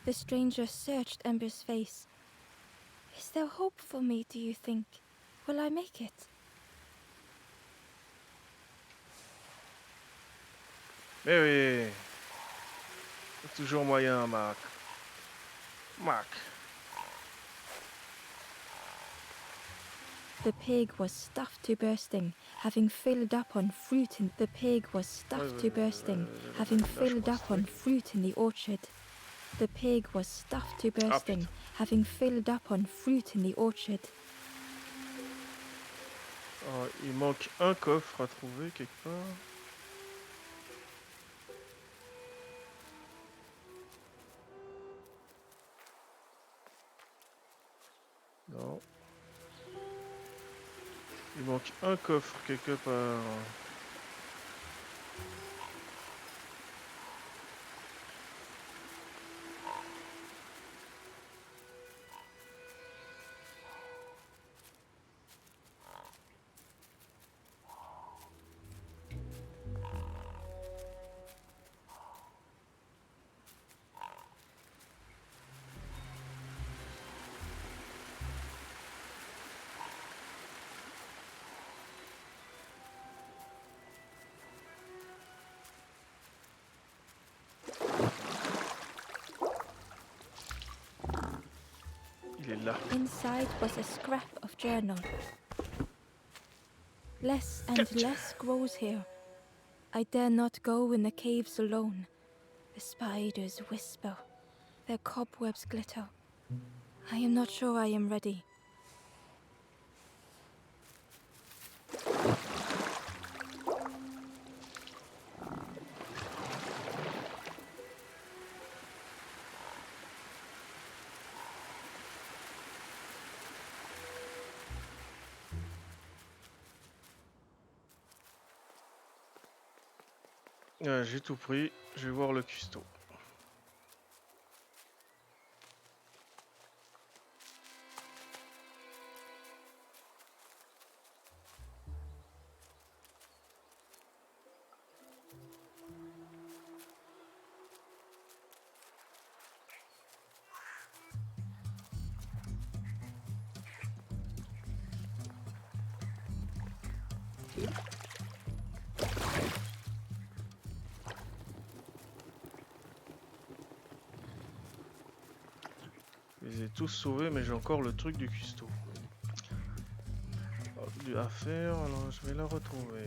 The stranger searched Ember's face. Is there hope for me, do you think? Will I make it? Mais oui. Toujours moyen, Marc. Marc. The pig was stuffed to bursting, having filled up on fruit in the pig was stuffed to bursting, having là, je filled crois que up on c'était... fruit in the orchard. The pig was stuffed to Ah bursting, putain. having filled up on fruit in the orchard. Alors, il manque un coffre à trouver quelque part. Non. Il manque un coffre quelque part. Il est là. Inside was a scrap of journal. Less and less grows here. I dare not go in the caves alone. The spiders whisper. Their cobwebs glitter. I am not sure I am ready. J'ai tout pris. Je vais voir le cuistot. Je les ai tous sauvés, mais j'ai encore le truc du cuistot. À faire, alors je vais la retrouver.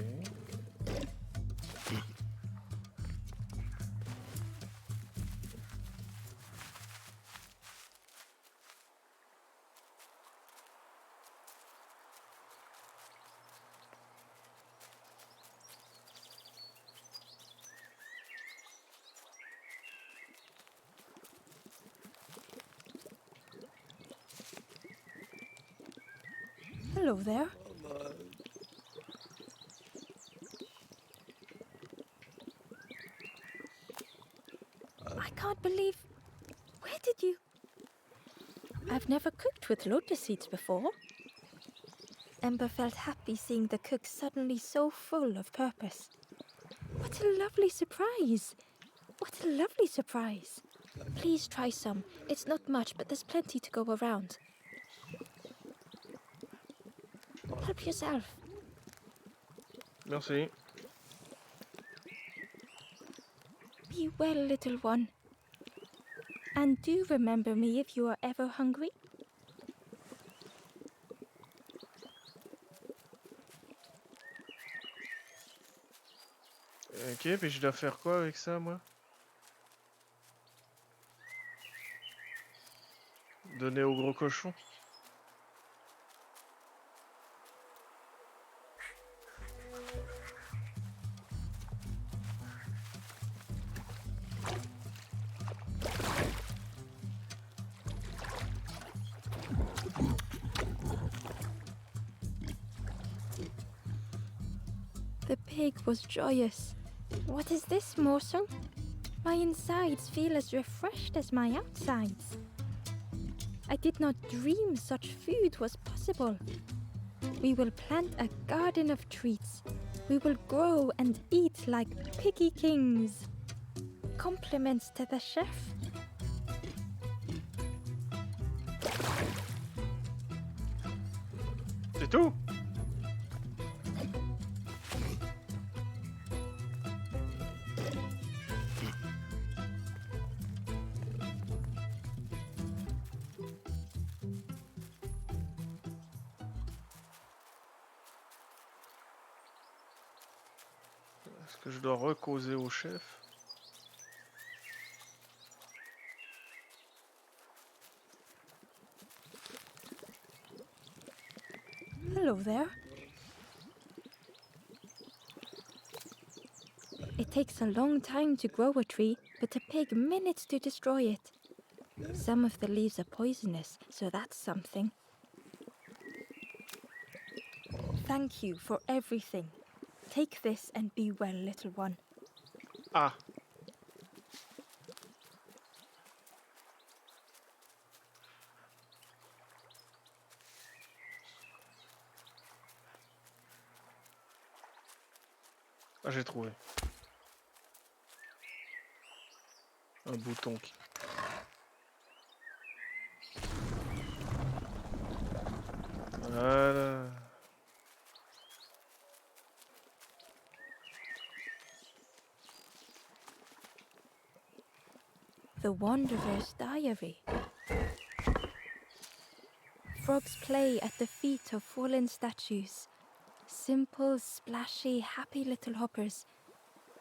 Hello there. I can't believe... Where did you... I've never cooked with lotus seeds before. Ember felt happy seeing the cook suddenly so full of purpose. What a lovely surprise! What a lovely surprise! Please try some. It's not much, but there's plenty to go around. Help yourself. Merci. Be well, little one. And do remember me if you are ever hungry. Ok, puis je dois faire quoi avec ça, moi? Donner au gros cochon? The pig was joyous. What is this morsel? My insides feel as refreshed as my outsides. I did not dream such food was possible. We will plant a garden of treats. We will grow and eat like piggy kings. Compliments to the chef. C'est tout? Est-ce que je dois recauser au chef? Hello there. It takes a long time to grow a tree, but a pig minutes to destroy it. Some of the leaves are poisonous, so that's something. Thank you for everything. Take this and be well, little one. Ah! Ah, j'ai trouvé. Un bouton qui... Voilà. The Wanderer's Diary. Frogs play at the feet of fallen statues. Simple, splashy, happy little hoppers.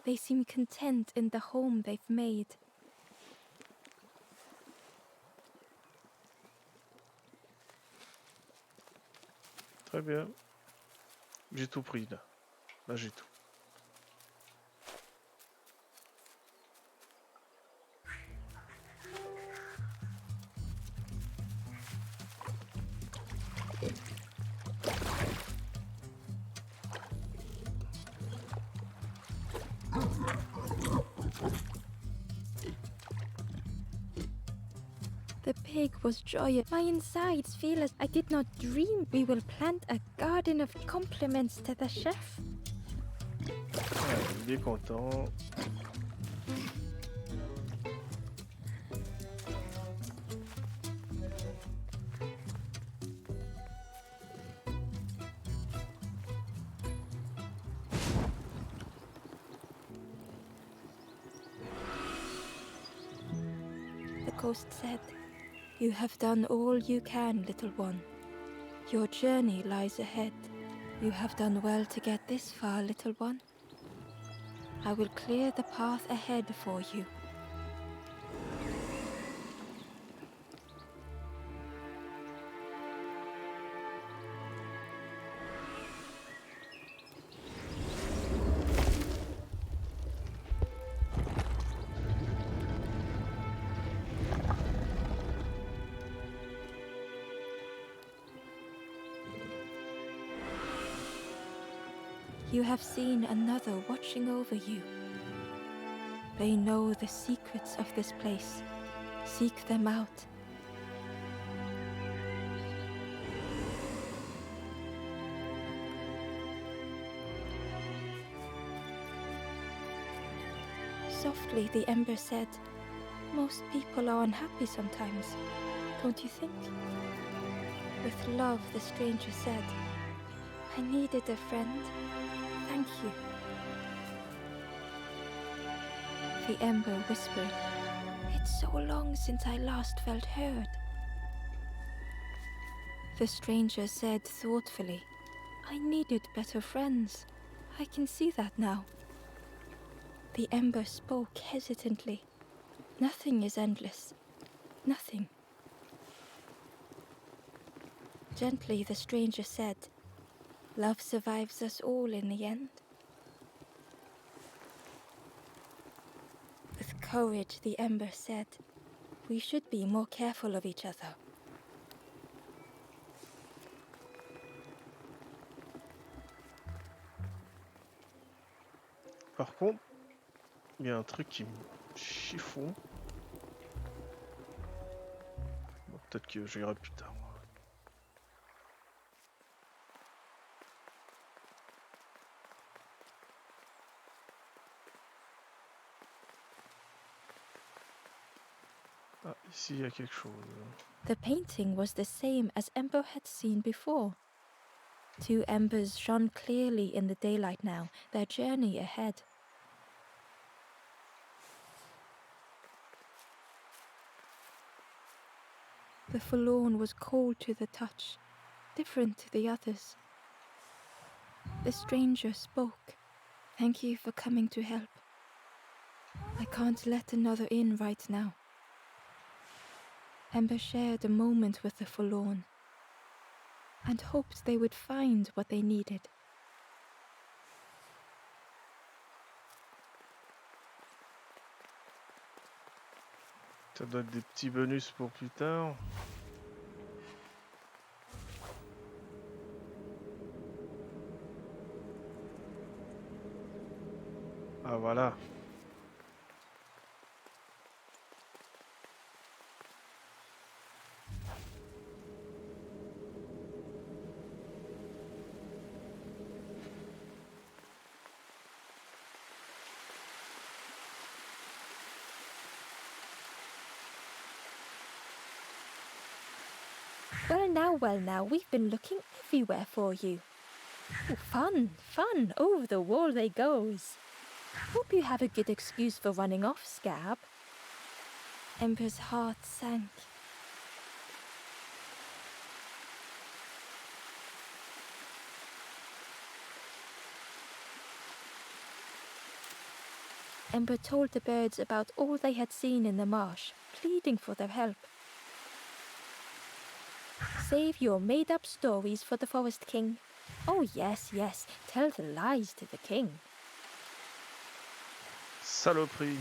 They seem content in the home they've made. Très bien. J'ai tout pris là. Là j'ai tout. The pig was joyous. My insides feel as I did not dream we will plant a garden of compliments to the chef. Ouais, il est content. The ghost said, "You have done all you can, little one. Your journey lies ahead. You have done well to get this far, little one. I will clear the path ahead for you." You have seen another watching over you. They know the secrets of this place. Seek them out. Softly, the ember said, "Most people are unhappy sometimes, don't you think?" With love, the stranger said, "I needed a friend. Thank you." The ember whispered, "It's so long since I last felt heard." The stranger said thoughtfully, "I needed better friends. I can see that now." The ember spoke hesitantly. "Nothing is endless. Nothing." Gently, the stranger said, "Love survives us all in the end." With courage, the ember said, "We should be more careful of each other." Par contre, il y a un truc qui me chiffonne. Bon, peut-être que j'irai plus tard. Ah, ici il y a quelque chose. The painting was the same as Ember had seen before. Two embers shone clearly in the daylight now, their journey ahead. The forlorn was cold to the touch, different to the others. The stranger spoke. Thank you for coming to help. I can't let another in right now. Ember shared a moment with the forlorn and hoped they would find what they needed. Ça doit être des petits bonus pour plus tard. Ah voilà. Well now, we've been looking everywhere for you. Oh, fun, over the wall they goes. Hope you have a good excuse for running off, Scab. Ember's heart sank. Ember told the birds about all they had seen in the marsh, pleading for their help. Save your made-up stories for the Forest King. Oh yes, tell the lies to the king. Saloperie.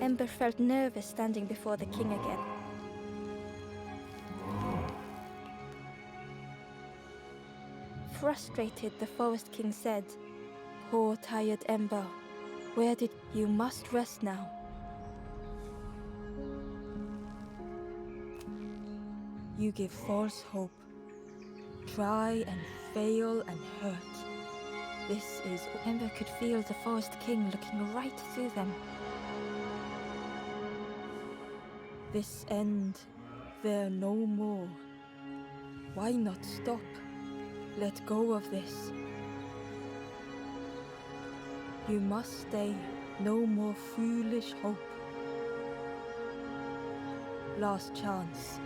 Ember felt nervous standing before the king again. Frustrated, the Forest King said, "Poor tired Ember, where did you must rest now? You give false hope. Try and fail and hurt. This is..." Ember could feel the Forest King looking right through them. This end, there no more. Why not stop? Let go of this. You must stay, no more foolish hope. Last chance.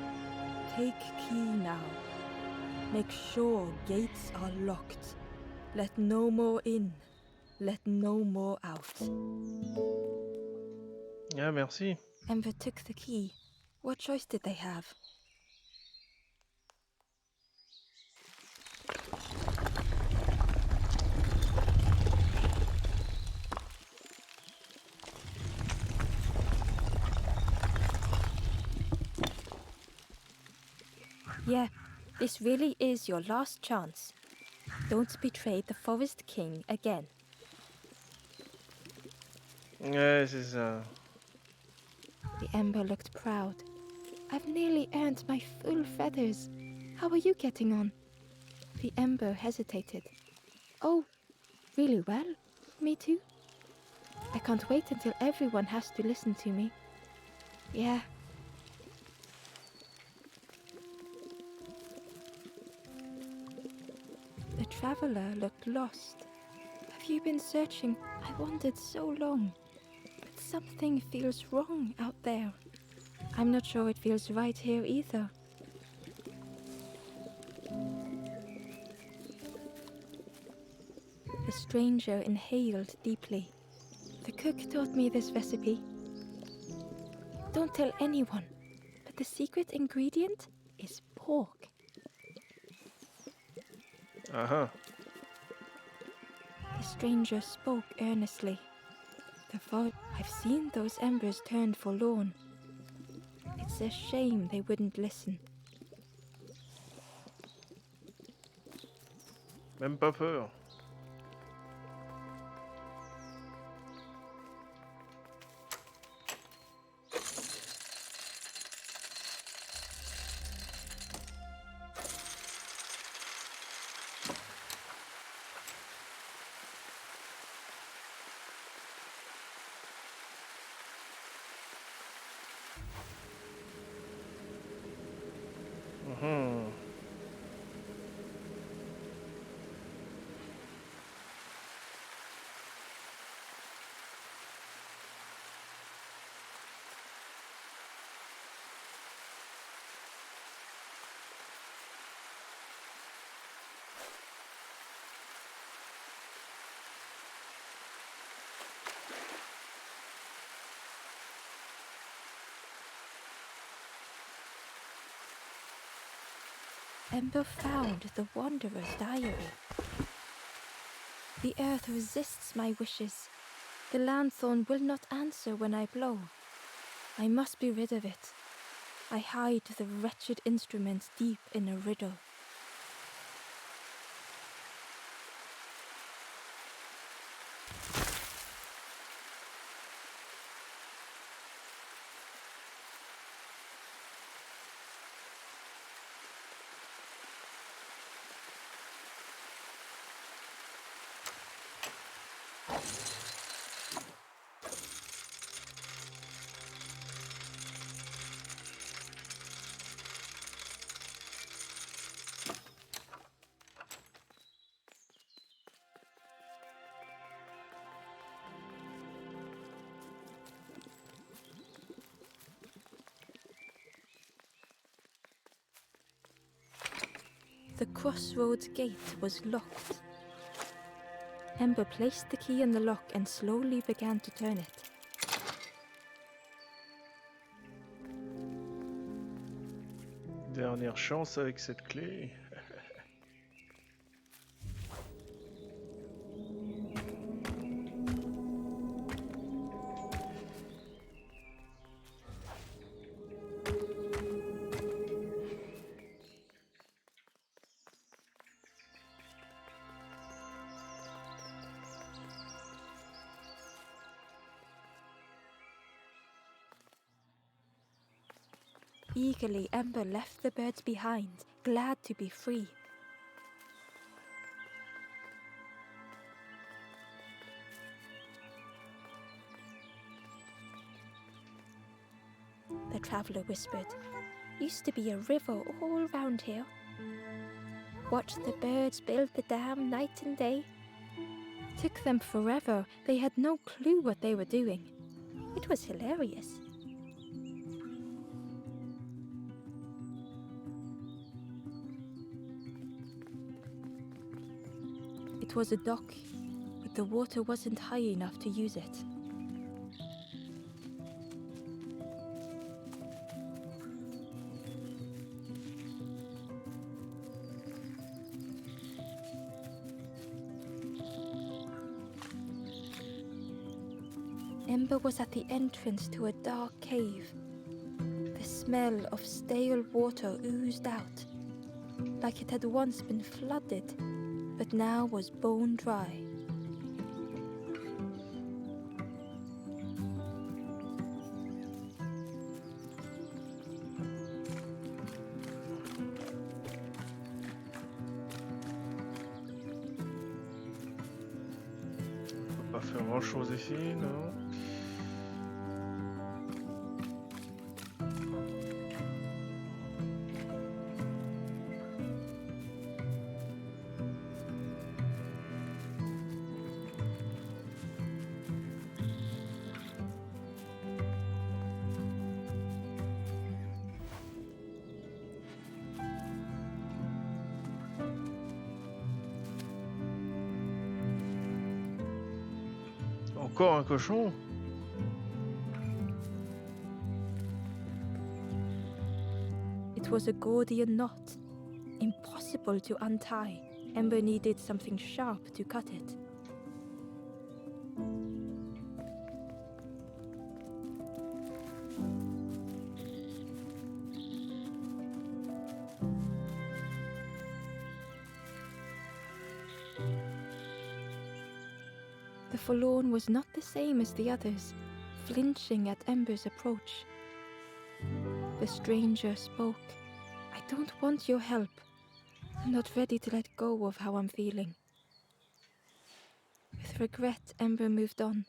Take key now. Make sure gates are locked. Let no more in. Let no more out. Ah, merci. Ember took the key. What choice did they have? Yeah, this really is your last chance. Don't betray the Forest King again. Ouais, c'est ça. The Ember looked proud. I've nearly earned my full feathers. How are you getting on? The Ember hesitated. Oh, really well? Me too? I can't wait until everyone has to listen to me. Yeah. The traveler looked lost. Have you been searching? I wandered so long. But something feels wrong out there. I'm not sure it feels right here either. The stranger inhaled deeply. The cook taught me this recipe. Don't tell anyone, but the secret ingredient is pork. Uh-huh. The stranger spoke earnestly. I've seen those embers turned forlorn. It's a shame they wouldn't listen. Même pas peur. Mhm. Ember found the Wanderer's diary. The earth resists my wishes. The lanthorn will not answer when I blow. I must be rid of it. I hide the wretched instrument deep in a riddle. The crossroads gate was locked. Ember placed the key in the lock and slowly began to turn it. Dernière chance avec cette clé. Eagerly, Ember left the birds behind, glad to be free. The traveller whispered, "Used to be a river all round here. Watch the birds build the dam night and day. Took them forever, they had no clue what they were doing. It was hilarious." It was a dock, but the water wasn't high enough to use it. Ember was at the entrance to a dark cave. The smell of stale water oozed out, like it had once been flooded, but now was bone dry. On peut pas faire grand chose ici, non? Encore un cochon? It was a Gordian knot, impossible to untie. Ember needed something sharp to cut it. The forlorn was not the same as the others, flinching at Ember's approach. The stranger spoke. "I don't want your help. I'm not ready to let go of how I'm feeling." With regret, Ember moved on.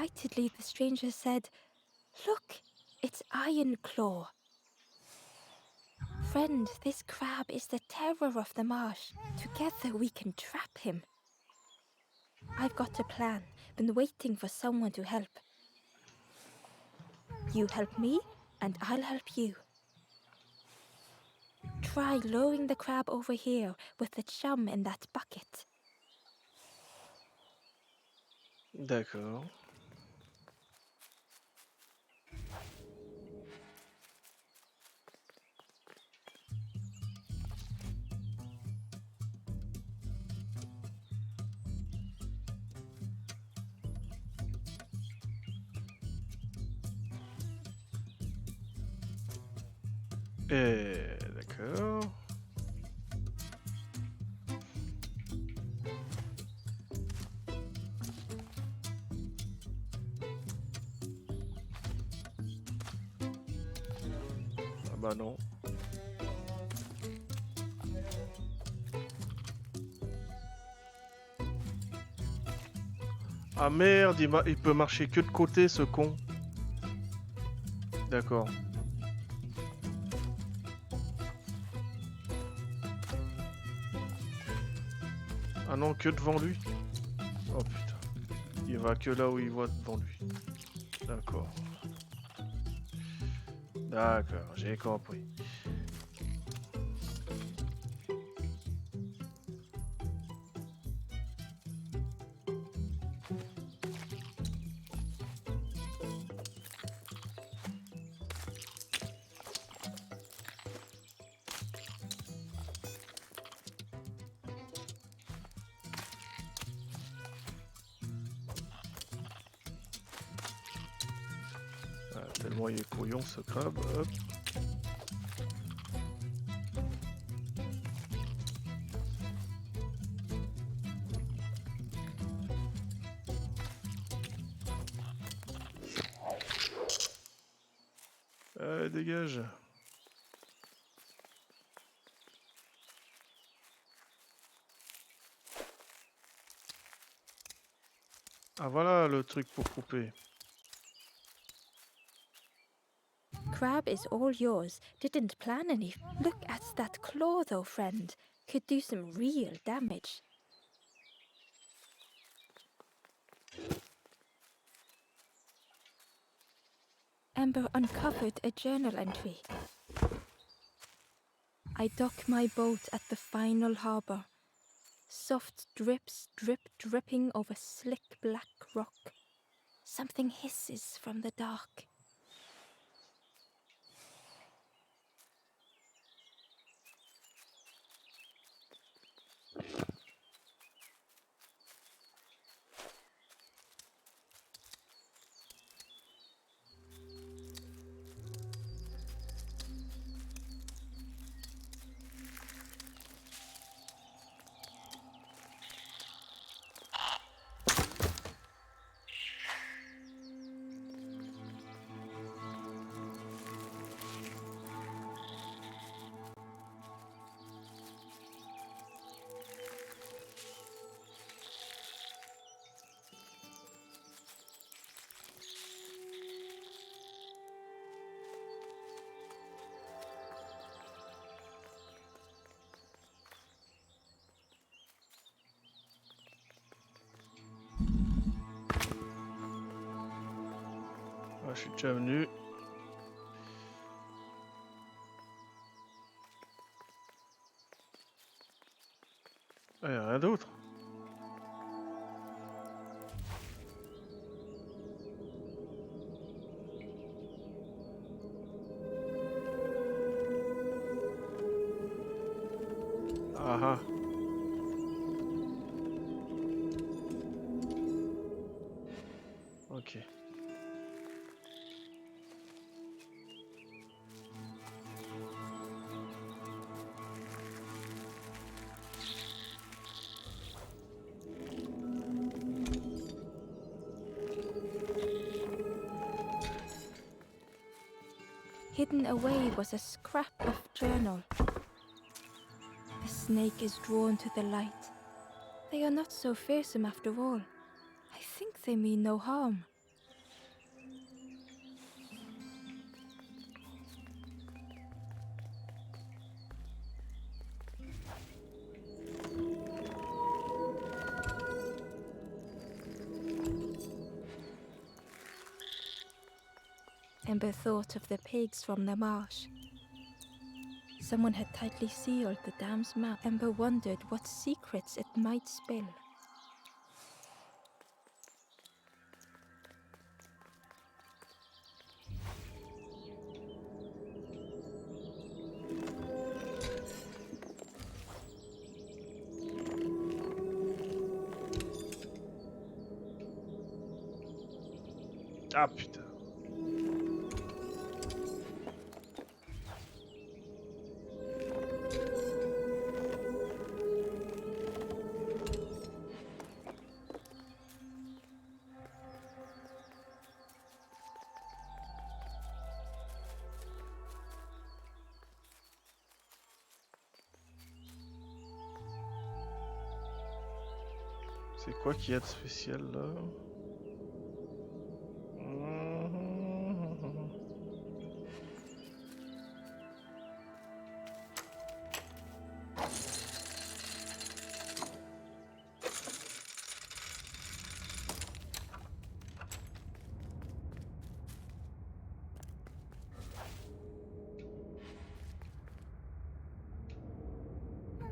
Excitedly, the stranger said, "Look, it's Iron Claw. Friend, this crab is the terror of the marsh. Together we can trap him. I've got a plan. Been waiting for someone to help. You help me, and I'll help you. Try lowering the crab over here with the chum in that bucket." D'accord. D'accord. Ah bah non. Ah merde, il peut marcher que de côté ce con. D'accord. Ah non, que devant lui. Oh putain. Il va que là où il voit devant lui. D'accord. D'accord, j'ai compris. Ah, tellement il est couillon ce crabe. Hop. Dégage. Ah voilà le truc pour couper. Crab is all yours. Didn't plan any. Look at that claw though, friend. Could do some real damage. Ember uncovered a journal entry. I dock my boat at the final harbor. Soft drips dripping over slick black rock. Something hisses from the dark. Ah, je suis déjà venu. Ah, y a rien d'autre. Ah ah. Ok. Hidden away was a scrap of journal. The snake is drawn to the light. They are not so fearsome after all. I think they mean no harm. Ember thought of the pigs from the marsh. Someone had tightly sealed the dam's mouth. Ember wondered what secrets it might spill. Ah putain. C'est quoi qu'il y a de spécial là?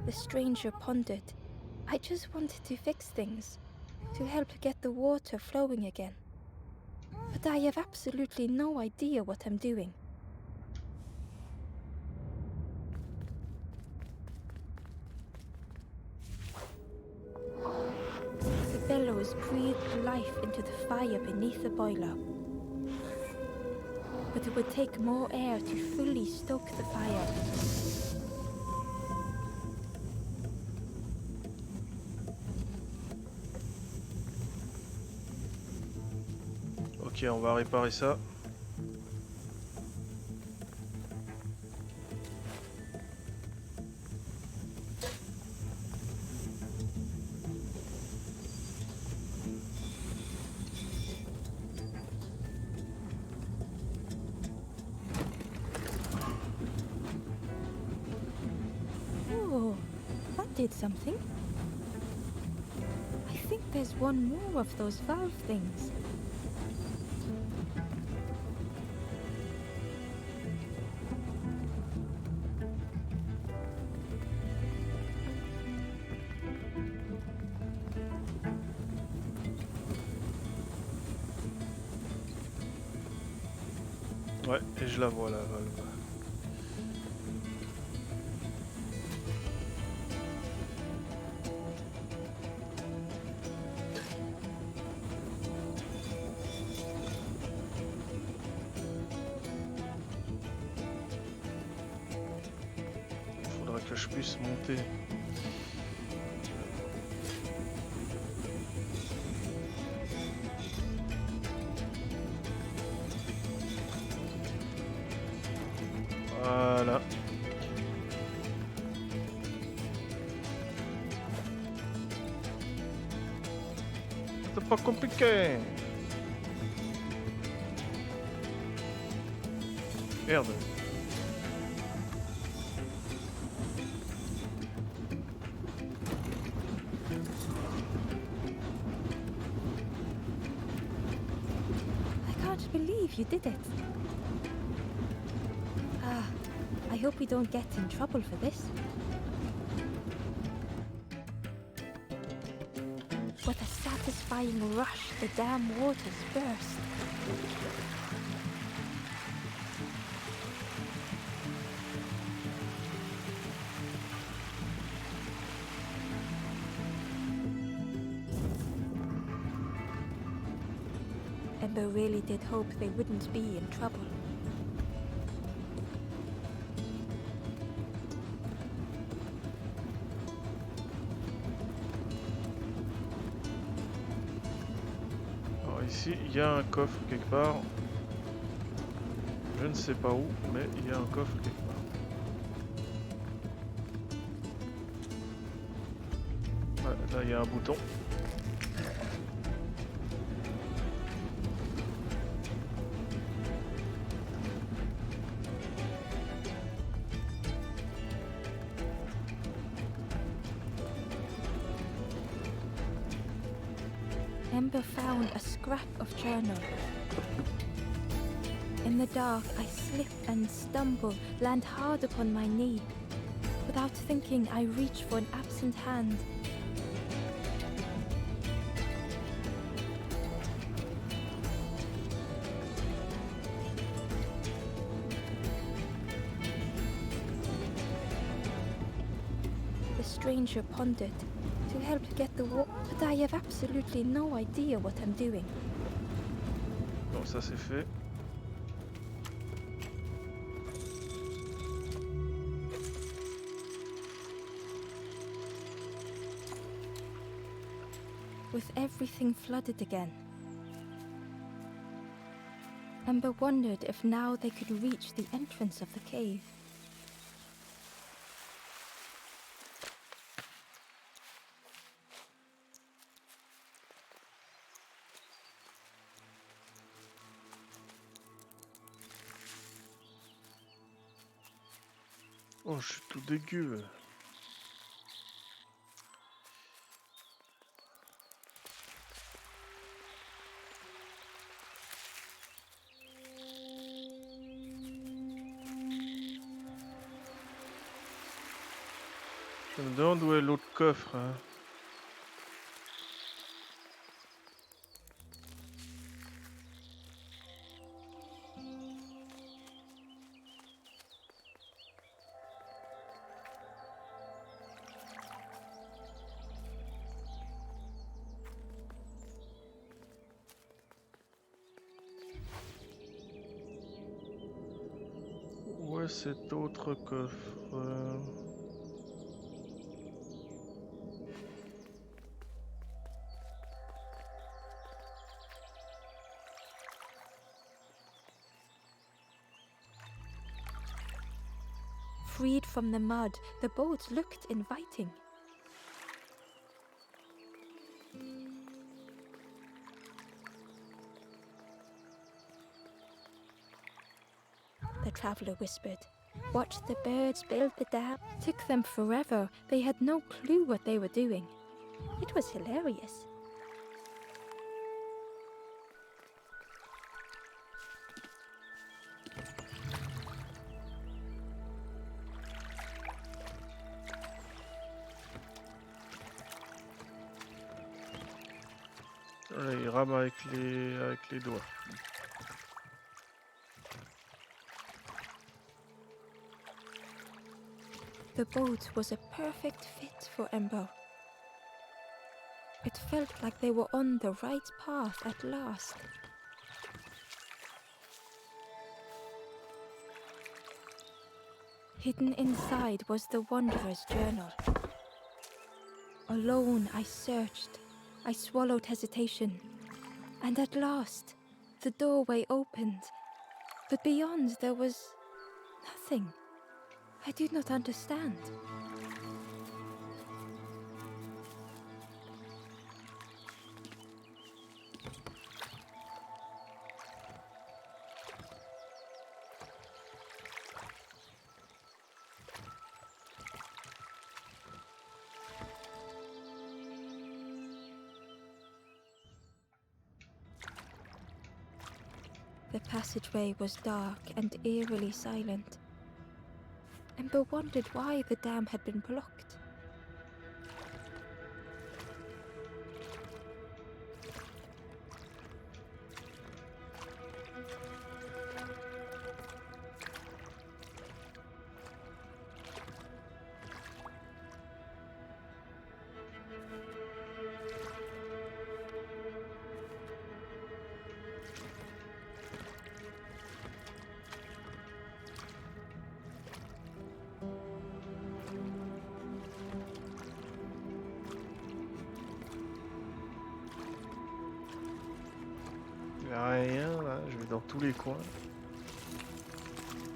The stranger pondered. I just wanted to fix things, to help get the water flowing again. But I have absolutely no idea what I'm doing. The bellows breathed life into the fire beneath the boiler. But it would take more air to fully stoke the fire. Ok, on va réparer ça. Oh, that did something. I think there's one more of those valve things. Ouais, et je la vois la valve. Faudra que je puisse monter. Voilà. C'est pas compliqué. Merde. I can't believe you did it. Ah, I hope we don't get in trouble for this. What a satisfying rush the dam waters burst. Ember really did hope they wouldn't be in trouble. Alors ici, il y a un coffre quelque part. Je ne sais pas où, mais il y a un coffre quelque part. Ouais, là, il y a un bouton. Ember found a scrap of journal. In the dark, I slip and stumble, land hard upon my knee. Without thinking, I reach for an absent hand. The stranger pondered to help get the water, but I have absolutely no idea what I'm doing. Bon, ça c'est fait. With everything flooded again, Ember wondered if now they could reach the entrance of the cave. Oh, je suis tout dégueu. Je me demande où est l'autre coffre. Hein. Où est cet autre coffre? Freed from the mud, the boat looked inviting. The traveler whispered. Watch the birds build the dam. Took them forever. They had no clue what they were doing. It was hilarious. Là, il rame avec les doigts. The boat was a perfect fit for Ember. It felt like they were on the right path at last. Hidden inside was the wanderer's journal. Alone I searched. I swallowed hesitation. And at last, the doorway opened. But beyond there was nothing. I did not understand. The passageway was dark and eerily silent. Ember wondered why the dam had been blocked. Il n'y a rien là, je vais dans tous les coins.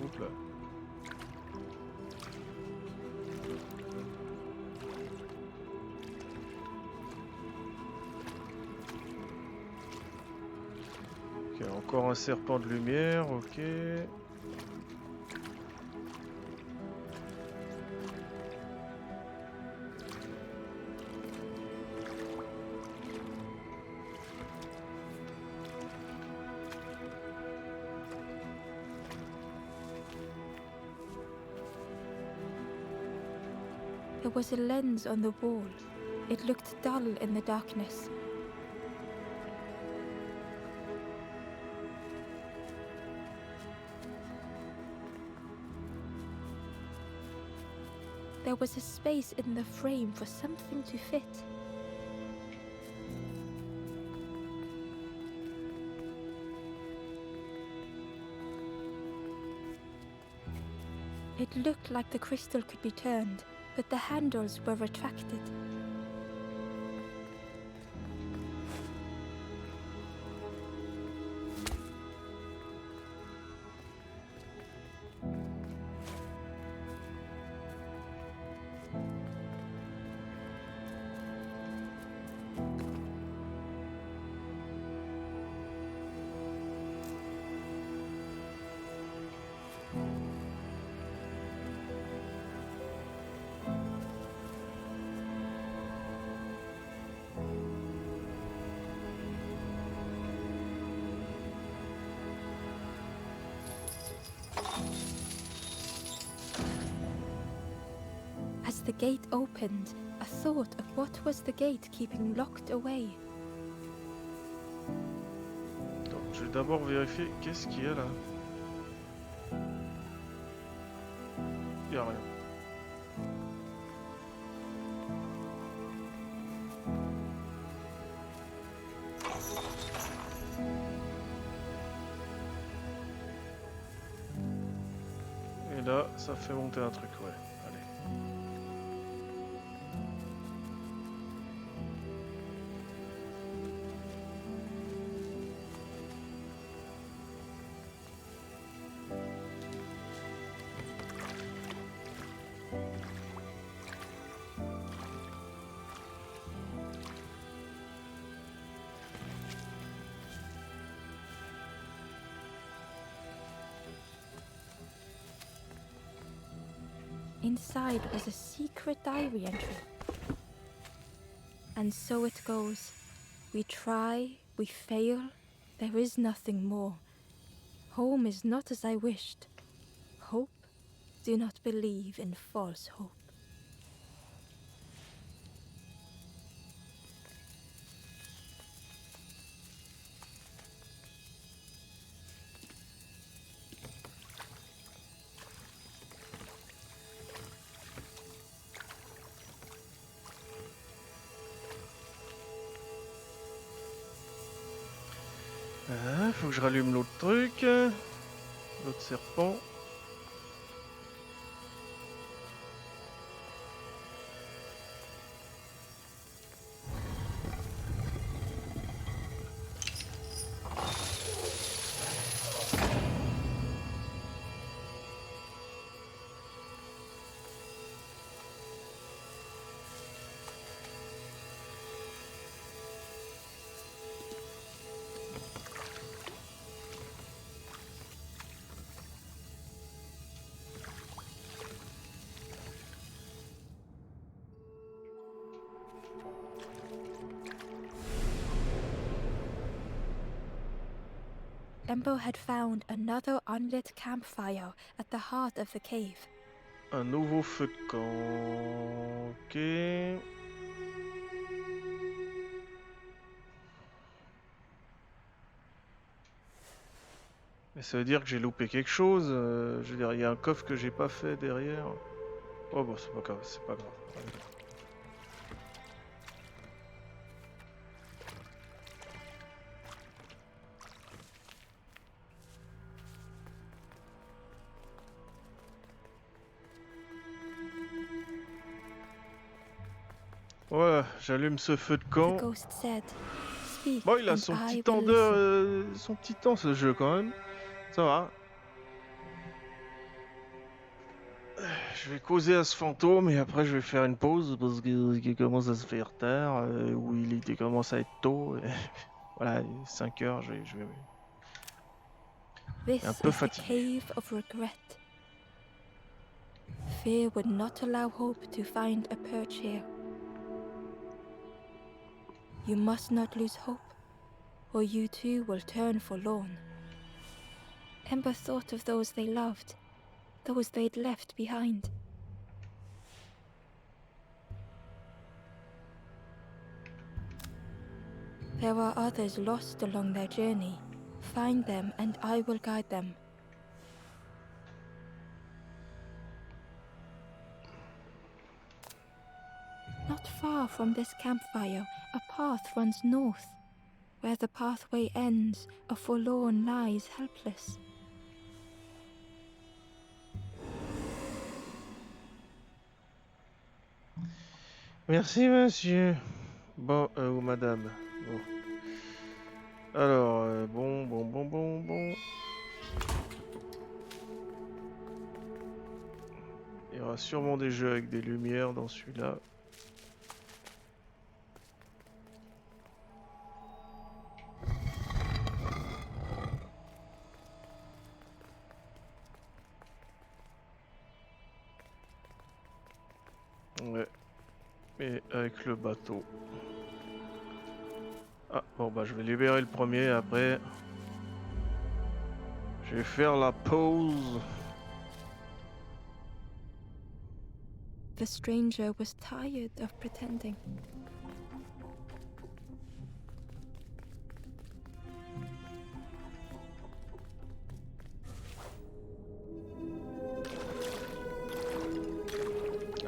Oups là. Ok, encore un serpent de lumière, ok. There was a lens on the wall. It looked dull in the darkness. There was a space in the frame for something to fit. It looked like the crystal could be turned, but the handles were retracted. As the gate opened, a thought of what was the gate keeping locked away. Donc, je vais d'abord vérifier qu'est-ce qu'il y a là. Il n'y a rien. Et là, ça fait monter un truc, ouais. Allez. Inside was a secret diary entry. And so it goes. We try, we fail, there is nothing more. Home is not as I wished. Hope, do not believe in false hope. Faut que je rallume l'autre truc. L'autre serpent. Embo had found another unlit campfire at the heart of the cave. Un nouveau feu de camp. Ok. Mais ça veut dire que j'ai loupé quelque chose. Je veux dire, il y a un coffre que j'ai pas fait derrière. Oh bon, c'est pas grave, c'est pas grave. Allez. Ouais, j'allume ce feu de The camp. ghost said, "Speak, Bon, il a and son I petit temps will listen." son petit temps ce jeu quand même. Ça va. Je vais causer à ce fantôme et après je vais faire une pause parce qu'il commence à se faire tard, ou il commence à être tôt. Et voilà, 5 heures, je vais un This peu is the fatigué. cave of regret. Fear would not allow hope to find a perch here. You must not lose hope, or you too will turn forlorn. Ember thought of those they loved, those they'd left behind. There are others lost along their journey. Find them and I will guide them. Not far from this campfire, a path runs north. Where the pathway ends, a forlorn lies helpless. Merci, monsieur. Bon, ou madame. Bon. Alors, bon. Il y aura sûrement des jeux avec des lumières dans celui-là. Ouais. Et avec le bateau. Ah, bon bah je vais libérer le premier, après je vais faire la pause. The stranger was tired of pretending.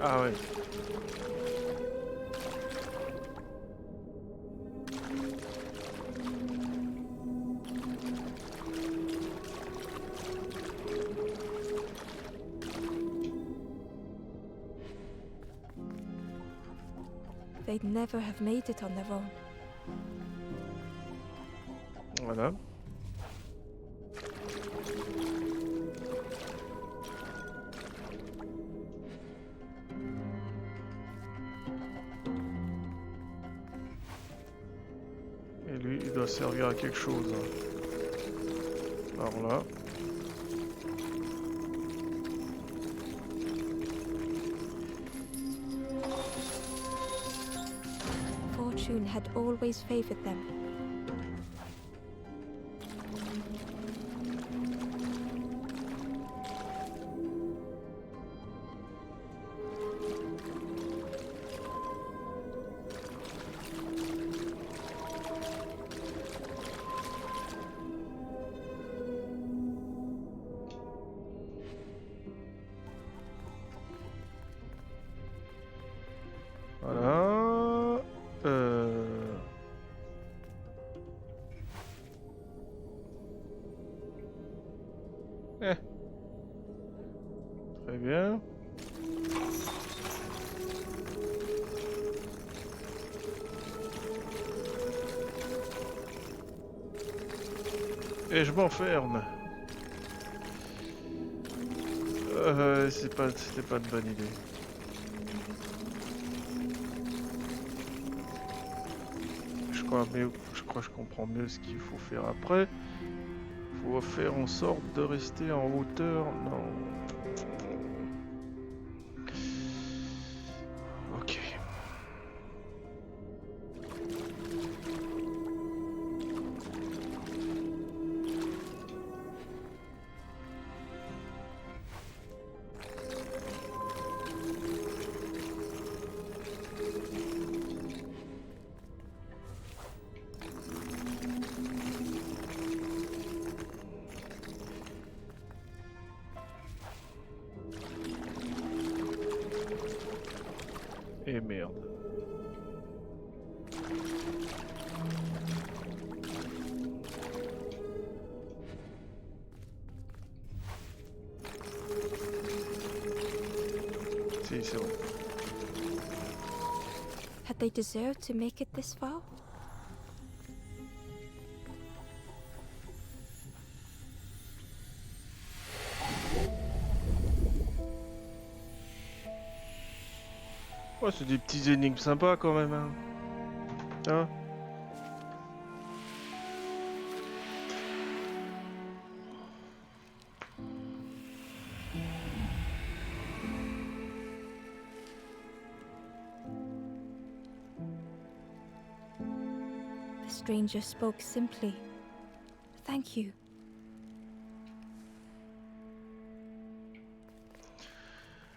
Ah ouais. They'd never have made it on their own. Voilà. Et lui, il doit servir à quelque chose. Alors là. Fortune had always favored them. Voilà. Très bien. Et je m'enferme. C'était pas de bonne idée. Je crois que je comprends mieux ce qu'il faut faire après. Faut faire en sorte de rester en hauteur. Non. Ok. Et merde. Si, c'est bon. Had they deserved to make it this far? Ouais, c'est des petits énigmes sympas quand même. Hein. Hein. The stranger spoke simply. Thank you.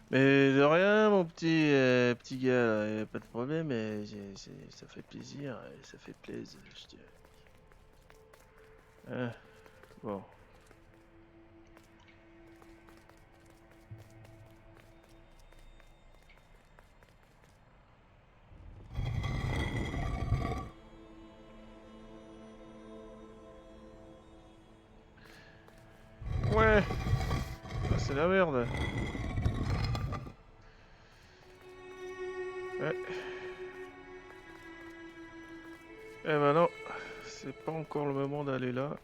Mais de rien, mon petit gars, y a pas de problème. ça fait plaisir, ça fait plaisir, je dirais. Hein, bon. Ouais, ah, c'est la merde. Ouais. Eh ben non, c'est pas encore le moment d'aller là.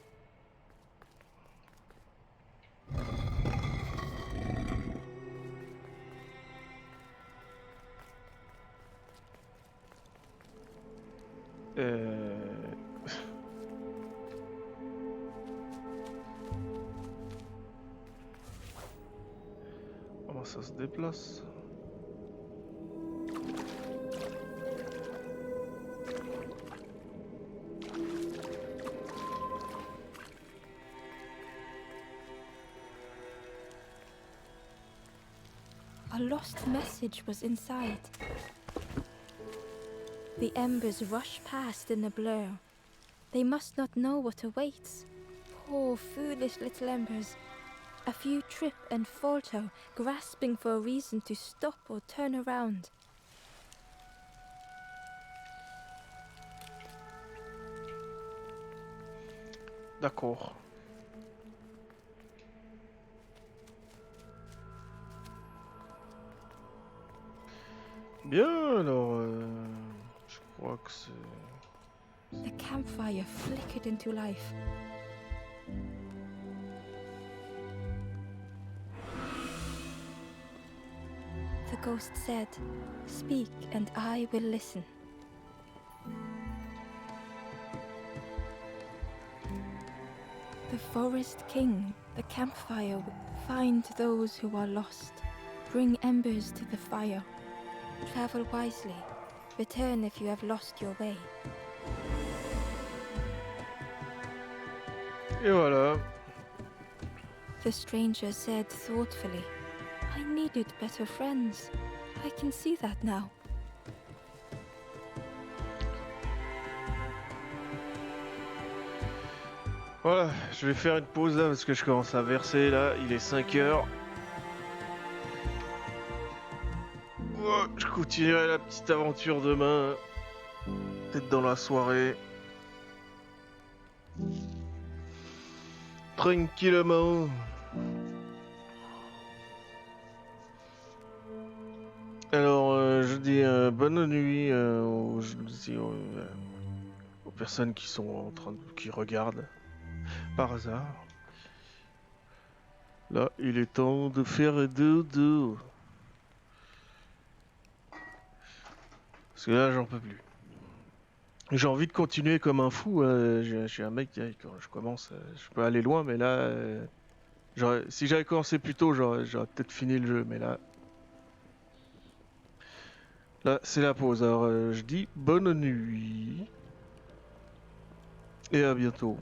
Euh... Comment ça se déplace? A lost message was inside. The embers rush past in a blur. They must not know what awaits. Poor, foolish little embers. A few trip and falter, grasping for a reason to stop or turn around. D'accord. Bien, alors... je crois que c'est... The campfire flickered into life. The ghost said, "Speak and I will listen." The forest king, the campfire, find those who are lost. Bring embers to the fire. Travel wisely. Return if you have lost your way. Et voilà. The stranger said thoughtfully, "I needed better friends. I can see that now." Voilà, je vais faire une pause là parce que je commence à verser là, il est 5 heures. Oh, je continuerai la petite aventure demain. Peut-être dans la soirée. Tranquillement. Alors, je dis bonne nuit aux personnes qui sont en train qui regardent par hasard. Là, il est temps de faire dodo. Parce que là, j'en peux plus. J'ai envie de continuer comme un fou. Je suis un mec, quand je commence, je peux aller loin, mais là, si j'avais commencé plus tôt, j'aurais peut-être fini le jeu, mais là... Là, c'est la pause. Alors, je dis bonne nuit. Et à bientôt.